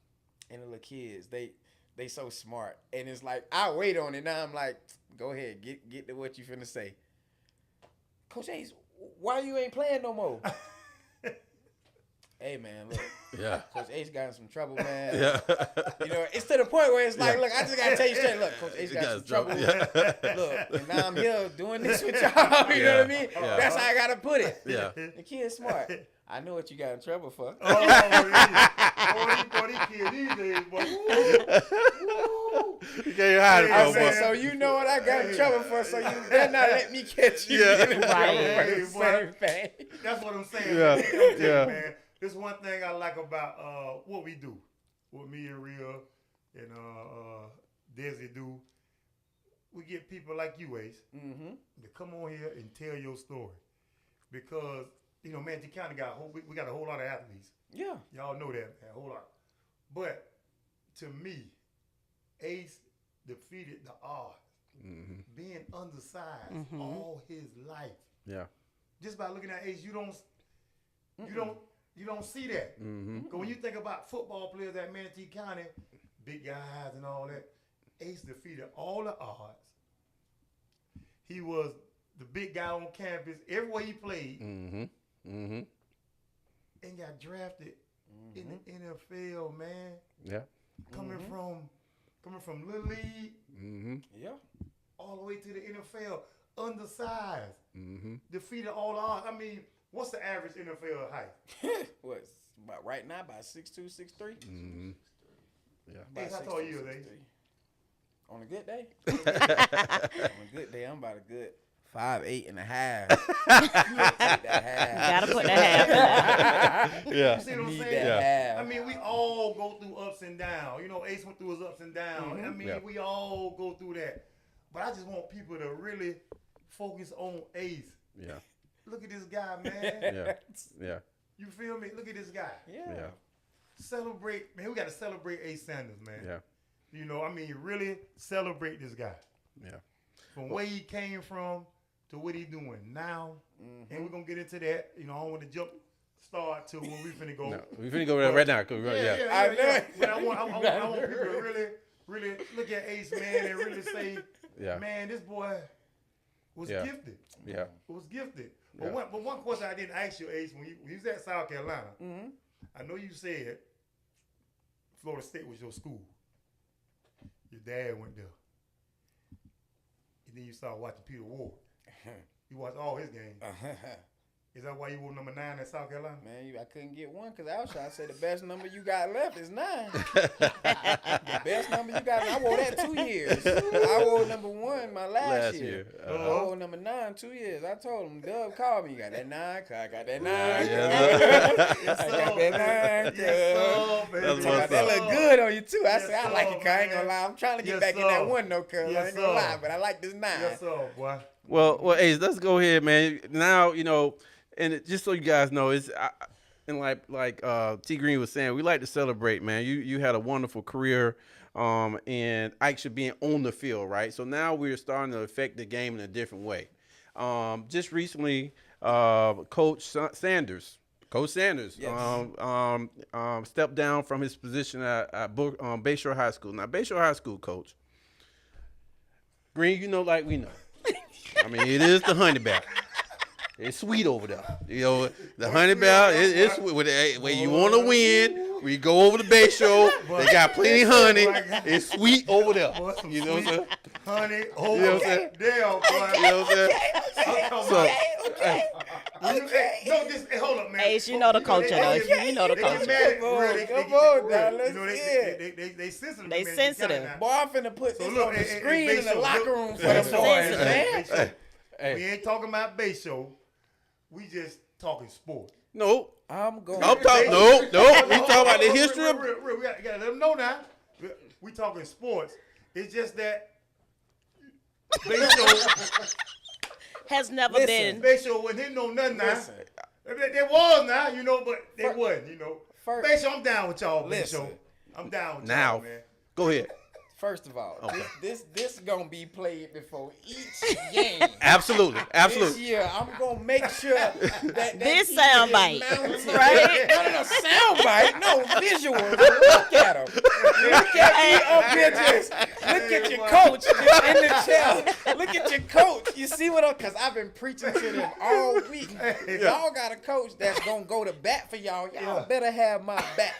And the little kids, they so smart. And it's like, I wait on it. Now I'm like, go ahead, get to what you finna say. Coach Ace, why you ain't playing no more? Hey, man, look. Yeah. Coach Ace got in some trouble, man. Yeah. You know, it's to the point where it's like, look, I just got to tell you straight. Look, Coach Ace got some trouble. Yeah. Look, and now I'm here doing this with y'all. You know what I mean? Yeah. That's how I got to put it. Yeah. The kid's smart. I know what you got in trouble for. Oh, yeah. Boy, these kids these days, boy. Woo. You can't hide it, I no said, boy. so you know what I got in trouble for, so you better not let me catch you. Yeah. getting in trouble for Hey, the boy. same thing. That's what I'm saying. Yeah. Man. I'm telling you, Yeah. man. This one thing I like about what we do, what me and Rhea and Desi do. We get people like you, Ace, to come on here and tell your story, because you know, Manatee County got we got a whole lot of athletes. Yeah. Y'all know that, man, a whole lot. But to me, Ace defeated the odds, being undersized all his life. Yeah. Just by looking at Ace, you don't see that. Because when you think about football players at Manatee County, big guys and all that, Ace defeated all the odds. He was the big guy on campus everywhere he played, and got drafted in the NFL, man. Yeah. Coming from Little League Yeah. all the way to the NFL, undersized, defeated all the odds. I mean, what's the average NFL height? What's about right now? About 6'2", 6'3". Yeah. Ace, how tall are you, Ace? On a good day? On a good day, I'm about a good 5'8" and a half. Take that half. Gotta put that half. Yeah. You see what I'm Need saying? that half. I mean, we all go through ups and downs. You know, Ace went through his ups and downs. I mean, Yeah. we all go through that. But I just want people to really focus on Ace. Yeah. Look at this guy, man. Yeah. Yeah. You feel me? Look at this guy. Yeah. Celebrate, man. We got to celebrate Ace Sanders, man. Yeah. You know, I mean, really celebrate this guy. Yeah. From where he came from to what he doing now. And we're going to get into that. You know, I don't want to start to when we finna go. No, we finna go right now. Cause yeah. Yeah. But I want people to really look at Ace, man, and really say, Yeah. man, this boy was Yeah. gifted. Yeah. Was gifted. But, Yeah. one question I didn't ask you, Ace, when you was at South Carolina, I know you said Florida State was your school. Your dad went there. And then you started watching Peter Ward. You watched all his games. Is that why you wore number 9 at South Carolina? Man, I couldn't get one because I said the best number you got left is 9. The best number you got, I wore that 2 years. I wore number 1 my last year. I wore number 9 2 years. I told him, Dub called me. You got that 9? I got that 9. Yes, I got that 9. Yes, sir, baby. That's what's That up. look good on you too. I Yes, said I like sir, it, cuz I ain't gonna man. lie. I'm trying to get Yes, back in sir. that 1 though, cuz I Yes, ain't gonna lie. sir. But I like this 9. Yes, sir, boy. Well, Ace, let's go ahead, man. Now, you know, and just so you guys know, and like T Green was saying, we like to celebrate, man. You had a wonderful career, and actually being on the field, right? So now we're starting to affect the game in a different way. Just recently, Coach Sanders, Yes. stepped down from his position at Bayshore High School. Now, Bayshore High School, Coach Green, you know, like we know. I mean, it is the honey badger. It's sweet over there. You know, the honey badger, it's sweet. When you want to win, we go over to Bayshore. They got plenty of honey. It's sweet over there. Boy, some You know what I'm saying? Honey, You know what I'm saying? there, boy. You know what I'm saying? So, Hold up, man. Ace, you know the culture, though. You know the They get culture. mad, Come on, real, they come get- on, real. now, You let's know, hear they sensitive. They man. sensitive. Now. Boy, I'm finna put So this look, on the hey, screen in the Bayshore, locker look. room for Yeah, the so, boys, sensitive. man. We ain't talking about Bayshore. We just talking sport. no, I'm going. I'm talking. No. We talking about the history of. We got to let them know now. We talking sports. It's just that Bayshore Has never been. wasn't hitting on nothing now. Listen. There was now, but they wasn't, First- Bayshore, I'm down with y'all, Listen. Bayshore. I'm down with Now. y'all, man. Go ahead. First of all, Okay. this gonna be played before each game. Absolutely. This year, I'm gonna make sure that This soundbite, right? No, soundbite. No visuals. Look at him. Look at me up here. Just look at your coach just in the chair. Look at your coach. You see what I'm? Cause I've been preaching to them all week. If y'all got a coach that's gonna go to bat for y'all, y'all better have my back.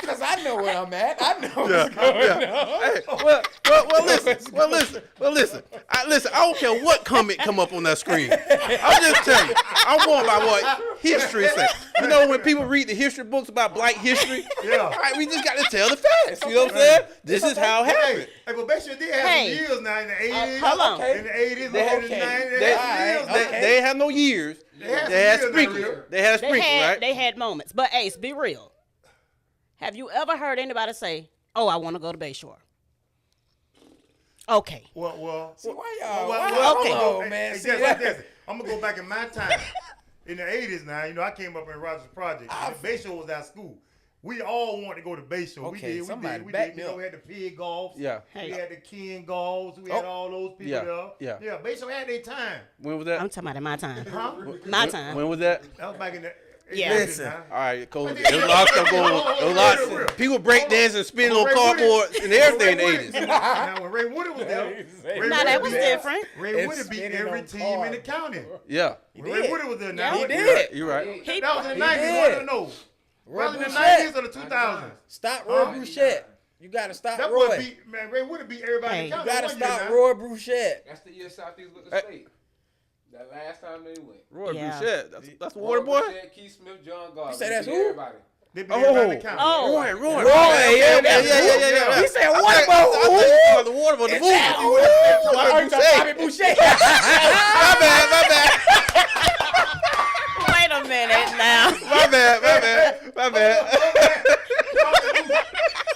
Cause I know where I'm at. I know what's going on. Hey, well, listen. I don't care what comment come up on that screen. I'll just tell you. I'm going by what history says. When people read the history books about Black history, all right, we just got to tell the facts. You know what I'm saying? This is how it happened. Hey, but Bayshore did have some years now in the 80s. Hold on. In the 80s, They- in the 90s. They had some years now. They had no years. They had sprinkles. They had sprinkles, right? They had moments. But Ace, be real. Have you ever heard anybody say, "Oh, I want to go to Bayshore"? Okay. Well, See, why y'all? okay. Hold on, man. See, that- I'm gonna go back in my time in the 80s. Now, I came up in Rogers Project. Bayshore was our school. We all wanted to go to Bayshore. Okay, we somebody did. back me up. We had the pig golfs. Yeah. We had the Ken golfs. We had all those people there. Yeah. Bayshore had their time. When was that? I'm talking about in my time. Huh? My time. When was that? That was back in the. Yeah. 80s Listen. now. All right, Coach. There was a lot of stuff going on. There was a lot of people break dancing and spinning on cardboard and everything in the 80s. Now, when Ray Woody was there, Ray Now Woody that was beat- different. Ray And Woody beat spinning every on team in the county. Yeah. When Ray Woody was there now. Yeah, he did. You're right. That was in the He 90s. did. I don't know. Roy Was it in the Bouchette. 90s or the 2000s? Stop Roy Bouchette. You gotta stop That Roy. boy beat, man, Ray Woody beat everybody in Hey. the You county. gotta one year stop now. Roy Bouchette. That's the year Southeast with the state. That last time they went. Roy Yeah. Bouchette. That's the water boy? Bouchette, Keith Smith, John Gardner. You say They that's beat who? Everybody. They beat everybody in the county. Oh. Roy. Roy, Yeah. He said I water thought bowl. you were about the water boy, the movie. that who? Bobby Boucher. Boucher. My bad. Wait a minute now. My bad.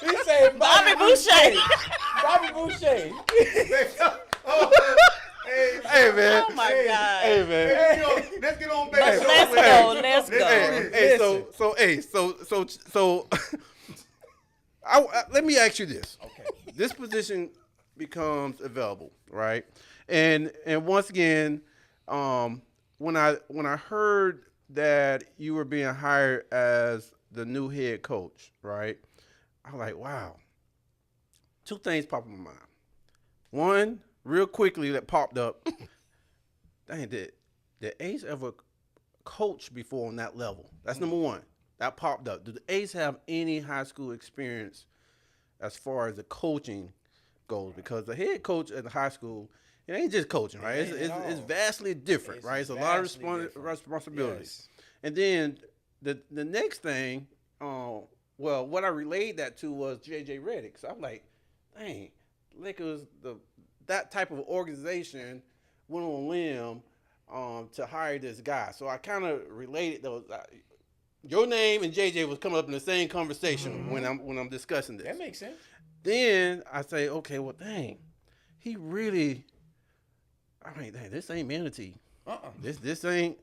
He said Bobby Boucher. Bobby Boucher. Hey, man. Oh my God. Hey, man. let's get on base. Let's go. So let me ask you this. Okay. This position becomes available, right? And once again, when I heard that you were being hired as the new head coach, right? I was like, wow. Two things popped in my mind. One, real quickly, that popped up. Dang, did Ace ever coach before on that level? That's number one. That popped up. Did Ace have any high school experience as far as the coaching goes? Because the head coach at the high school, it ain't just coaching, right? It's vastly different, right? It's a lot of responsibilities. Yes. And then the next thing, what I relayed that to was J.J. Redick. So I'm like, dang, Lakers, that type of organization went on a limb to hire this guy. So I kind of related those. Your name and JJ was coming up in the same conversation when I'm discussing this. That makes sense. Then I say, okay, well, dang, he really. I mean, dang, this ain't Manatee. This ain't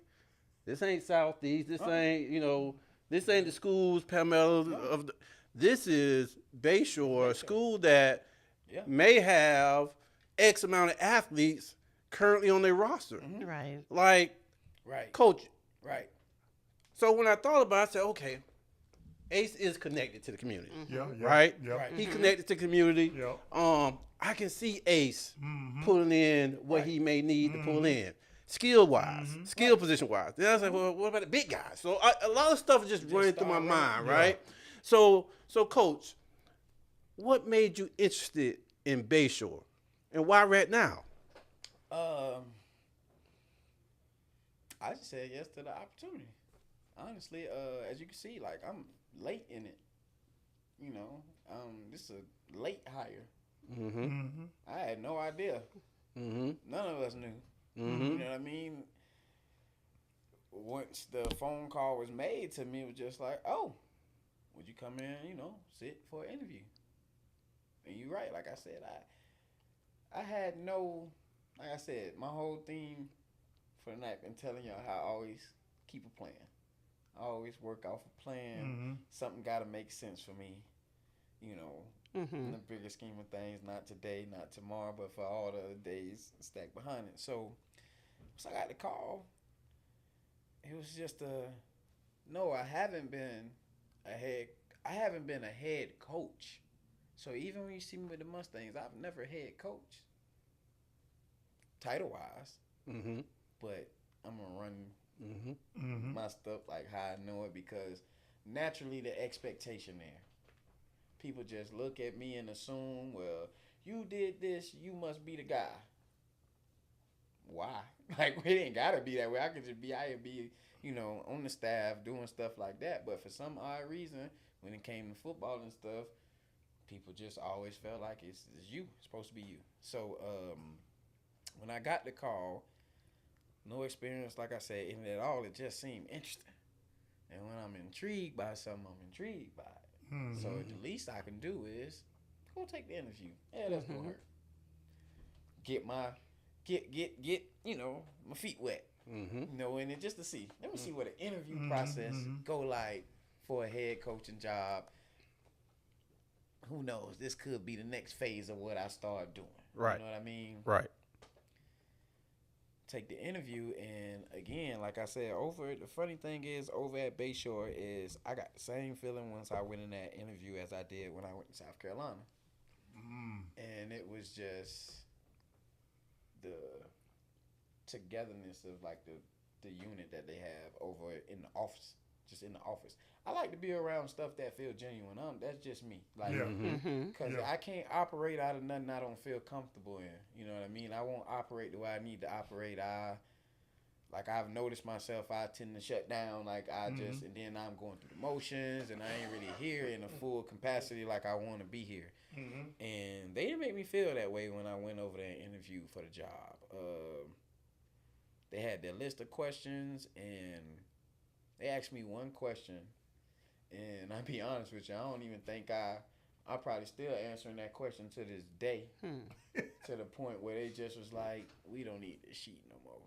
Southeast. This ain't this ain't the schools Palmetto of. This is Bayshore, a school that may have X amount of athletes currently on their roster. Right. Like, coach. Right. So when I thought about it, I said, okay, Ace is connected to the community. Right? He connected to the community. I can see Ace pulling in what he may need to pull in. Skill-wise, skill position-wise. Then I was like, well, what about the big guys? So a lot of stuff is just running through my mind, right? So, Coach, what made you interested in Bayshore? And why right now? I just said yes to the opportunity. Honestly, as you can see, like I'm late in it. This is a late hire. I had no idea. None of us knew. You know what I mean? once the phone call was made to me, it was just like, oh, would you come in, sit for an interview? And you're right. Like I said, I had no, like I said, my whole theme for the night been telling y'all how I always keep a plan. I always work off a plan. Something got to make sense for me, in the bigger scheme of things. Not today, not tomorrow, but for all the other days stacked behind it. So I got the call. It was just no, I haven't been a head coach. So even when you see me with the Mustangs, I've never head coached, title wise. But I'm gonna run my stuff like how I know it, because naturally the expectation there. People just look at me and assume, well, you did this, you must be the guy. Why? Like, it ain't gotta be that way. I could be, on the staff doing stuff like that. But for some odd reason, when it came to football and stuff, people just always felt like it's you. It's supposed to be you. So when I got the call, no experience, like I said, in it at all, it just seemed interesting. And when I'm intrigued by something, I'm intrigued by it. So the least I can do is go take the interview. Yeah, that's gonna hurt. Get my feet wet. And it just to see. Let me see what an interview process go like for a head coaching job. Who knows? This could be the next phase of what I start doing. Right. You know what I mean? Right. Take the interview, and again, like I said, the funny thing is, over at Bayshore is I got the same feeling once I went in that interview as I did when I went to South Carolina. And it was just the togetherness of like the unit that they have over in the office, just in the office. I like to be around stuff that feel genuine. That's just me. Like, because I can't operate out of nothing I don't feel comfortable in. You know what I mean? I won't operate the way I need to operate. I've noticed myself, I tend to shut down. Like, and then I'm going through the motions, and I ain't really here in a full capacity like I want to be here. And they didn't make me feel that way when I went over there and interviewed for the job. They had their list of questions, and they asked me one question. And I'll be honest with you, I don't even think I'm probably still answering that question to this day. To the point where they just was like, we don't need this sheet no more.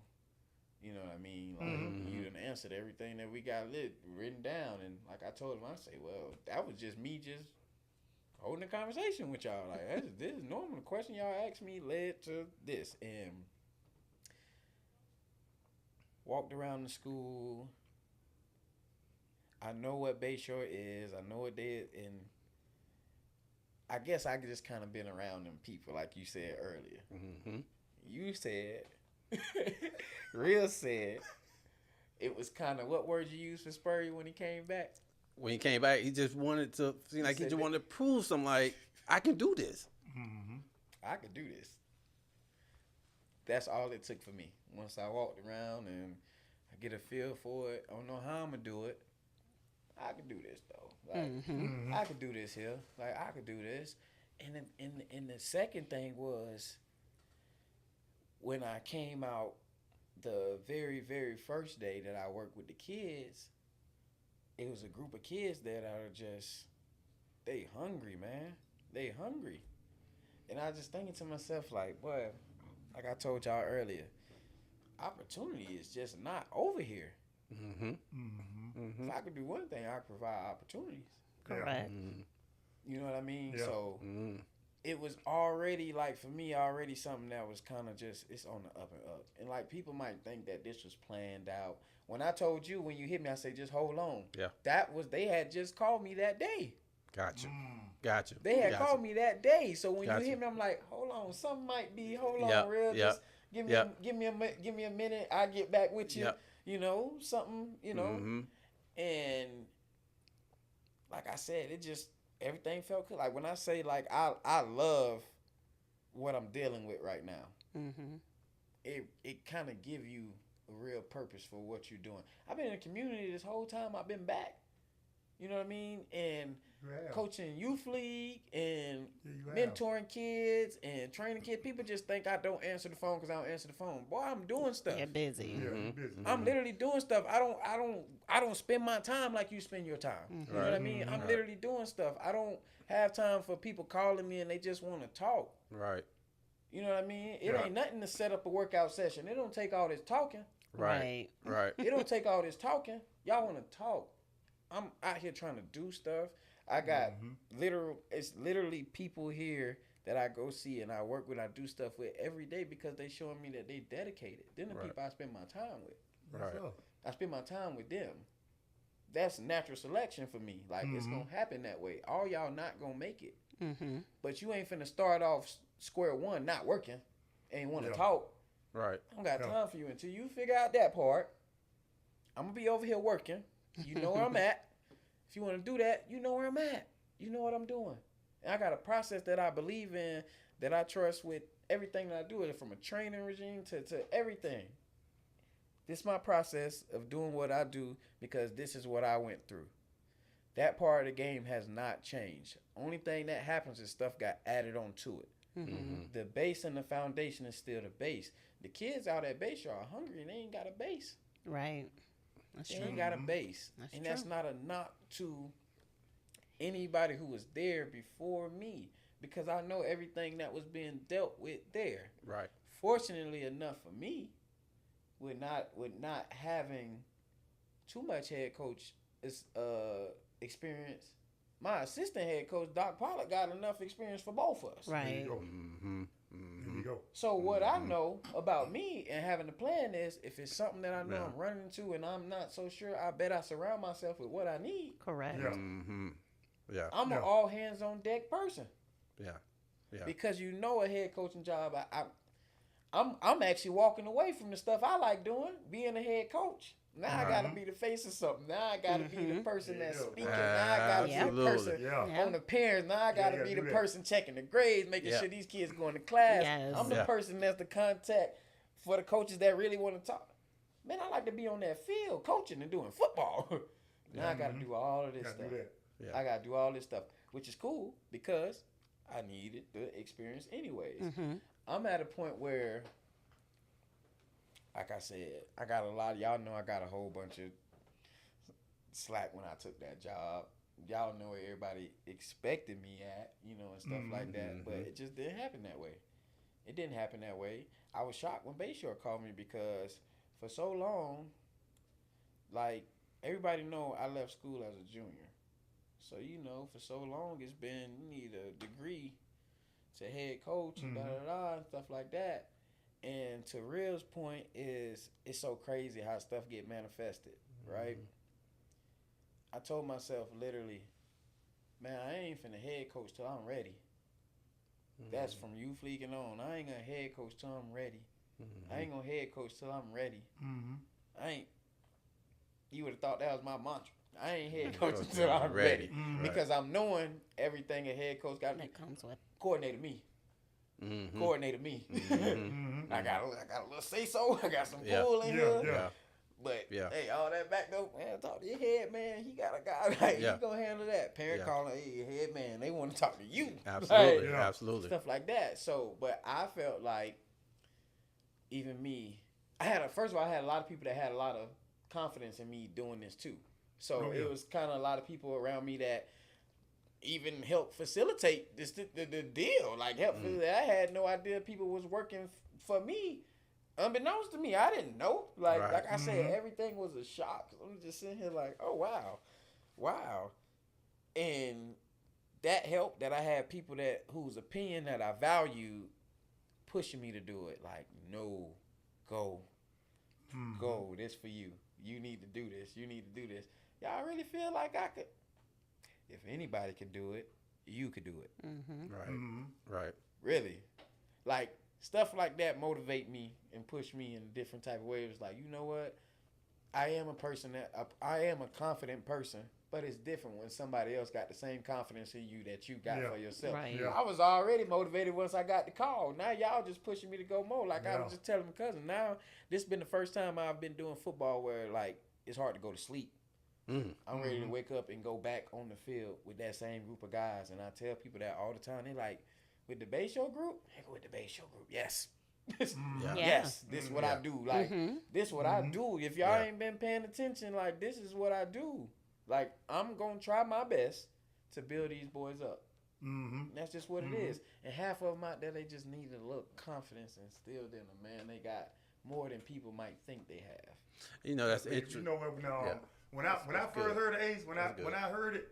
You know what I mean? Like, you done answered everything that we got written down. And like I told them, I say, well, that was just me just holding a conversation with y'all. Like, this is normal. The question y'all asked me led to this. And walked around the school. I know what Bayshore is. I know what they is, and I guess I just kind of been around them people, like you said earlier. You said, Real said, it was kind of, what word you used for Spurrier when he came back? When he came back, he just wanted to seem like he just wanted to prove something. Like, I can do this. I could do this. That's all it took for me. Once I walked around and I get a feel for it, I don't know how I'm gonna do it. I could do this though. Like, I could do this here. Like, I could do this. And the second thing was, when I came out the very, very first day that I worked with the kids, it was a group of kids that are just, they hungry, man. They hungry. And I was just thinking to myself, like, boy, like I told y'all earlier, opportunity is just not over here. If I could do one thing, I could provide opportunities. Correct. You know what I mean? Yeah. So it was already, like, for me, already something that was kind of just, it's on the up and up. And like, people might think that this was planned out. When I told you, when you hit me, I said, just hold on. Yeah. They had just called me that day. Gotcha. They had called me that day. So when Gotcha. you hit me, I'm like, hold on, something might be, hold on, real. Just give me a minute. I'll get back with you. You know, something, you know. And like I said, it just, everything felt good. Like, when I say, like, I love what I'm dealing with right now. It kind of give you a real purpose for what you're doing. I've been in the community this whole time. I've been back. You know what I mean? And have. coaching youth league and Yeah, you have. mentoring kids and training kids. People just think I don't answer the phone because I don't answer the phone. Boy, I'm doing stuff. You're busy. Yeah, you busy. I'm literally doing stuff. I don't spend my time like you spend your time. You know what I mean? I'm literally doing stuff. I don't have time for people calling me and they just want to talk. Right. You know what I mean? It ain't nothing to set up a workout session. It don't take all this talking. Right. Right. It don't take all this talking. Y'all want to talk. I'm out here trying to do stuff. I got it's literally people here that I go see and I work with, I do stuff with every day because they showing me that they dedicated. Then the people I spend my time with. Right. I spend my time with them. That's natural selection for me. Like, it's going to happen that way. All y'all not going to make it. But you ain't finna start off square one not working and want to talk. Right. I don't got time for you until you figure out that part. I'm going to be over here working. You know where I'm at. If you want to do that, you know where I'm at. You know what I'm doing. And I got a process that I believe in, that I trust with everything that I do, from a training regime to everything. This is my process of doing what I do because this is what I went through. That part of the game has not changed. Only thing that happens is stuff got added onto it. The base and the foundation is still the base. The kids out at Bayshore are hungry and they ain't got a base. Right. That's They true. ain't got a base. That's That's true. not a knock to anybody who was there before me, because I know everything that was being dealt with there. Right. Fortunately enough for me, with not having too much head coach experience, my assistant head coach, Doc Pollard, got enough experience for both of us. There Right. you go. Mm-hmm. There you go. So what I know about me and having a plan is, if it's something that I know I'm running into and I'm not so sure, I bet I surround myself with what I need. Correct. Yeah. Mm-hmm. Yeah. I'm an all hands on deck person. Yeah. Yeah. Because you know, a head coaching job, I'm actually walking away from the stuff I like doing, being a head coach. Now I gotta be the face of something. Now I gotta be the person that's speaking. Now I gotta be the person Yeah. on the parents. Now I gotta be the do that. person checking the grades, making Yeah. sure these kids going to class. Yes. I'm the person that's the contact for the coaches that really want to talk. Man, I like to be on that field coaching and doing football. Now I gotta do all of this Gotta stuff. do that. Yeah. I gotta do all this stuff, which is cool because I needed the experience anyways. I'm at a point where, like I said, I got a lot of y'all know I got a whole bunch of slack when I took that job. Y'all know where everybody expected me at, and stuff like that. But it just didn't happen that way. It didn't happen that way. I was shocked when Bayshore called me because for so long, like, everybody know I left school as a junior. So, for so long it's been, you need a degree to head coach and and stuff like that. And to Real's point is, it's so crazy how stuff get manifested, right? I told myself literally, man, I ain't finna head coach till I'm ready. That's from youth league and on. I ain't gonna head coach till I'm ready. I ain't gonna head coach till I'm ready. You would have thought that was my mantra. I ain't head coach until I'm ready. Because I'm knowing everything a head coach got to That comes with. coordinated me. Coordinated me. I got a little say so. I got some pull in here. Yeah. But hey, all that back though, man, talk to your head man. He got a guy like he gonna handle that. Parent calling, hey, your head man, they want to talk to you. Absolutely. Like, Absolutely. stuff like that. So, but I felt like even me, I had a lot of people that had a lot of confidence in me doing this too. So it was kind of a lot of people around me that even helped facilitate this the deal. Like facilitate. I had no idea people was working for me. Unbeknownst to me, I didn't know. Like I said, everything was a shock. I'm just sitting here like, oh wow, and that helped that I had people whose opinion that I valued pushing me to do it. Like, no, go, this for you. You need to do this. You need to do this. Y'all really feel like I could? If anybody could do it, you could do it. Right. Really, like. Stuff like that motivate me and push me in a different type of way. It's like, you know what? I am a confident person, but it's different when somebody else got the same confidence in you that you got for yourself. Right. Yeah. I was already motivated once I got the call. Now y'all just pushing me to go more. Like I was just telling my cousin. Now this has been the first time I've been doing football where like it's hard to go to sleep. I'm ready to wake up and go back on the field with that same group of guys. And I tell people that all the time. They like, with the Bayshore group? Hey, with the Bayshore group, yes. Yes, this is what I do. Like, this is what I do. If y'all ain't been paying attention, like, this is what I do. Like, I'm going to try my best to build these boys up. That's just what it is. And half of them out there, they just need a little confidence and still in them, man. They got more than people might think they have. You know, that's interesting. You know what? When I first heard of Ace, when I heard it,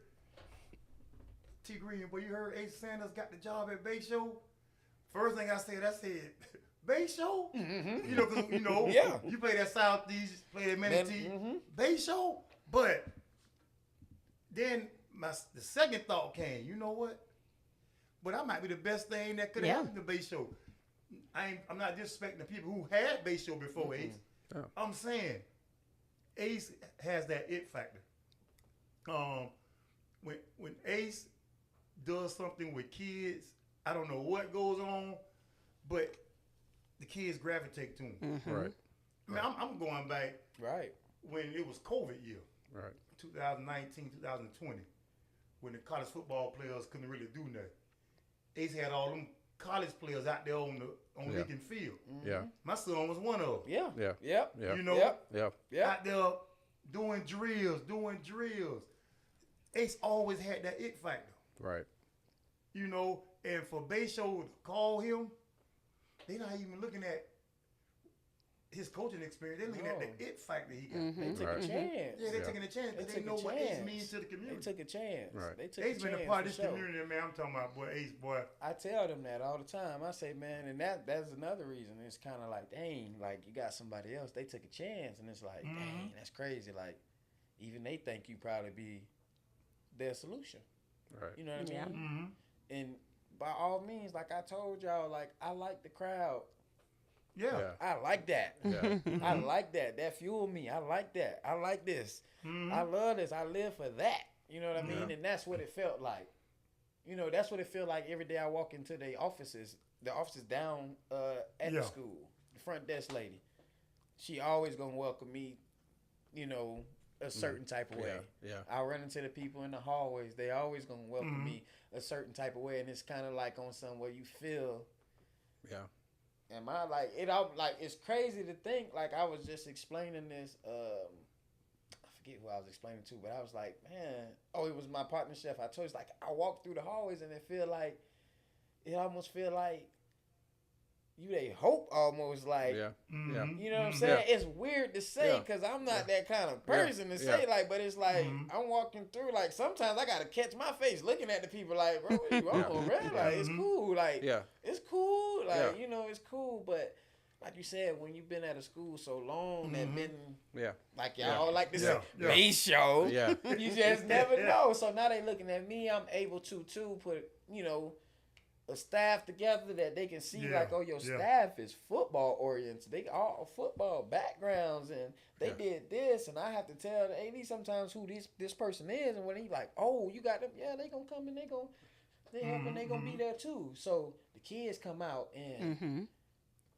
T Green, when you heard Ace Sanders got the job at Bayshore, first thing I said, Bayshore? You know, because, you play that Southeast, play that Manatee, Bayshore. But then the second thought came, you know what? But I might be the best thing that could happen to Bayshore. I'm not disrespecting the people who had Bayshore before Ace. Oh. I'm saying Ace has that it factor. When Ace does something with kids, I don't know what goes on, but the kids gravitate to him. Right. I mean, I'm going back when it was COVID year. Right. 2019, 2020, when the college football players couldn't really do nothing. Ace had all them college players out there on Lincoln Field. Yeah. My son was one of them. Yeah. You know, out there doing drills. Ace always had that it factor. Right. You know, and for Bayshore to call him, they're not even looking at his coaching experience. They're looking at the it factor he got. They took a chance. Yeah, they're taking a chance because they know what Ace means to the community. They took a chance. Right. They took Ace a been chance a part of for this sure. community, man. I'm talking about, boy, Ace, boy. I tell them that all the time. I say, man, and that's another reason. It's kind of like, dang, like you got somebody else. They took a chance, and it's like, dang, that's crazy. Like, even they think you probably be their solution. Right. You know what I mean? And by all means, like I told y'all, like I like the crowd. Yeah. I like that. Yeah. I like that. That fueled me. I like that. I like this. I love this. I live for that. You know what I mean? And that's what it felt like. You know, that's what it felt like every day I walk into the offices down at the school. The front desk lady. She always gonna welcome me, you know, a certain type of way. Yeah. I run into the people in the hallways. They always gonna welcome me a certain type of way. And it's kind of like on something where you feel. Yeah. Am I like it? Like it's crazy to think. Like I was just explaining this. I forget who I was explaining to, but I was like, man. Oh, it was my partner chef. I told you, like I walk through the hallways and it almost feel like they hope almost like. Yeah. You know what I'm saying? It's weird to say because I'm not that kind of person to say like, but it's like I'm walking through. Like sometimes I gotta catch my face looking at the people like, bro, what you on, bro? Like it's cool. Like it's cool. Like you know, it's cool. But like you said, when you've been at a school so long that been like y'all like to say Bayshore, you just never know. So now they looking at me. I'm able to put a staff together that they can see like, oh, your staff is football oriented. They all football backgrounds and they did this, and I have to tell the AD sometimes who this person is, and when he like, oh, you got them, they gonna come and they help and they gonna be there too. So the kids come out and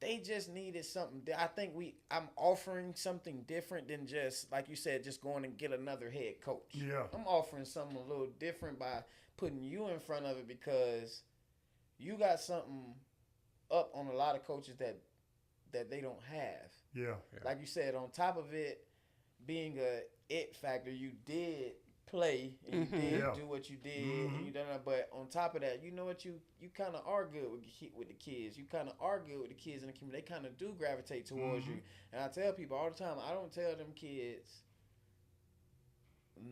they just needed something. I think I'm offering something different than just like you said, just going and get another head coach. Yeah, I'm offering something a little different by putting you in front of it because you got something up on a lot of coaches that they don't have. Yeah. Like you said, on top of it being a it factor, you did play and you did do what you did and you done. But on top of that, you know what, you kind of are good with the kids. You kind of are good with the kids in the community. They kind of do gravitate towards you. And I tell people all the time, I don't tell them kids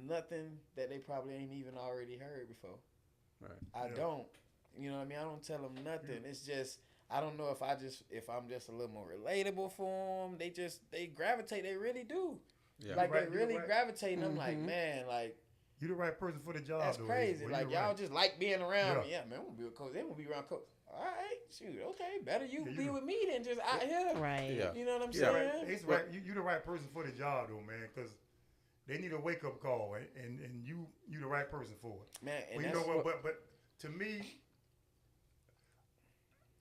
nothing that they probably ain't even already heard before. Right. I don't. You know what I mean? I don't tell them nothing. It's just, I don't know if I'm just a little more relatable for them. They gravitate. They really do. Yeah. Like they really gravitate. And I'm like, man, like. You the right person for the job. That's though, crazy. Like y'all just like being around me. Yeah, man, I'm gonna be a coach. They gonna be around coach. All right, shoot, okay, better you be with me than just out here. Right. Yeah. You know what I'm saying? Right. He's right. You the right person for the job though, man, because they need a wake up call, and you the right person for it. Man, and you know what? But to me,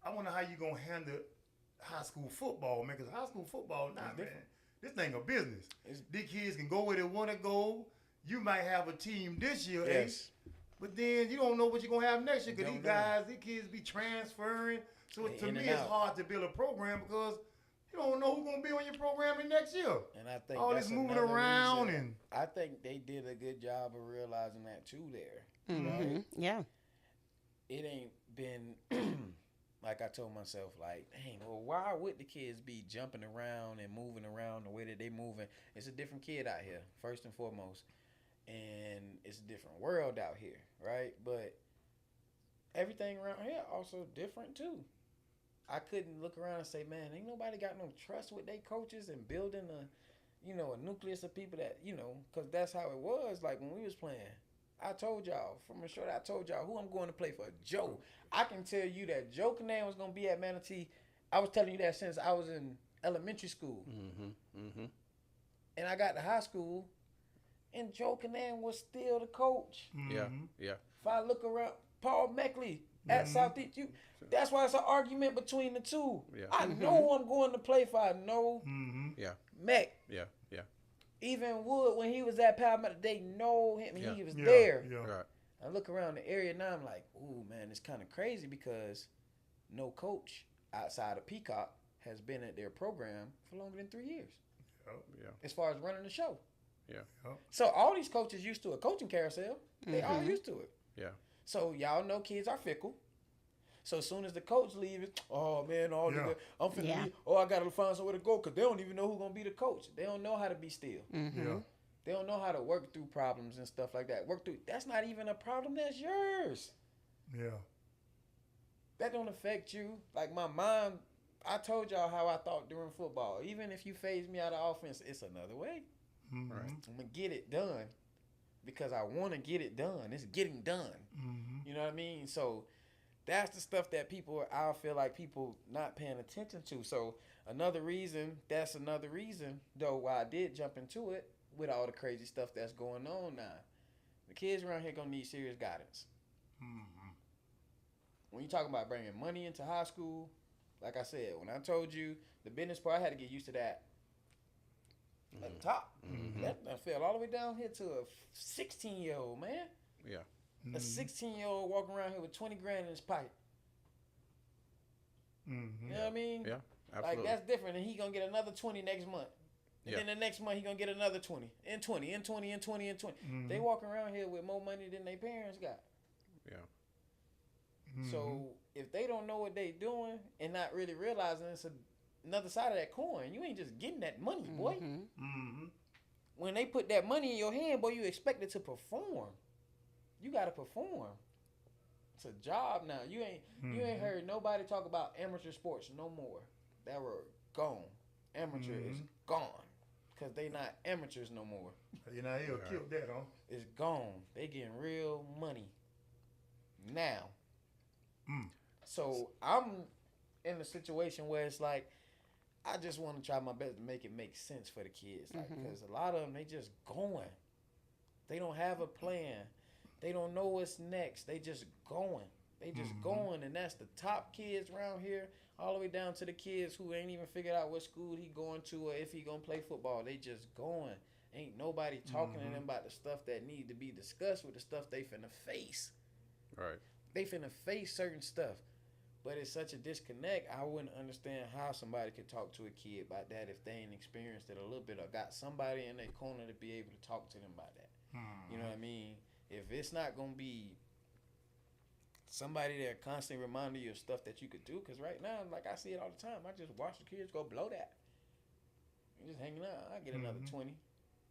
I wonder how you gonna handle high school football, man. Because high school football, man, this thing a business. These kids can go where they want to go. you might have a team this year, Yes. but then you don't know what you're gonna have next year because Don't these know. guys, these kids be transferring. So They to in me, and it's out. hard to build a program because you don't know who's gonna be on your program the next year. And I think All that's this moving another around reason. and I think they did a good job of realizing that too there. Mm-hmm. Right? Yeah. It ain't been like I told myself, like, dang, well, why would the kids be jumping around and moving around the way that they moving? It's a different kid out here, first and foremost. And it's a different world out here, right? But everything around here also different too. I couldn't look around and say, man, ain't nobody got no trust with their coaches and building a nucleus of people that, because that's how it was. Like when we was playing, I told y'all from the short, I told y'all who I'm going to play for. Joe. I can tell you that Joe Canan was going to be at Manatee. I was telling you that since I was in elementary school. And I got to high school, and Joe Canan was still the coach. Yeah. Yeah. If I look around, Paul Meckley at Southeast, that's why it's an argument between the two. Yeah. I know who I'm going to play for. I know Yeah. Meck. Yeah. Yeah. Even Wood, when he was at Palmetto, they know him. Yeah. He was yeah, there. Yeah. Right. I look around the area now, I'm like, ooh, man, it's kind of crazy because no coach outside of Peacock has been at their program for longer than 3 years Yeah. as far as running the show. Yeah. So all these coaches used to a coaching carousel. They all used to it. Yeah. So y'all know kids are fickle. So as soon as the coach leaves, oh man, Yeah. I'm finna Yeah. leave. Oh, I gotta find somewhere to go because they don't even know who's gonna be the coach. They don't know how to be still. Yeah. They don't know how to work through problems and stuff like that. That's not even a problem. That's yours. Yeah. That don't affect you. Like my mind, I told y'all how I thought during football. Even if you phase me out of offense, it's another way. Mhm. Right. I'm gonna get it done because I want to get it done. It's getting done. Mhm. You know what I mean? So that's the stuff that I feel like people not paying attention to. So that's another reason though why I did jump into it with all the crazy stuff that's going on now. The kids around here gonna need serious guidance. Mhm. When you talking about bringing money into high school, like I said, when I told you the business part, I had to get used to that at the top. That fell all the way down here to a 16-year-old, man. Yeah. A 16-year-old walking around here with 20 grand in his pocket. Mhm. You know what I mean? Yeah. Absolutely. Like that's different, and he gonna get another 20 next month. And Yeah. then the next month he gonna get another 20 and 20 and 20 and 20 and 20. They walking around here with more money than their parents got. Yeah. So if they don't know what they doing and not really realizing it's another side of that coin, you ain't just getting that money, boy. Mhm. When they put that money in your hand, boy, you expect it to perform. You gotta perform. It's a job now. You ain't heard nobody talk about amateur sports no more. That were gone. Amateur is gone. Cause they not amateurs no more. You know, he'll kill that, huh? It's gone. They getting real money now. So I'm in a situation where it's like I just want to try my best to make it make sense for the kids, like because a lot of them they just going. They don't have a plan. They don't know what's next. They just going. They just going, and that's the top kids around here, all the way down to the kids who ain't even figured out what school he going to or if he gonna play football. They just going. Ain't nobody talking to them about the stuff that need to be discussed with the stuff they finna face. Right. They finna face certain stuff. But it's such a disconnect, I wouldn't understand how somebody could talk to a kid about that if they ain't experienced it a little bit or got somebody in their corner to be able to talk to them about that. You know what I mean? If it's not going to be somebody that constantly remind you of stuff that you could do, because right now, like I see it all the time, I just watch the kids go blow that. You're just hanging out. I get another 20.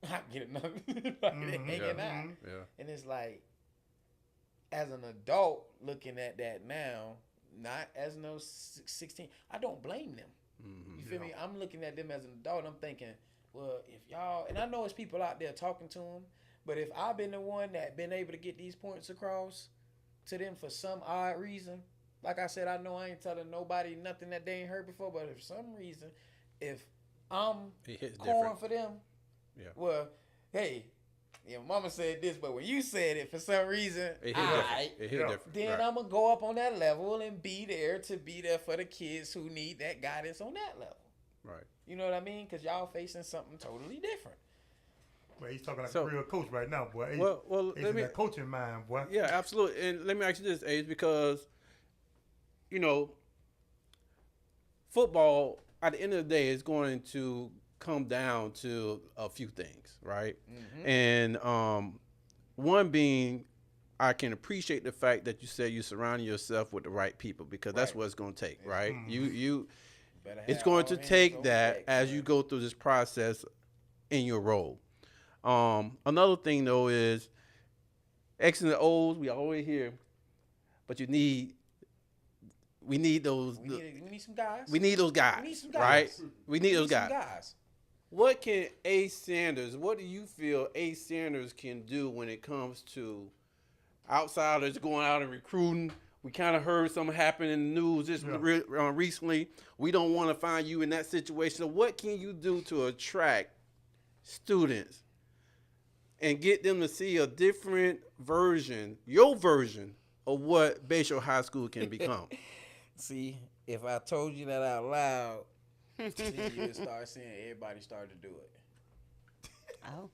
I get another hanging out. Yeah. And it's like, as an adult looking at that now, not as no 16, I don't blame them. You feel me? I'm looking at them as an adult. I'm thinking, well, if y'all, and I know it's people out there talking to them, but if I've been the one that been able to get these points across to them for some odd reason, like I said, I know I ain't telling nobody nothing that they ain't heard before, but if for some reason, if I'm It hits calling different. for them, Yeah. well, hey, mama said this, but when you said it for some reason, It hit aight, different. It hit different. then Right. I'm going to go up on that level and be there for the kids who need that guidance on that level. Right. You know what I mean? Because y'all facing something totally different. Well, he's talking like So- a real coach right now, boy. He's, Well, he's let in me. that coaching mind, boy. Yeah, absolutely. And let me ask you this, Ace, because football at the end of the day is going to come down to a few things, right? And one being, I can appreciate the fact that you said you surrounding yourself with the right people because that's Right. what it's going to take, right? You Better it's have going all to hands take on that deck, as man. you go through this process in your role. Another thing though is X's and O's we always hear, but we need those. We need some guys. We need those guys, We need some right? guys. We need those some guys. What can Ace Sanders? What do you feel Ace Sanders can do when it comes to outsiders going out and recruiting? We kind of heard something happen in the news just recently. We don't want to find you in that situation. So what can you do to attract students and get them to see a different version, your version of what Bayshore High School can become? See, if I told you that out loud, see, you would start seeing everybody start to do it. Oh.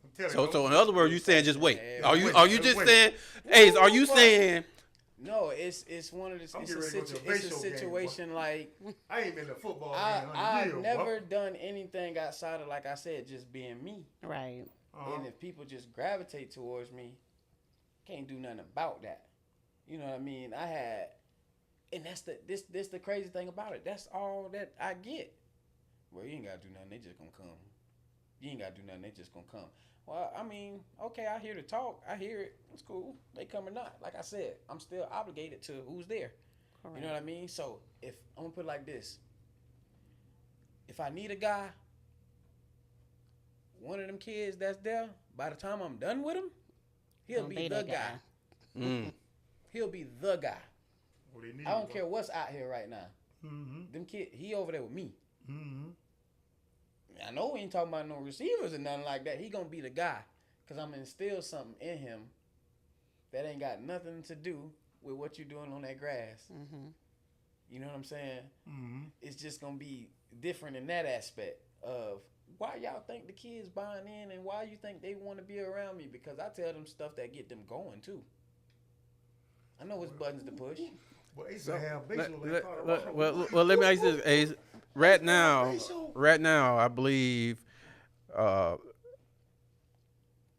I'm telling you, So in other words, you saying just wait. Yeah, Are you wait, just wait. saying, Ace? Are you saying? No, it's one of the I'm it's a, getting ready to go to a it's a Bayshore game, boy. situation like I ain't been to football I've game in a year, never boy. done anything outside of, like I said, just being me. Right. And if people just gravitate towards me, can't do nothing about that. You know what I mean? And that's the crazy thing about it. That's all that I get. Well, you ain't gotta do nothing. They just gonna come. You ain't gotta do nothing. They just gonna come. Well, I mean, okay, I hear the talk. I hear it. It's cool. They come or not. Like I said, I'm still obligated to who's there. Correct. You know what I mean? So if I'm gonna put it like this, if I need a guy, one of them kids that's there, by the time I'm done with him, he'll Gonna be the that guy. He'll be the guy. What they need, I don't boy. care what's out here right now. Mm-hmm. Them kid, he over there with me. Mm-hmm. I know we ain't talking about no receivers or nothing like that. He gonna be the guy, cause I'm gonna instill something in him that ain't got nothing to do with what you're doing on that grass. Mm-hmm. You know what I'm saying? Mm-hmm. It's just gonna be different in that aspect of why y'all think the kids buying in and why you think they want to be around me, because I tell them stuff that get them going too. I know which buttons to push. Well, Ace so, have Bayshore like Colorado. Well, let me ask you this, Ace. Right now, I believe,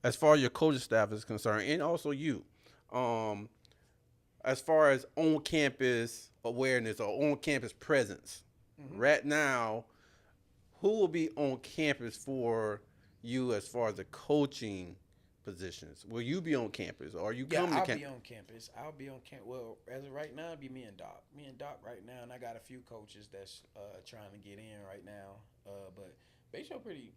as far as your coaching staff is concerned, and also you, as far as on-campus awareness or on-campus presence, right now, who will be on campus for you as far as the coaching positions? Will you be on campus, or are you coming to I'll campus? be on campus. I'll be on campus. Well, as of right now, it'd be me and Doc. Me and Doc right now, and I got a few coaches that's trying to get in right now. But Bayshore pretty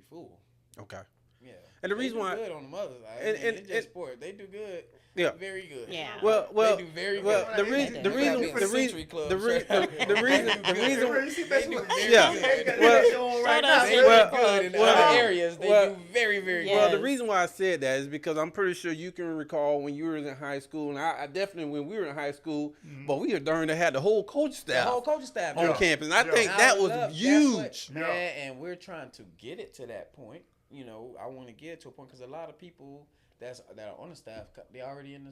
full. Okay. Yeah. And the They reason do why- good on the mothers. and- It's just sport. They do good. Yeah. Very good. Yeah. Well, They do very well, good. the reason, They the do. reason, They got the me in reason, Century Club, the reason, sir. the reason, the reason. You see They do very Yeah. good. Well, right Shout out They to do well, good in well, other areas. They well, do very, very Yeah. Well, good. the reason why I said that is because I'm pretty sure you can recall when you were in high school, and I definitely when we were in high school, but we were darn to had the whole coach The staff whole coaching staff on yeah. campus, and I Yeah. think And that I was love- that's huge. what- Yeah. Man, and we're trying to get it to that point. You know, I want to get it to a point because a lot of people that are on the staff, they already in the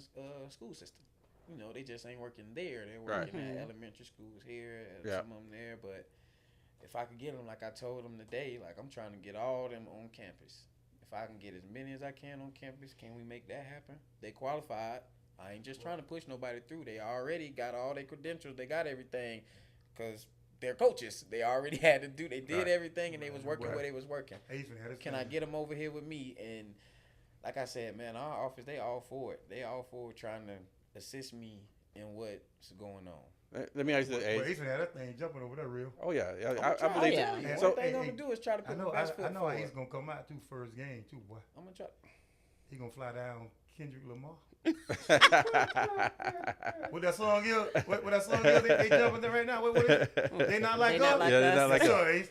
school system. You know, they just ain't working there. They're working at elementary schools here, and Yeah. some of them there. But if I could get them, like I told them today, like I'm trying to get all them on campus. If I can get as many as I can on campus, can we make that happen? They qualified. I ain't just trying to push nobody through. They already got all their credentials. They got everything because they're coaches. They already had to do. They did Right. everything, and they was working Right. where they was working. Ace had his Can I thing. get them over here with me? And like I said, man, our office, they all for it. They all for trying to assist me in what's going on. Let me ask you Well, this, Ace. Ace had that thing jumping over there real. Oh yeah, I'm I trying. believe yeah. it. And So One thing I'm hey, gonna do is try to I put know, my best foot I know forward. Ace gonna come out too first game too, boy. I'm gonna try. He gonna fly down Kendrick Lamar. What that song is? What that song is? They jumping there right now. What is it? They not like They us. not like Yeah, they not us. like Yes, us. sir, Ace.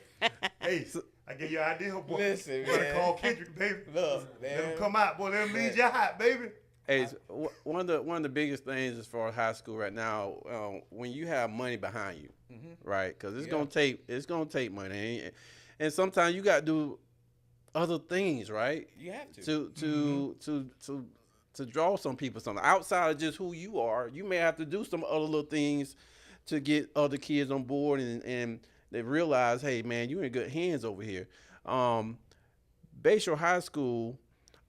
Ace, I give you an idea, boy. Listen, you better man. call Kendrick, baby. Look, Let him man. come out, boy. Let him lead you hot, baby. Ace, one of the biggest things as far as high school right now, when you have money behind you, right? Because it's Yeah. gonna take money, and sometimes you got to do other things, right? You have to. To draw some people something outside of just who you are. You may have to do some other little things to get other kids on board and they realize, hey man, you're in good hands over here. Bayshore High School,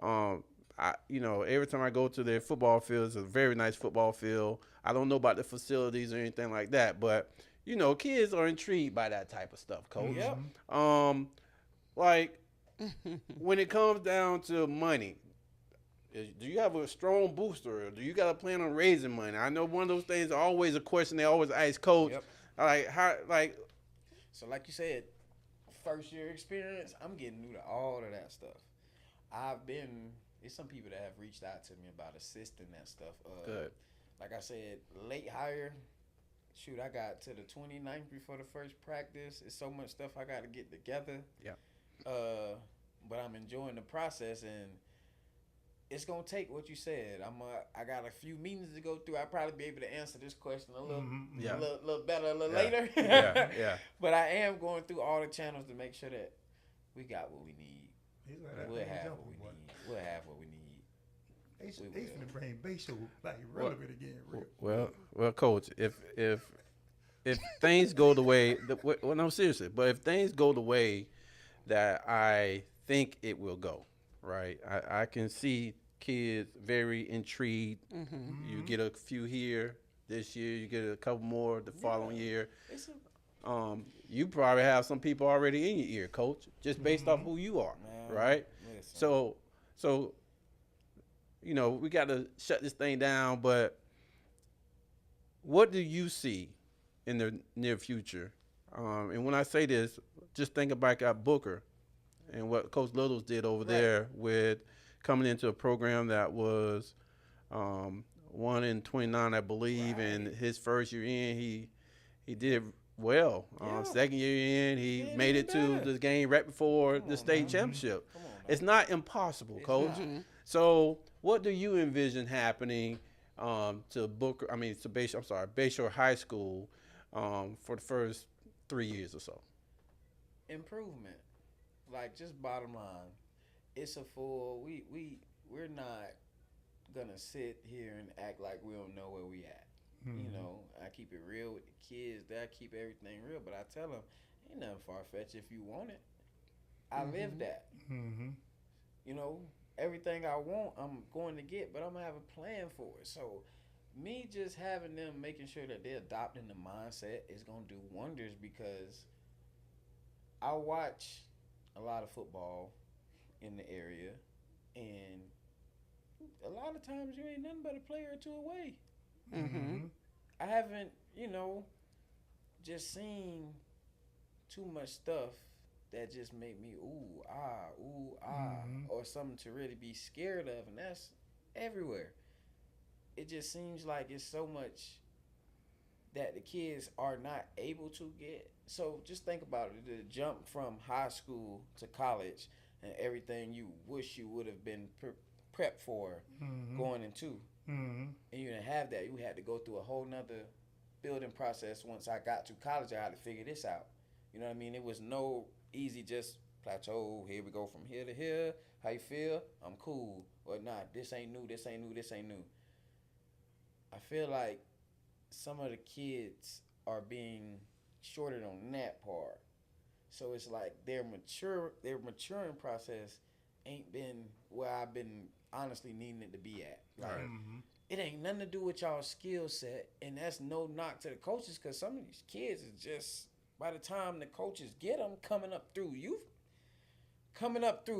every time I go to their football field, it's a very nice football field. I don't know about the facilities or anything like that, but kids are intrigued by that type of stuff, Coach. Yep. Like when it comes down to money, do you have a strong booster, or do you got a plan on raising money? I know one of those things always a question they always ask Coach. Yep. So like you said, first year experience, I'm getting new to all of that stuff. There's some people that have reached out to me about assisting that stuff. Good. Like I said, late hire. Shoot, I got to the 29th before the first practice. It's so much stuff I got to get together. Yeah. But I'm enjoying the process, and it's gonna take what you said. I got a few meetings to go through. I'll probably be able to answer this question a little better a little later. Yeah. But I am going through all the channels to make sure that we got what we need. We'll have what we need. We'll have what we need. They finna bring Bayshore like relevant again. Well, Coach, if things go the way, no, seriously, but if things go the way that I think it will go, right? I can see kids very intrigued. You get a few here this year, you get a couple more the following year. You probably have some people already in your ear, Coach, just based off who you are, right? Listen. So we got to shut this thing down, but what do you see in the near future? And when I say this, just think back at Booker and what Coach Littles did over there with coming into a program that was 1-29, I believe, and his first year in, he did well. Second year in, he made it to the game right before the state championship. It's not impossible, Coach. So what do you envision happening to Bayshore High School for the first 3 years or so? Improvement. Like, just bottom line, it's a full. We're not gonna sit here and act like we don't know where we at. I keep it real with the kids. I keep everything real, but I tell them, ain't nothing far fetched if you want it. I live that. Everything I want, I'm going to get, but I'm gonna have a plan for it. So, me just having them, making sure that they're adopting the mindset is gonna do wonders, because I watch a lot of football in the area, and a lot of times you ain't nothing but a player or two away. I haven't, just seen too much stuff that just make me ooh ah, or something to really be scared of, and that's everywhere. It just seems like it's so much that the kids are not able to get. So just think about it, the jump from high school to college and everything you wish you would have been prepped for going into. And you didn't have that. You had to go through a whole nother building process. Once I got to college, I had to figure this out. You know what I mean? It was no easy just plateau. Here we go from here to here. How you feel? I'm cool. Or not, this ain't new, this ain't new, this ain't new. I feel like some of the kids are being shorted on that part. So it's like their maturing process ain't been where I've been honestly needing it to be at. Like, it ain't nothing to do with y'all's skill set, and that's no knock to the coaches, because some of these kids is just, by the time the coaches get them coming up through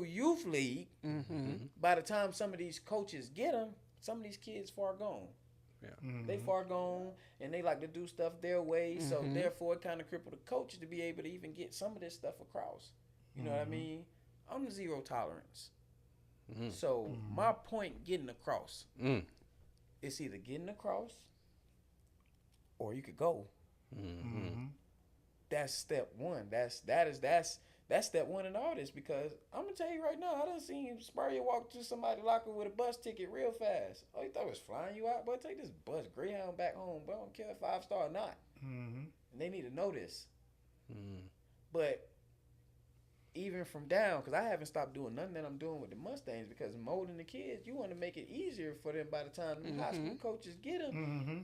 youth league, by the time some of these coaches get them, some of these kids far gone. They far gone, and they like to do stuff their way, so therefore it kind of crippled the coaches to be able to even get some of this stuff across. You know what I mean? I'm zero tolerance. So my point getting across, it's either getting across or you could go. That's step one. That's step one in all this, because I'm gonna tell you right now, I done seen Spurrier walk to somebody's locker with a bus ticket real fast. Oh, you thought it was flying you out? Boy, take this bus Greyhound back home, bro. I don't care if 5-star or not. And they need to know this. But even from down, because I haven't stopped doing nothing that I'm doing with the Mustangs, because molding the kids, you want to make it easier for them by the time the high school coaches get them. Mm-hmm.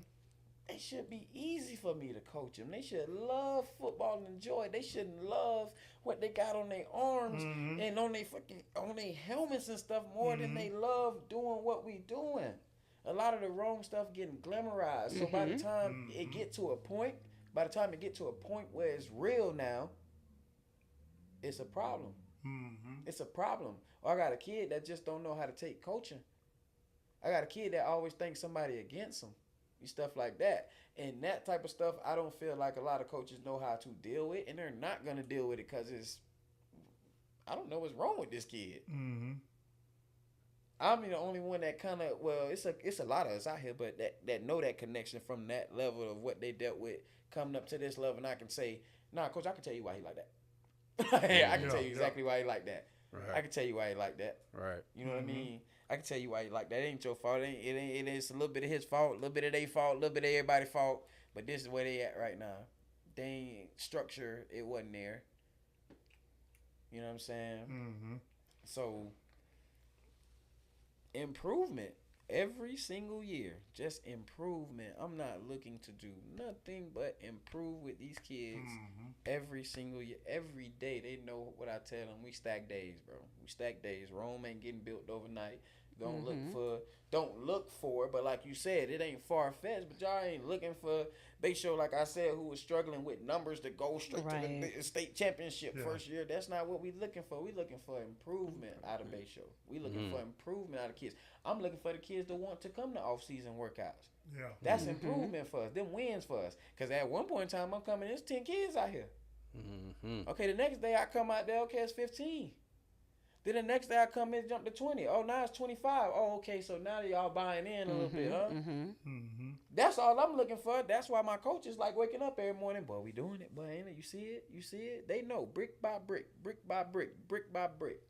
It should be easy for me to coach them. They should love football and enjoy it. They shouldn't love what they got on their arms and on their helmets and stuff more than they love doing what we doing. A lot of the wrong stuff getting glamorized. So by the time it get to a point, where it's real now, it's a problem. It's a problem. Or I got a kid that just don't know how to take coaching. I got a kid that always thinks somebody against him. Stuff like that. And that type of stuff, I don't feel like a lot of coaches know how to deal with, and they're not going to deal with it because I don't know what's wrong with this kid. I'm the only one that kind of, it's a lot of us out here, but that know that connection from that level of what they dealt with coming up to this level, and I can say, nah, coach, I can tell you why he like that. I can tell you exactly why he like that. Right. I can tell you why he like that. Right. You know what I mean? I can tell you why you like that. It ain't your fault. It is a little bit of his fault, a little bit of their fault, a little bit of everybody's fault. But this is where they at right now. They ain't structure. It wasn't there. You know what I'm saying? So improvement every single year, just improvement. I'm not looking to do nothing but improve with these kids every single year, every day. They know what I tell them. We stack days, bro. We stack days. Rome ain't getting built overnight. Don't look for it, but like you said, it ain't far-fetched, but y'all ain't looking for Bayshore, like I said, who was struggling with numbers to go straight to the state championship first year. That's not what we looking for. We looking for improvement out of Bayshore. We looking for improvement out of kids. I'm looking for the kids that want to come to off-season workouts. Yeah, that's improvement for us. Them wins for us. Because at one point in time, I'm coming, there's 10 kids out here. Okay, the next day I come out there, okay, it's 15. Then the next day I come in, jump to 20. Oh, now it's 25. Oh, okay, so now y'all buying in a little bit, huh? That's all I'm looking for. That's why my coaches like waking up every morning. Boy, we doing it. Boy, ain't it? You see it? You see it? They know brick by brick, brick by brick, brick by brick.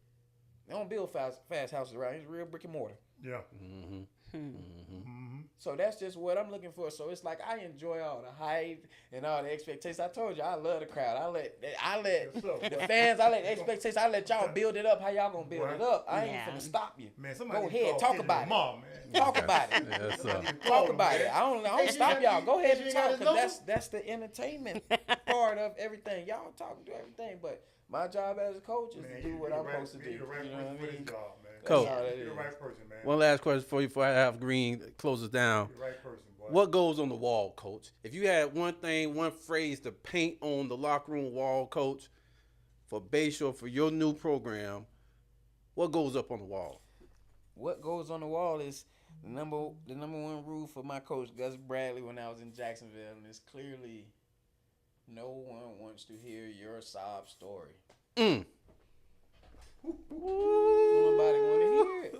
They don't build fast houses around here. It's real brick and mortar. Yeah. So that's just what I'm looking for. So it's like I enjoy all the hype and all the expectations. I told you I love the crowd. I let the fans. I let the expectations. I let y'all build it up. How y'all gonna build it up? I ain't finna stop you. Man, go ahead, talk about it. Talk about it. Talk about it. I don't stop y'all. Go ahead and talk, because that's the entertainment part of everything. Y'all talk, do everything, but my job as a coach is to do what I'm supposed to do. You know what I mean? Coach, you're the right person, man. One last question for you before I have Green close us down. You're the right person, boy. What goes on the wall, Coach? If you had one thing, one phrase to paint on the locker room wall, Coach, for Bayshore, for your new program, what goes up on the wall? What goes on the wall is the number one rule for my coach, Gus Bradley, when I was in Jacksonville, and it's clearly no one wants to hear your sob story. Nobody want to hear it.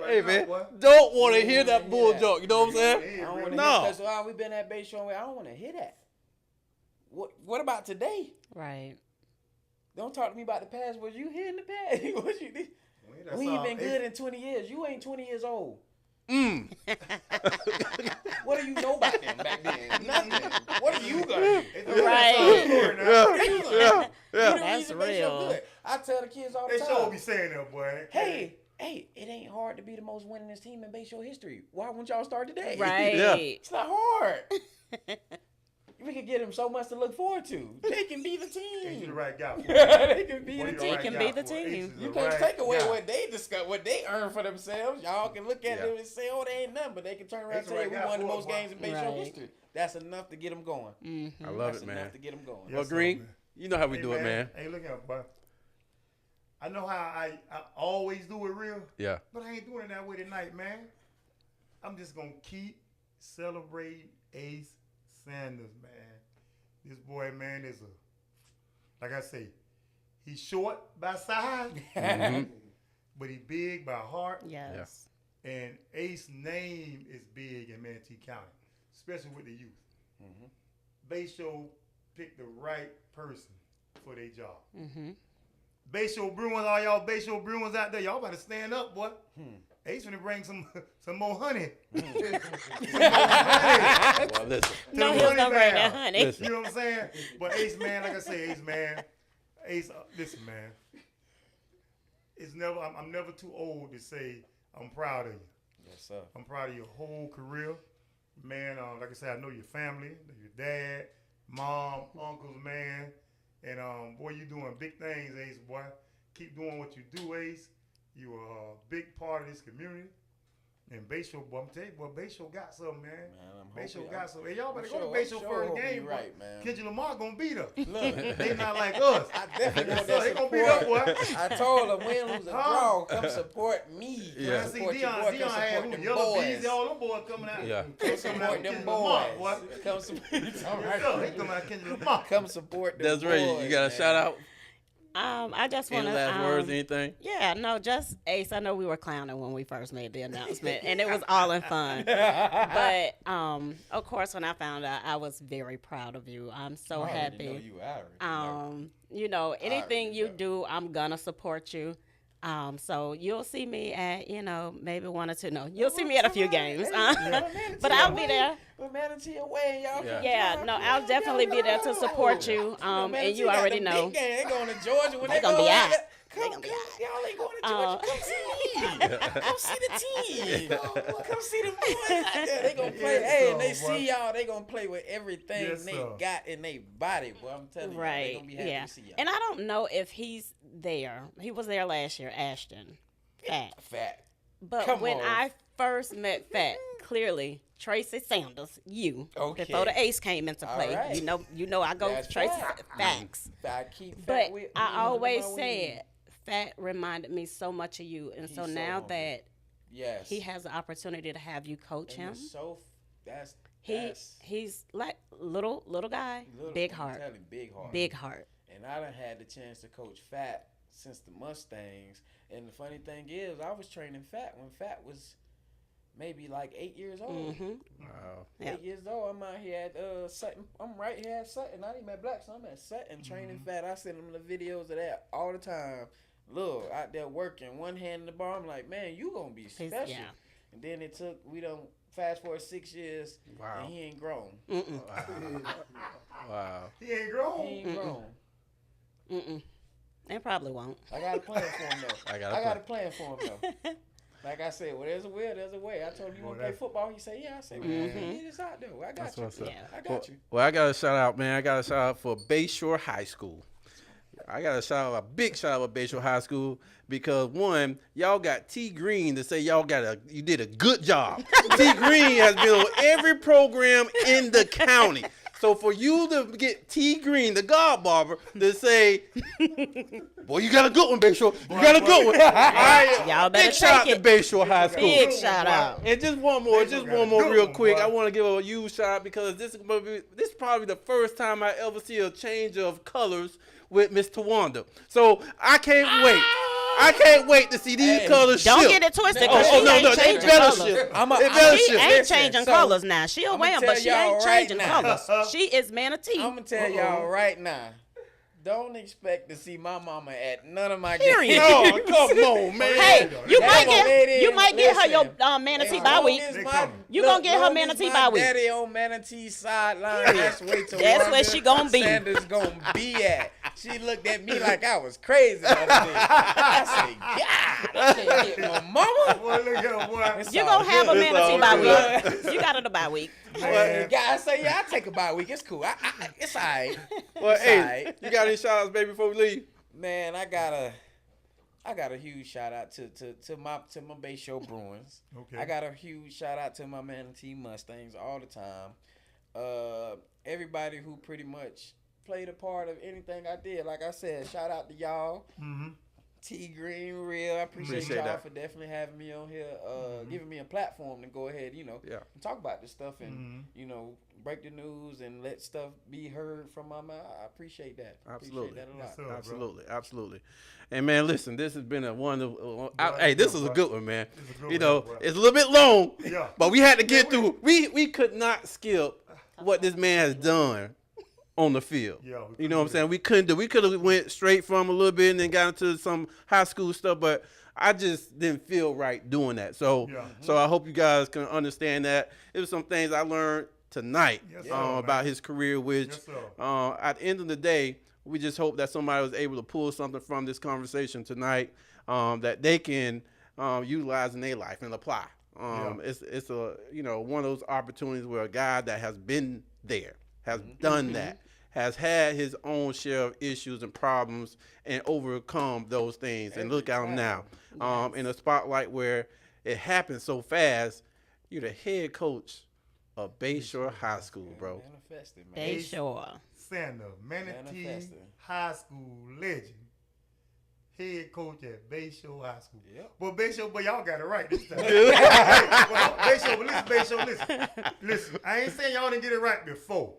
Hey, man, don't want to hear that bull joke. You know what I'm saying? I don't want to hear it, because we've been at Bayshore. I don't want to hear that. What about today? Right. Don't talk to me about the past. Was you here in the past? What you did? We ain't been good in 20 years. You ain't 20 years old. What do you know about them back then? Nothing. What are you gonna do? Right. That's real. I tell the kids all the time. They sure be saying that, boy. Hey, it ain't hard to be the most winningest team in Bayshore history. Why wouldn't y'all start today? Right. Yeah. It's not hard. We could get them so much to look forward to. They can be the team. You're the right guy. They can be the team. They can be the team. You can't take away what they discuss, what they earn for themselves. Y'all can look at them and say, "Oh, they ain't nothing," but they can turn around and tell you we won the most games in Bayshore history. That's enough to get them going. I love it, man. That's enough to get them going. Well, Green, you know how we do it, man. Hey, look at boy. I know how I always do it real. Yeah. But I ain't doing it that way tonight, man. I'm just gonna keep celebrating Ace Sanders, man. This boy, man, is like I say, he's short by size, but he big by heart. Yes. Yeah. And Ace's name is big in Manatee County, especially with the youth. Bayshore picked the right person for their job. Bayshore Bruins, all y'all Bayshore Bruins out there, y'all better stand up, boy. Ace finna bring some more honey. Well, listen. No, he's gonna bring that honey. You know what I'm saying? But Ace, man, like I say, Ace, man, Ace, listen, man. It's never. I'm never too old to say I'm proud of you. Yes, sir. I'm proud of your whole career, man. Like I said, I know your family, your dad, mom, uncles, man, and boy, you doing big things, Ace. Boy, keep doing what you do, Ace. You are a big part of this community. And Bayshore, boy, I'm telling you, boy, Bayshore got something, man. Bayshore got something. Hey, y'all better go to Bayshore first game, boy. Right, man. Kendrick Lamar gonna beat her. Look, They not like us. I definitely want So that they gonna beat her, support. boy. I told her, win, lose, or draw, come support me. Yeah. Man, see, Support your boy, Dion come had support who? them Yellow boys. Bees, all them boys coming out. Yeah. Come support them boys. Come support Yes, sir. They coming out Kendrick Lamar. Come support them That's right. boys. You got a man. shout out? I just want Any to. last words? Anything? Yeah, no, just Ace. I know we were clowning when we first made the announcement, and it was all in fun. But of course, when I found out, I was very proud of you. I'm so I already know happy. you. I already know. You know, anything already you know. do, I'm gonna support you. So you'll see me at, maybe one or two. No, you'll see me at a few games. But I'll be there. With Manatee away, y'all. Yeah. Yeah, no, I'll definitely be there to support you. And you already know. They going to Georgia when They they gonna go be out. out. Come, They gonna be come, out. y'all ain't going to Georgia. Come see me. Come see the team. Come see them boys out there. They gonna play. Yes, Hey, sir, and they boy. see y'all. They gonna play with everything Yes, they sir. got in their body. Boy, I'm telling you, they Right. gonna be happy Yeah. to see y'all. And I don't know if he's there. He was there last year, Ashton. Fat. But Come when on. I first met Fat, clearly Tracey Sanders, Okay. before the Ace came into All play. right. You know I go That's Tracey right. facts. I keep fat But with I always my said Fat reminded me so much of you, and He's so so now humble. that yes. he has the opportunity to have you coach And him, it's so that's he's like little guy, little, big I'm heart, telling you, big heart. big heart. And I done had the chance to coach Fat since the Mustangs. And the funny thing is, I was training Fat when Fat was maybe like 8 years old. Hmm. Wow. Yeah. 8 years old. I'm out here at Sutton. I'm right here at Sutton. I ain't at Black, so I'm at Sutton training Fat. I send him the videos of that all the time. Look, out there working, one hand in the bar. I'm like, man, you gonna be special. Yeah. And then we don't fast forward 6 years, Wow. and he ain't grown. Mm-mm. Wow. He ain't grown. He ain't grown. Mm-mm. They probably won't. I got a plan for him though. I got a a plan for him though. Like I said, well, there's a will, there's a way. I told him, you want to Boy, play that- football? He said, yeah. I said, well, get this out there. I got That's you. what's up. Yeah. I got you. Well, I got a shout out, man. I got a shout out for Bayshore High School. I got a big shout out for Bayshore High School because one, y'all got T Green to say you did a good job. T Green has been on every program in the county. So for you to get T Green, the God Barber, to say, boy, you got a good one, Bayshore. You got a good one. All right, Y'all better big shout out take to it. Bayshore High School. Big shout out. And just one more got a real good quick. one, I boy. want to give a huge shout out because this is probably the first time I ever see a change of colors with Miss Tawanda. So I can't wait. I can't wait to see these colors Don't shift. get it twisted, Oh, because oh, she no, ain't no, they changing better colors. shift. It better She shift. ain't Listen, changing so, colors now. She'll I'ma win, tell but she y'all ain't right changing now. colors. She is Manatee. I'm going to tell y'all right now. Don't expect to see my mama at none of my Period. games. Oh, come on, man. Hey, you That might get lady, you might get her your listen, Manatee As bye long week. as They my- coming. You look, gonna get her long as Manatee my bye week. Daddy on Manatee sideline. That's where That's where she gonna be. Sanders gonna be at. She looked at me like I was crazy the other day. I said, God, I can't get my mama. Boy, look at him, boy. It's You all gonna have a good. It's Manatee all bye good. week. You got her the bye week. Well, I say, yeah, I take a bye week. It's cool. It's all right. Well, It's hey, all right. you got any shout outs, baby, before we leave? Man, I got a huge shout out to my Bayshore Bruins. Okay. I got a huge shout out to my Manatee Mustangs all the time. Everybody who pretty much played a part of anything I did. Like I said, shout out to y'all. Mm-hmm. T Green Real. I appreciate y'all that. for definitely having me on here, giving me a platform to go ahead, Yeah. and talk about this stuff and break the news and let stuff be heard from my mouth. I appreciate that. Absolutely. Appreciate that a lot. Yes, sir. Absolutely. And man, listen, this has been a wonderful. Right, Hey, this good, is a bro. good one, man. It's a good You one, know, bro. it's a little bit long, Yeah. but we had to get through. We could not skip what this man has done on the field. Yeah, we You know what I'm couldn't saying? We couldn't do. We could have went straight from a little bit and then got into some high school stuff, but I just didn't feel right doing that. So, Yeah. so I hope you guys can understand that. It was some things I learned tonight Yes, sir, man. about his career, which Yes, sir. at the end of the day, we just hope that somebody was able to pull something from this conversation tonight that they can utilize in their life and apply. It's a one of those opportunities where a guy that has been there, has done that, has had his own share of issues and problems and overcome those things. And look at him now in a spotlight where it happened so fast. You're the head coach of Bayshore High School, bro. Manifested, man. Bayshore. Sanders, Manatee Manifested. High School legend. Head coach at Bayshore High School. Yep. Well, Bayshore, but y'all got it right this time. Bayshore, but listen. I ain't saying y'all didn't get it right before.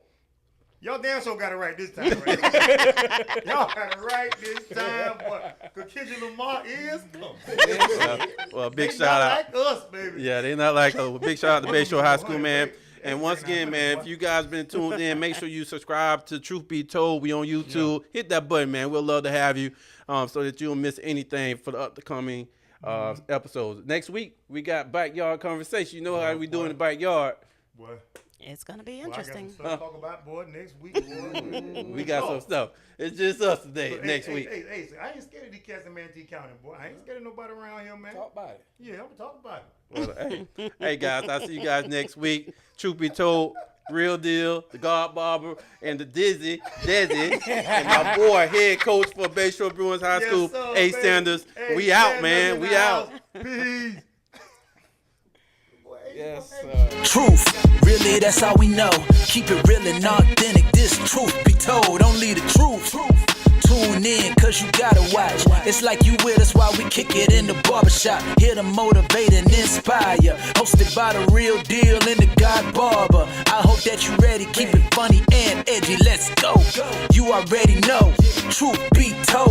Y'all damn sure got it right this time, right? Y'all got it right this time, but Kendrick Lamar is coming. Well, big They shout not out. like us, baby. Yeah, they not like us. Big shout out to Bayshore High School, man. And once again, man, if you guys been tuned in, make sure you subscribe to Troof Be Told. We on YouTube. Hit that button, man. We'll love to have you so that you don't miss anything for the upcoming episodes. Next week, we got Backyard Conversation. You know how we do in the backyard. Boy, It's gonna be I got interesting. some stuff to talk about, boy, next week. Boy. We got some stuff. It's just us today, next week. Hey, I ain't scared of these cats in Manatee County, boy. I ain't scared of nobody around here, man. Talk about it. Yeah, I'm gonna talk about it. Well, hey, guys, I'll see you guys next week. Truth Be Told, Real Deal, the God Barber, and the Desi, and my boy, head coach for Bayshore Bruins High School, sir, A. baby. Sanders. Hey, We out, Sanders man. in We the out. house. Peace. Boy, Yes, hey, Truth, really, that's all we know. Keep it real and authentic. This truth be told, only the truth. Tune in, cause you gotta watch. It's like you with us while we kick it in the barbershop. Here to motivate and inspire. Hosted by the Real Deal and the God Barber. I hope that you ready. Keep it funny and edgy. Let's go. You already know. Truth be told.